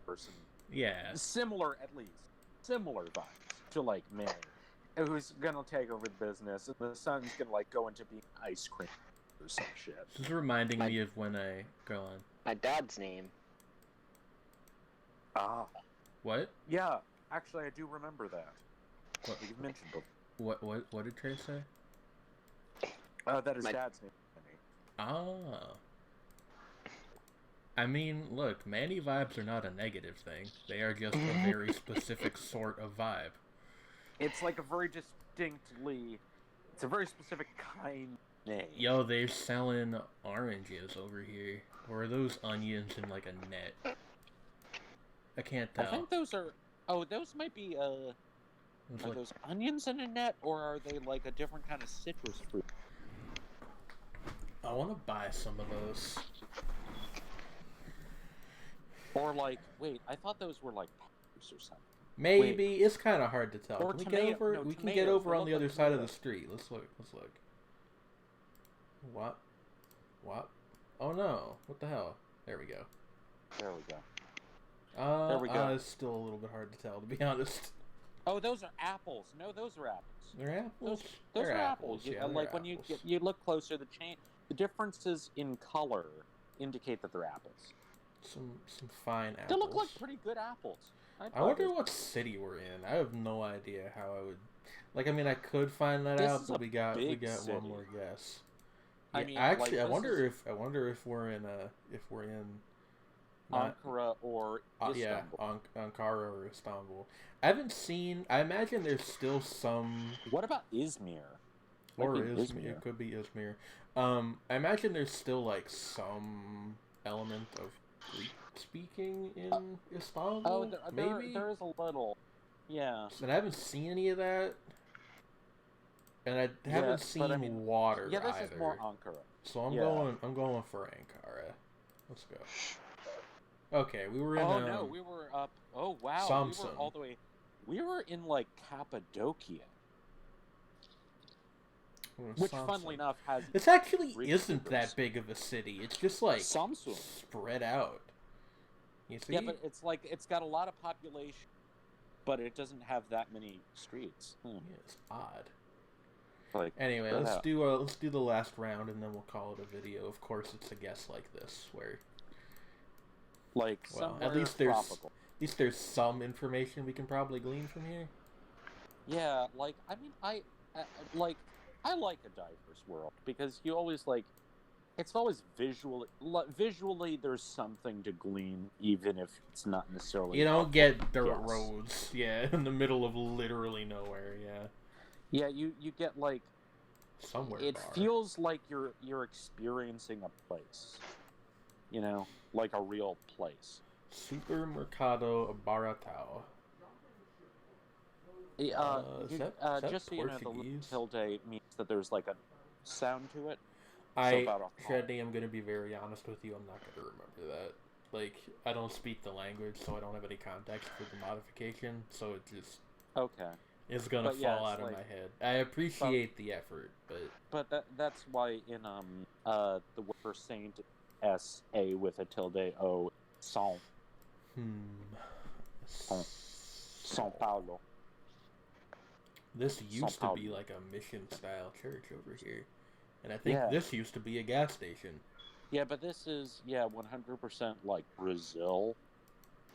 person. Yeah. Similar, at least. Similar vibes to, like, Manny, who's gonna take over the business, and the son's gonna, like, go into being ice cream or some shit. This is reminding me of when I... Go on. My dad's name. Ah. What? Yeah, actually, I do remember that. What? You've mentioned before. What did Trey say? That his My- dad's name. Ah. I mean, look, Manny vibes are not a negative thing. They are just a very specific sort of vibe. It's like a very distinctly... It's a very specific kind of name. Yo, they're selling oranges over here. Or are those onions in, like, a net? I can't I tell. think those are. Oh, those might be. It's Are like- those onions in a net, or are they like a different kind of citrus fruit? I want to buy some of those. Or like, wait, I thought those were like peppers or something. Maybe. It's kind of hard to tell. Or Can we tomato- get over? no, We can get tomatoes. over They on look the other like side of the tomatoes. street. Let's look. Let's look. What? Oh no! What the hell? There we go. There we go. There we go. It's still a little bit hard to tell, to be honest. Oh, those are apples. No, those are apples. They're apples. Those They're are apples. Yeah, they're like when apples. you look closer, the differences in color indicate that they're apples. some fine apples. They look like pretty good apples. I wonder what city we're in. I have no idea how I would. Like, I mean, I could find that This out, is but a we got big one city. more guess. I Yeah, mean, actually, like, I wonder this if we're in not- Ankara or yeah, Istanbul. Ankara or Istanbul. I haven't seen. I imagine there's still some, What about Izmir? or Might be Izmir. It could be Izmir. I imagine there's still like some element of Greek speaking in Istanbul. Oh, maybe. there is a little. Yeah. And I haven't seen any of that. And I Yeah, haven't but seen I mean, water Yeah, this either. is more Ankara. So I'm Yeah. going for Ankara. Let's go. Okay, we were in Oh no, we were up. Oh wow, we Samsun. were all the way. We were in like Cappadocia, which, funnily enough, has. It actually Greek isn't speakers. that big of a city. It's just like Samsun. spread out. You see? Yeah, but it's like it's got a lot of population, but it doesn't have that many streets. Yeah, it's odd. Like Anyway, spread let's out. do the last round and then we'll call it a video. Of course, it's a guess like this where Like well, somewhere at least there's tropical. at least there's some information we can probably glean from here. Yeah, like I mean, I like a diverse world because you always like. It's always visually. There's something to glean, even if it's not necessarily. You don't get dirt Yes. roads, yeah, in the middle of literally nowhere, yeah. Yeah, you get like Somewhere. it bar. feels like you're experiencing a place, you know, like a real place. Supermercado Baratao. Is that Just so you know, the Portuguese? tilde means that there's like a sound to it. Shreddy, I'm gonna be very honest with you. I'm not gonna remember that. Like, I don't speak the language, so I don't have any context for the modification. So it just Okay, is gonna But yeah, fall it's out of like- my head. I appreciate the effort, but but that's why in the word for saint S-A with a tilde O, São São Paulo. This used to Paulo. be like a mission style church over here, and I think Yeah. this used to be a gas station. Yeah, but this is 100% like Brazil.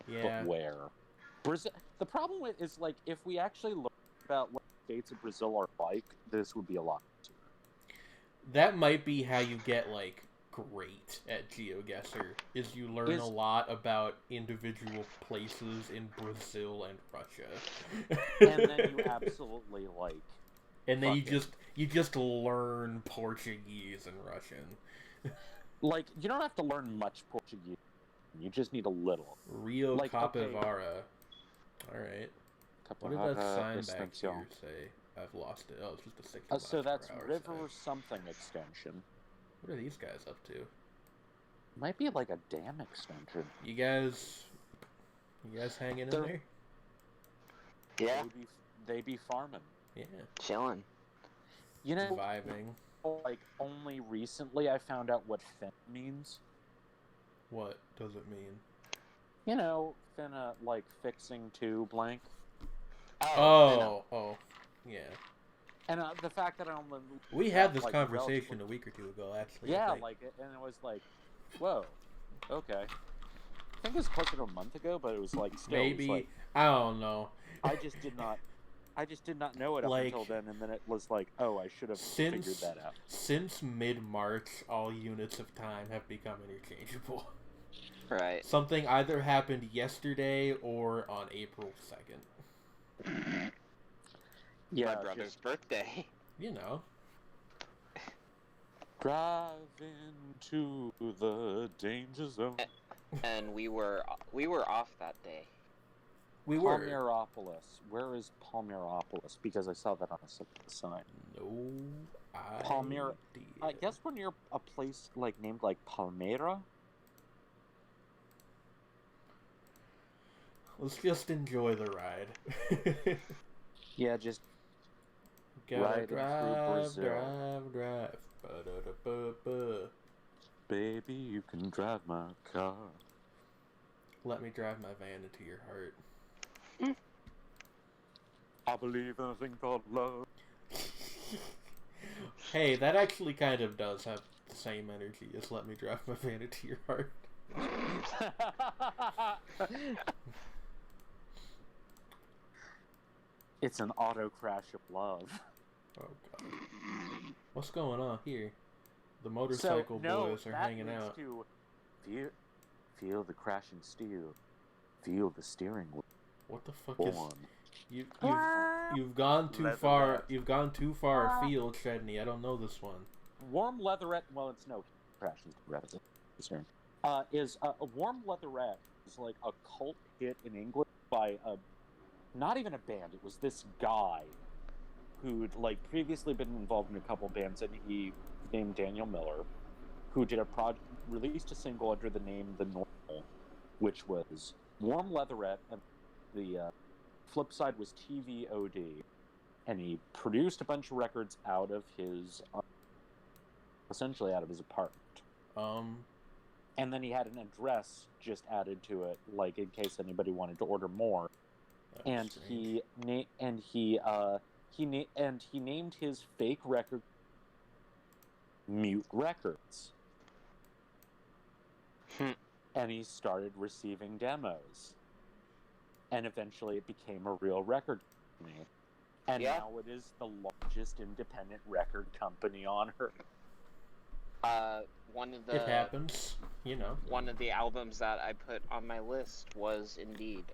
Yeah. But where? Brazil. The problem with is like if we actually learn about what states of Brazil are like, this would be a lot easier. That might be how you get like great at GeoGuessr, is you learn a lot about individual places in Brazil and Russia. And then you absolutely like. and then fuck you just learn Portuguese and Russian. Like you don't have to learn much Portuguese. You just need a little. Rio Like, okay. Capivara. Alright. What did that sign back here say? I've lost it. Oh, it's just a 60 So that's miles per hour river sign. something extension. What are these guys up to? Might be like a dam extension. You guys hanging in They're- there? Yeah, They be farming. Yeah. chilling. You know, Vibing. like only recently I found out what fin means. What does it mean? You know, finna like fixing to blank. Oh, yeah. And the fact that I only We had this like, conversation relatively- a week or two ago, actually. I Yeah, think. like, and it was like, whoa, okay. I think it was closer to a month ago, but it was like still. It was Maybe like, I don't know. I just did not know it up Like, until then, and then it was like, oh, I should have figured that out. Since mid-March, all units of time have become interchangeable. Right. Something either happened yesterday or on April 2nd. Yeah, My brother's birthday. You know. drive into the danger zone. And we were off that day. We were. Palmeiropolis. Where is Palmeiropolis? Because I saw that on a sign. No Palmyra- idea. I guess when you're a place like named like Palmeira. Let's just enjoy the ride. Yeah, just Gotta Riding through drive. Brazil. Ba-da-da-ba-ba. baby, you can drive my car. Let me drive my van into your heart. I believe in a thing called love. Hey, that actually kind of does have the same energy as Let Me Drive My Van Into Your Heart. It's an auto crash of love. Oh god. What's going on here? The motorcycle boys are hanging out. To feel the crashing steel. Feel the steering wheel. What the fuck is... Born. You've gone too Leatherette. far. You've gone too far afield, Chedney. I don't know this one. Warm leatherette. Well, it's no crashing rather. Steering. is a Warm Leatherette is like a cult hit in England by not even a band. It was this guy who'd like previously been involved in a couple bands, and he named Daniel Miller, who did released a single under the name The Normal, which was Warm Leatherette, and the flip side was TVOD, and he produced a bunch of records out of his, essentially out of his apartment. And then he had an address just added to it, like in case anybody wanted to order more. And he named his fake record Mute Records. And he started receiving demos. And eventually it became a real record company. And now it is the largest independent record company on earth. It happens, you know. One of the albums that I put on my list was indeed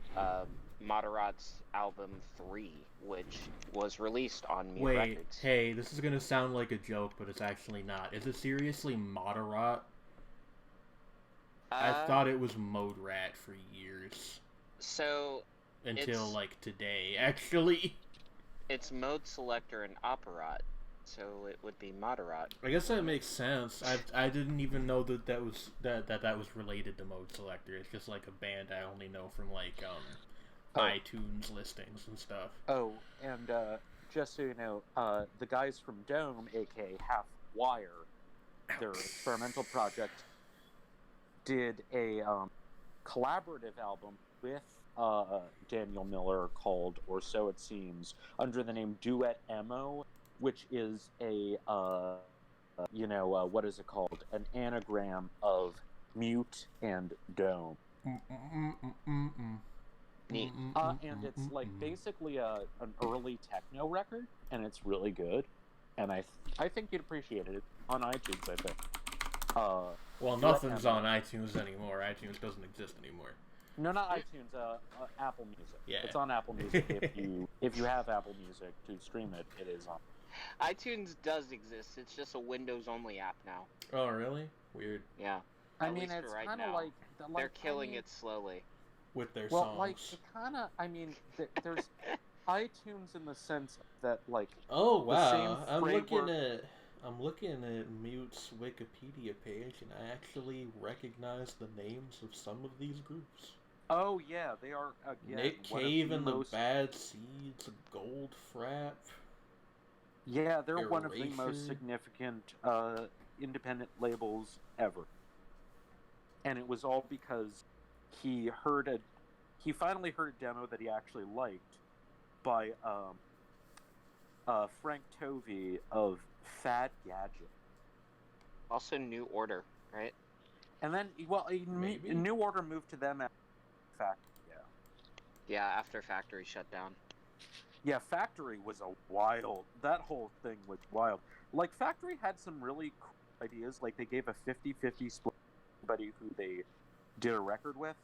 Moderat's album 3, which was released on Mute Records. Hey, this is gonna sound like a joke, but it's actually not. Is it seriously Moderat? I thought it was Mode Rat for years. So until like today, actually. It's Mode Selector and Operat, so it would be Moderat. I guess that makes sense. I didn't even know that was related to Mode Selector. It's just like a band I only know from like iTunes listings and stuff. Oh, and just so you know, the guys from Dome, aka Half Wire, their experimental project, did a collaborative album with Daniel Miller called Or So It Seems, under the name Duet Emo, which is a what is it called? An anagram of Mute and Dome. Neat. And it's like basically an early techno record, and it's really good. And I think you'd appreciate it. It's on iTunes, I think. Well, nothing's on iTunes anymore. iTunes doesn't exist anymore. No, not iTunes. Apple Music. Yeah. It's on Apple Music. if you have Apple Music to stream it, it is on. iTunes does exist. It's just a Windows-only app now. Oh, really? Weird. Yeah. I mean, it's kind of like they're killing it slowly. With their songs. Like, it kind of, I mean, there's iTunes in the sense that, like... Oh, wow. I'm looking at Mute's Wikipedia page, and I actually recognize the names of some of these groups. Oh, yeah, they are, again... Nick Cave and the Bad Seeds, Goldfrapp. Yeah, they're one of the most significant independent labels ever. And it was all because he finally heard a demo that he actually liked by Frank Tovey of Fad Gadget. Also New Order, right? And then, New Order moved to them after Factory, Yeah, after Factory shut down. Yeah, Factory was that whole thing was wild. Like, Factory had some really cool ideas. Like, they gave a 50-50 split to anybody who they did a record with.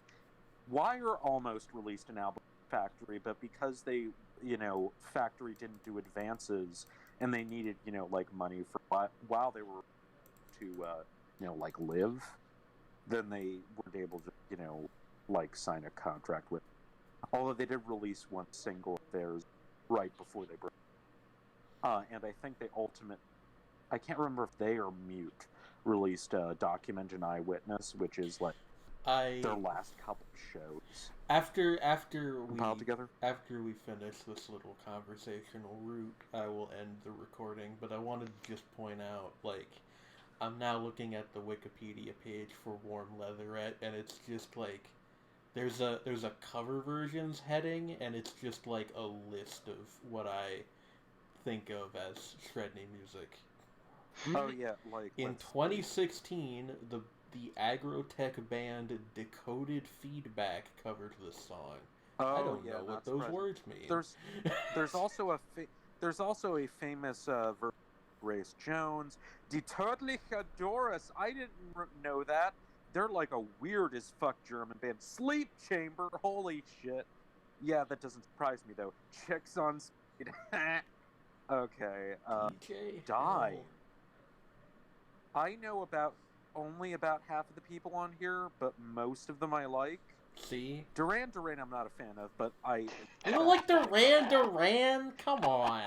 Wire almost released an album with Factory, but because they, Factory didn't do advances, and they needed, like, money for while they were to, live, then they weren't able to, sign a contract with. Although they did release one single of theirs right before they broke. And I think I can't remember if they or Mute released Document and Eyewitness, which is like their last couple shows. After we finish this little conversational route, I will end the recording, but I wanted to just point out, like, I'm now looking at the Wikipedia page for Warm Leatherette, and it's just like there's a cover versions heading, and it's just like a list of what I think of as Shredney music. Oh yeah, like in 2016, the Agrotech band Decoded Feedback covered this song. Oh, I don't know what those words mean. There's also a famous Grace Jones, Die Tödliche Doris. I didn't know that. They're like a weird as fuck German band. Sleep Chamber, holy shit. Yeah, that doesn't surprise me though. Chicks on Speed. Okay. DJ Die. I know about only about half of the people on here, but most of them I like. See? Duran Duran I'm not a fan of, but You don't like Duran? Come on.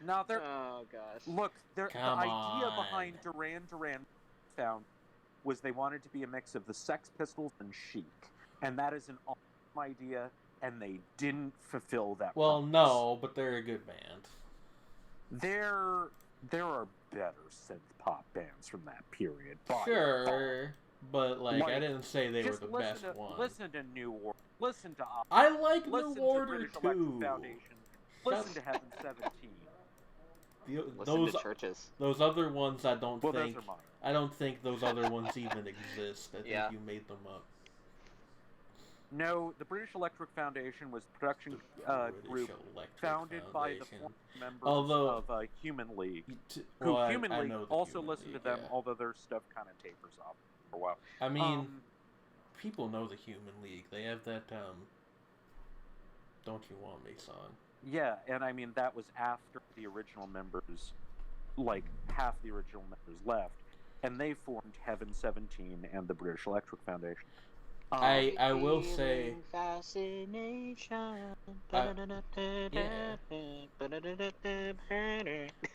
No, they're... Oh gosh. Look, the Come idea on. behind Duran Duran found was they wanted to be a mix of the Sex Pistols and Chic. And that is an awesome idea, and they didn't fulfill that Well, promise. no, but they're a good band. There are better synth pop bands from that period. by far. Sure, but like I Like, didn't say they were Just the listen best to, one. Listen to New Order. Listen to Op. I like Listen New Order to British Electric too. Foundation. Listen to Heaven 17. Listen to Churches. Those other ones I don't Well, think those are mine. I don't think those other ones even exist. I think Yeah. you made them up. No, the British Electric Foundation was a production British group Electric founded by the Foundation. former members Although- of Human League. Well, I Human League know the also Human listened League, to them, yeah. although their stuff kind of tapers off for a while. I mean, people know the Human League. They have that "Don't You Want Me" song. Yeah, and I mean that was after the original members, like half the original members left, and they formed Heaven 17 and the British Electric Foundation. I will say, Fascination.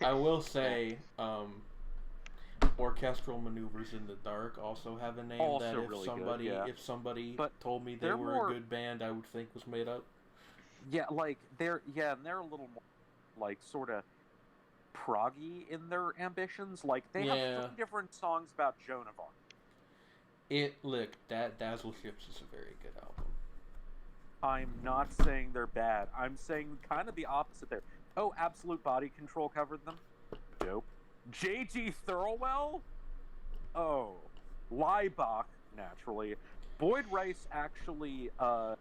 I will say, Orchestral Maneuvers in the Dark also have a name Also that if really somebody good, yeah. if somebody But told me they they're were more- a good band, I would think was made up. Yeah, like they're a little more like sort of proggy in their ambitions. Like they Yeah. have 3 different songs about Joan of Arc. Look, Dazzle Ships is a very good album. I'm not saying they're bad. I'm saying kind of the opposite there. Oh, Absolute Body Control covered them. Dope. J.G. Thirlwell? Oh. Leibach, naturally. Boyd Rice actually, I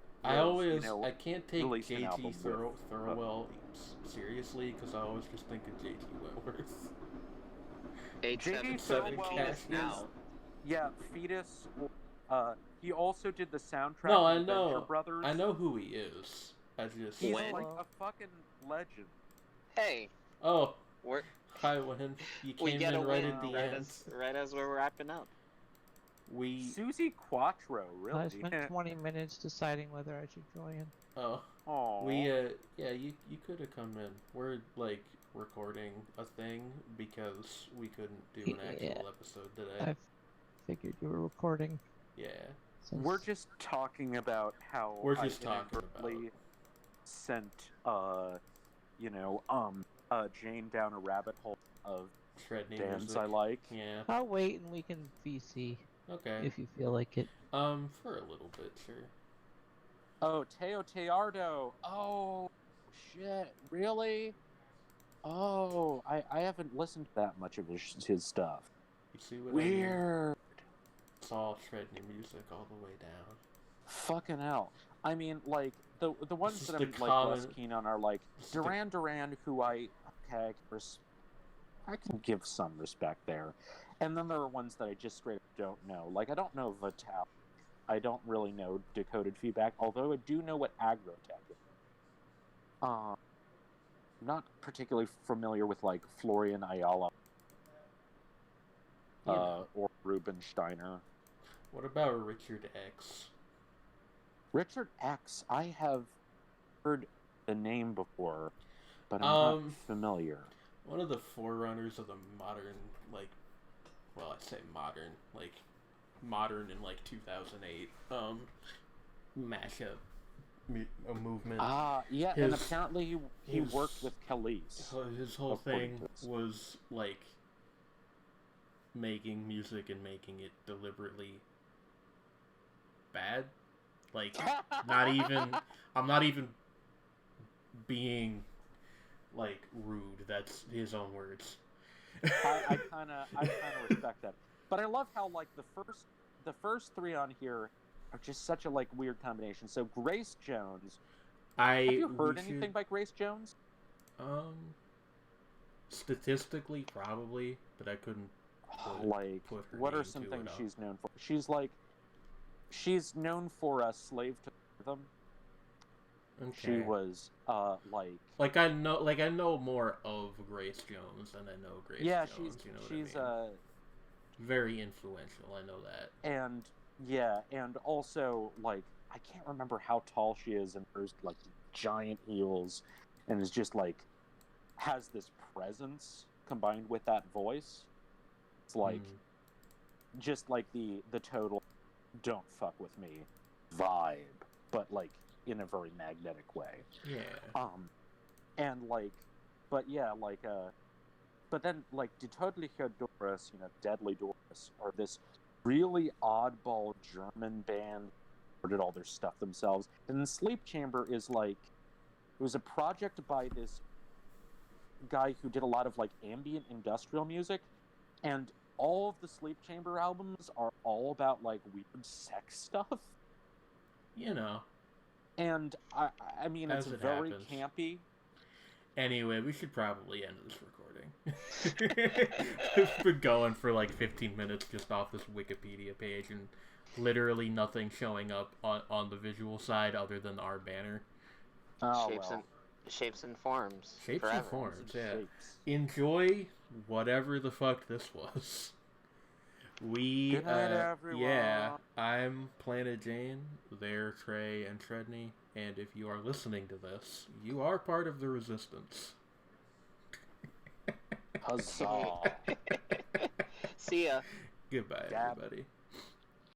can't take released an J.G. album with- Thirlwell seriously because I always just think of J.G. Wentworth. J.G. Seven Thirlwell Cash is, now. yeah, Fetus. He also did the soundtrack No, I to the know. Venture Brothers. I know who he is. I just He's When? like a fucking legend. Hey, Oh, we're hi, Win. You we came get a in right win at the right end. right as we're wrapping up. We Susie Quattro, really? I spent 20 minutes deciding whether I should join. Aw. yeah, you could have come in. We're like recording a thing because we couldn't do an actual Yeah. episode today. I figured you were recording. Yeah. Since We're just talking about how We're just I talking inadvertently sent Jane down a rabbit hole of Shred name bands music. I like. Yeah. I'll wait and we can VC Okay. if you feel like it. For a little bit, sure. Oh, Teo Teardo. Oh, shit. Really? Oh, I haven't listened to that much of his stuff. You see what I mean? Weird. It's all shred new music all the way down. Fucking hell. I mean, like, the ones is that the I'm like less common- keen on are like this is the- Duran Duran, who I can give some respect there, and then there are ones that I just straight up don't know. Like I don't know Vital, I don't really know Decoded Feedback, although I do know what Agrotech is. Not particularly familiar with like Florian Ayala Yeah. or Ruben Steiner. What about Richard X? Richard X, I have heard the name before, but I'm not familiar. One of the forerunners of the modern, like, well, I say modern, like, modern in like 2008, mashup movement. Yeah, and His- apparently he his- worked with Khalees. So his whole according thing to this. was like making music and making it deliberately bad. Like, not even. I'm not even being like rude. That's his own words. I kind of respect that, but I love how like the first 3 on here are just such a like weird combination. So Grace Jones, have you heard anything by Grace Jones? Statistically, probably, but I couldn't. Like, put her what are name some to things it up. she's known for? She's known for Slave to Rhythm. Okay. She was Like I know more of Grace Jones than I know Grace yeah, Jones. she's you know she's what I mean? Very influential, I know that. And yeah, and also like I can't remember how tall she is, and there's like giant heels, and is just like has this presence combined with that voice. It's like just like the total "don't fuck with me" vibe, but like in a very magnetic way. Yeah. And like, but yeah, like but then like Die Tödliche Doris, Deadly Doris, are this really oddball German band who did all their stuff themselves. And then Sleep Chamber is like, it was a project by this guy who did a lot of like ambient industrial music, and all of the Sleep Chamber albums are all about like weird sex stuff. You know. And I mean, As it's it very happens. campy. Anyway, we should probably end this recording. We've been going for like 15 minutes just off this Wikipedia page, and literally nothing showing up on the visual side other than our banner. Oh, Shapes and forms. Shapes forever. and forms, yeah. Shapes. Enjoy whatever the fuck this was. Good night, everyone. Yeah, I'm Planet Jane, they're Trey and Tredney, and if you are listening to this, you are part of the Resistance. Huzzah. See ya. Goodbye, Dab. everybody.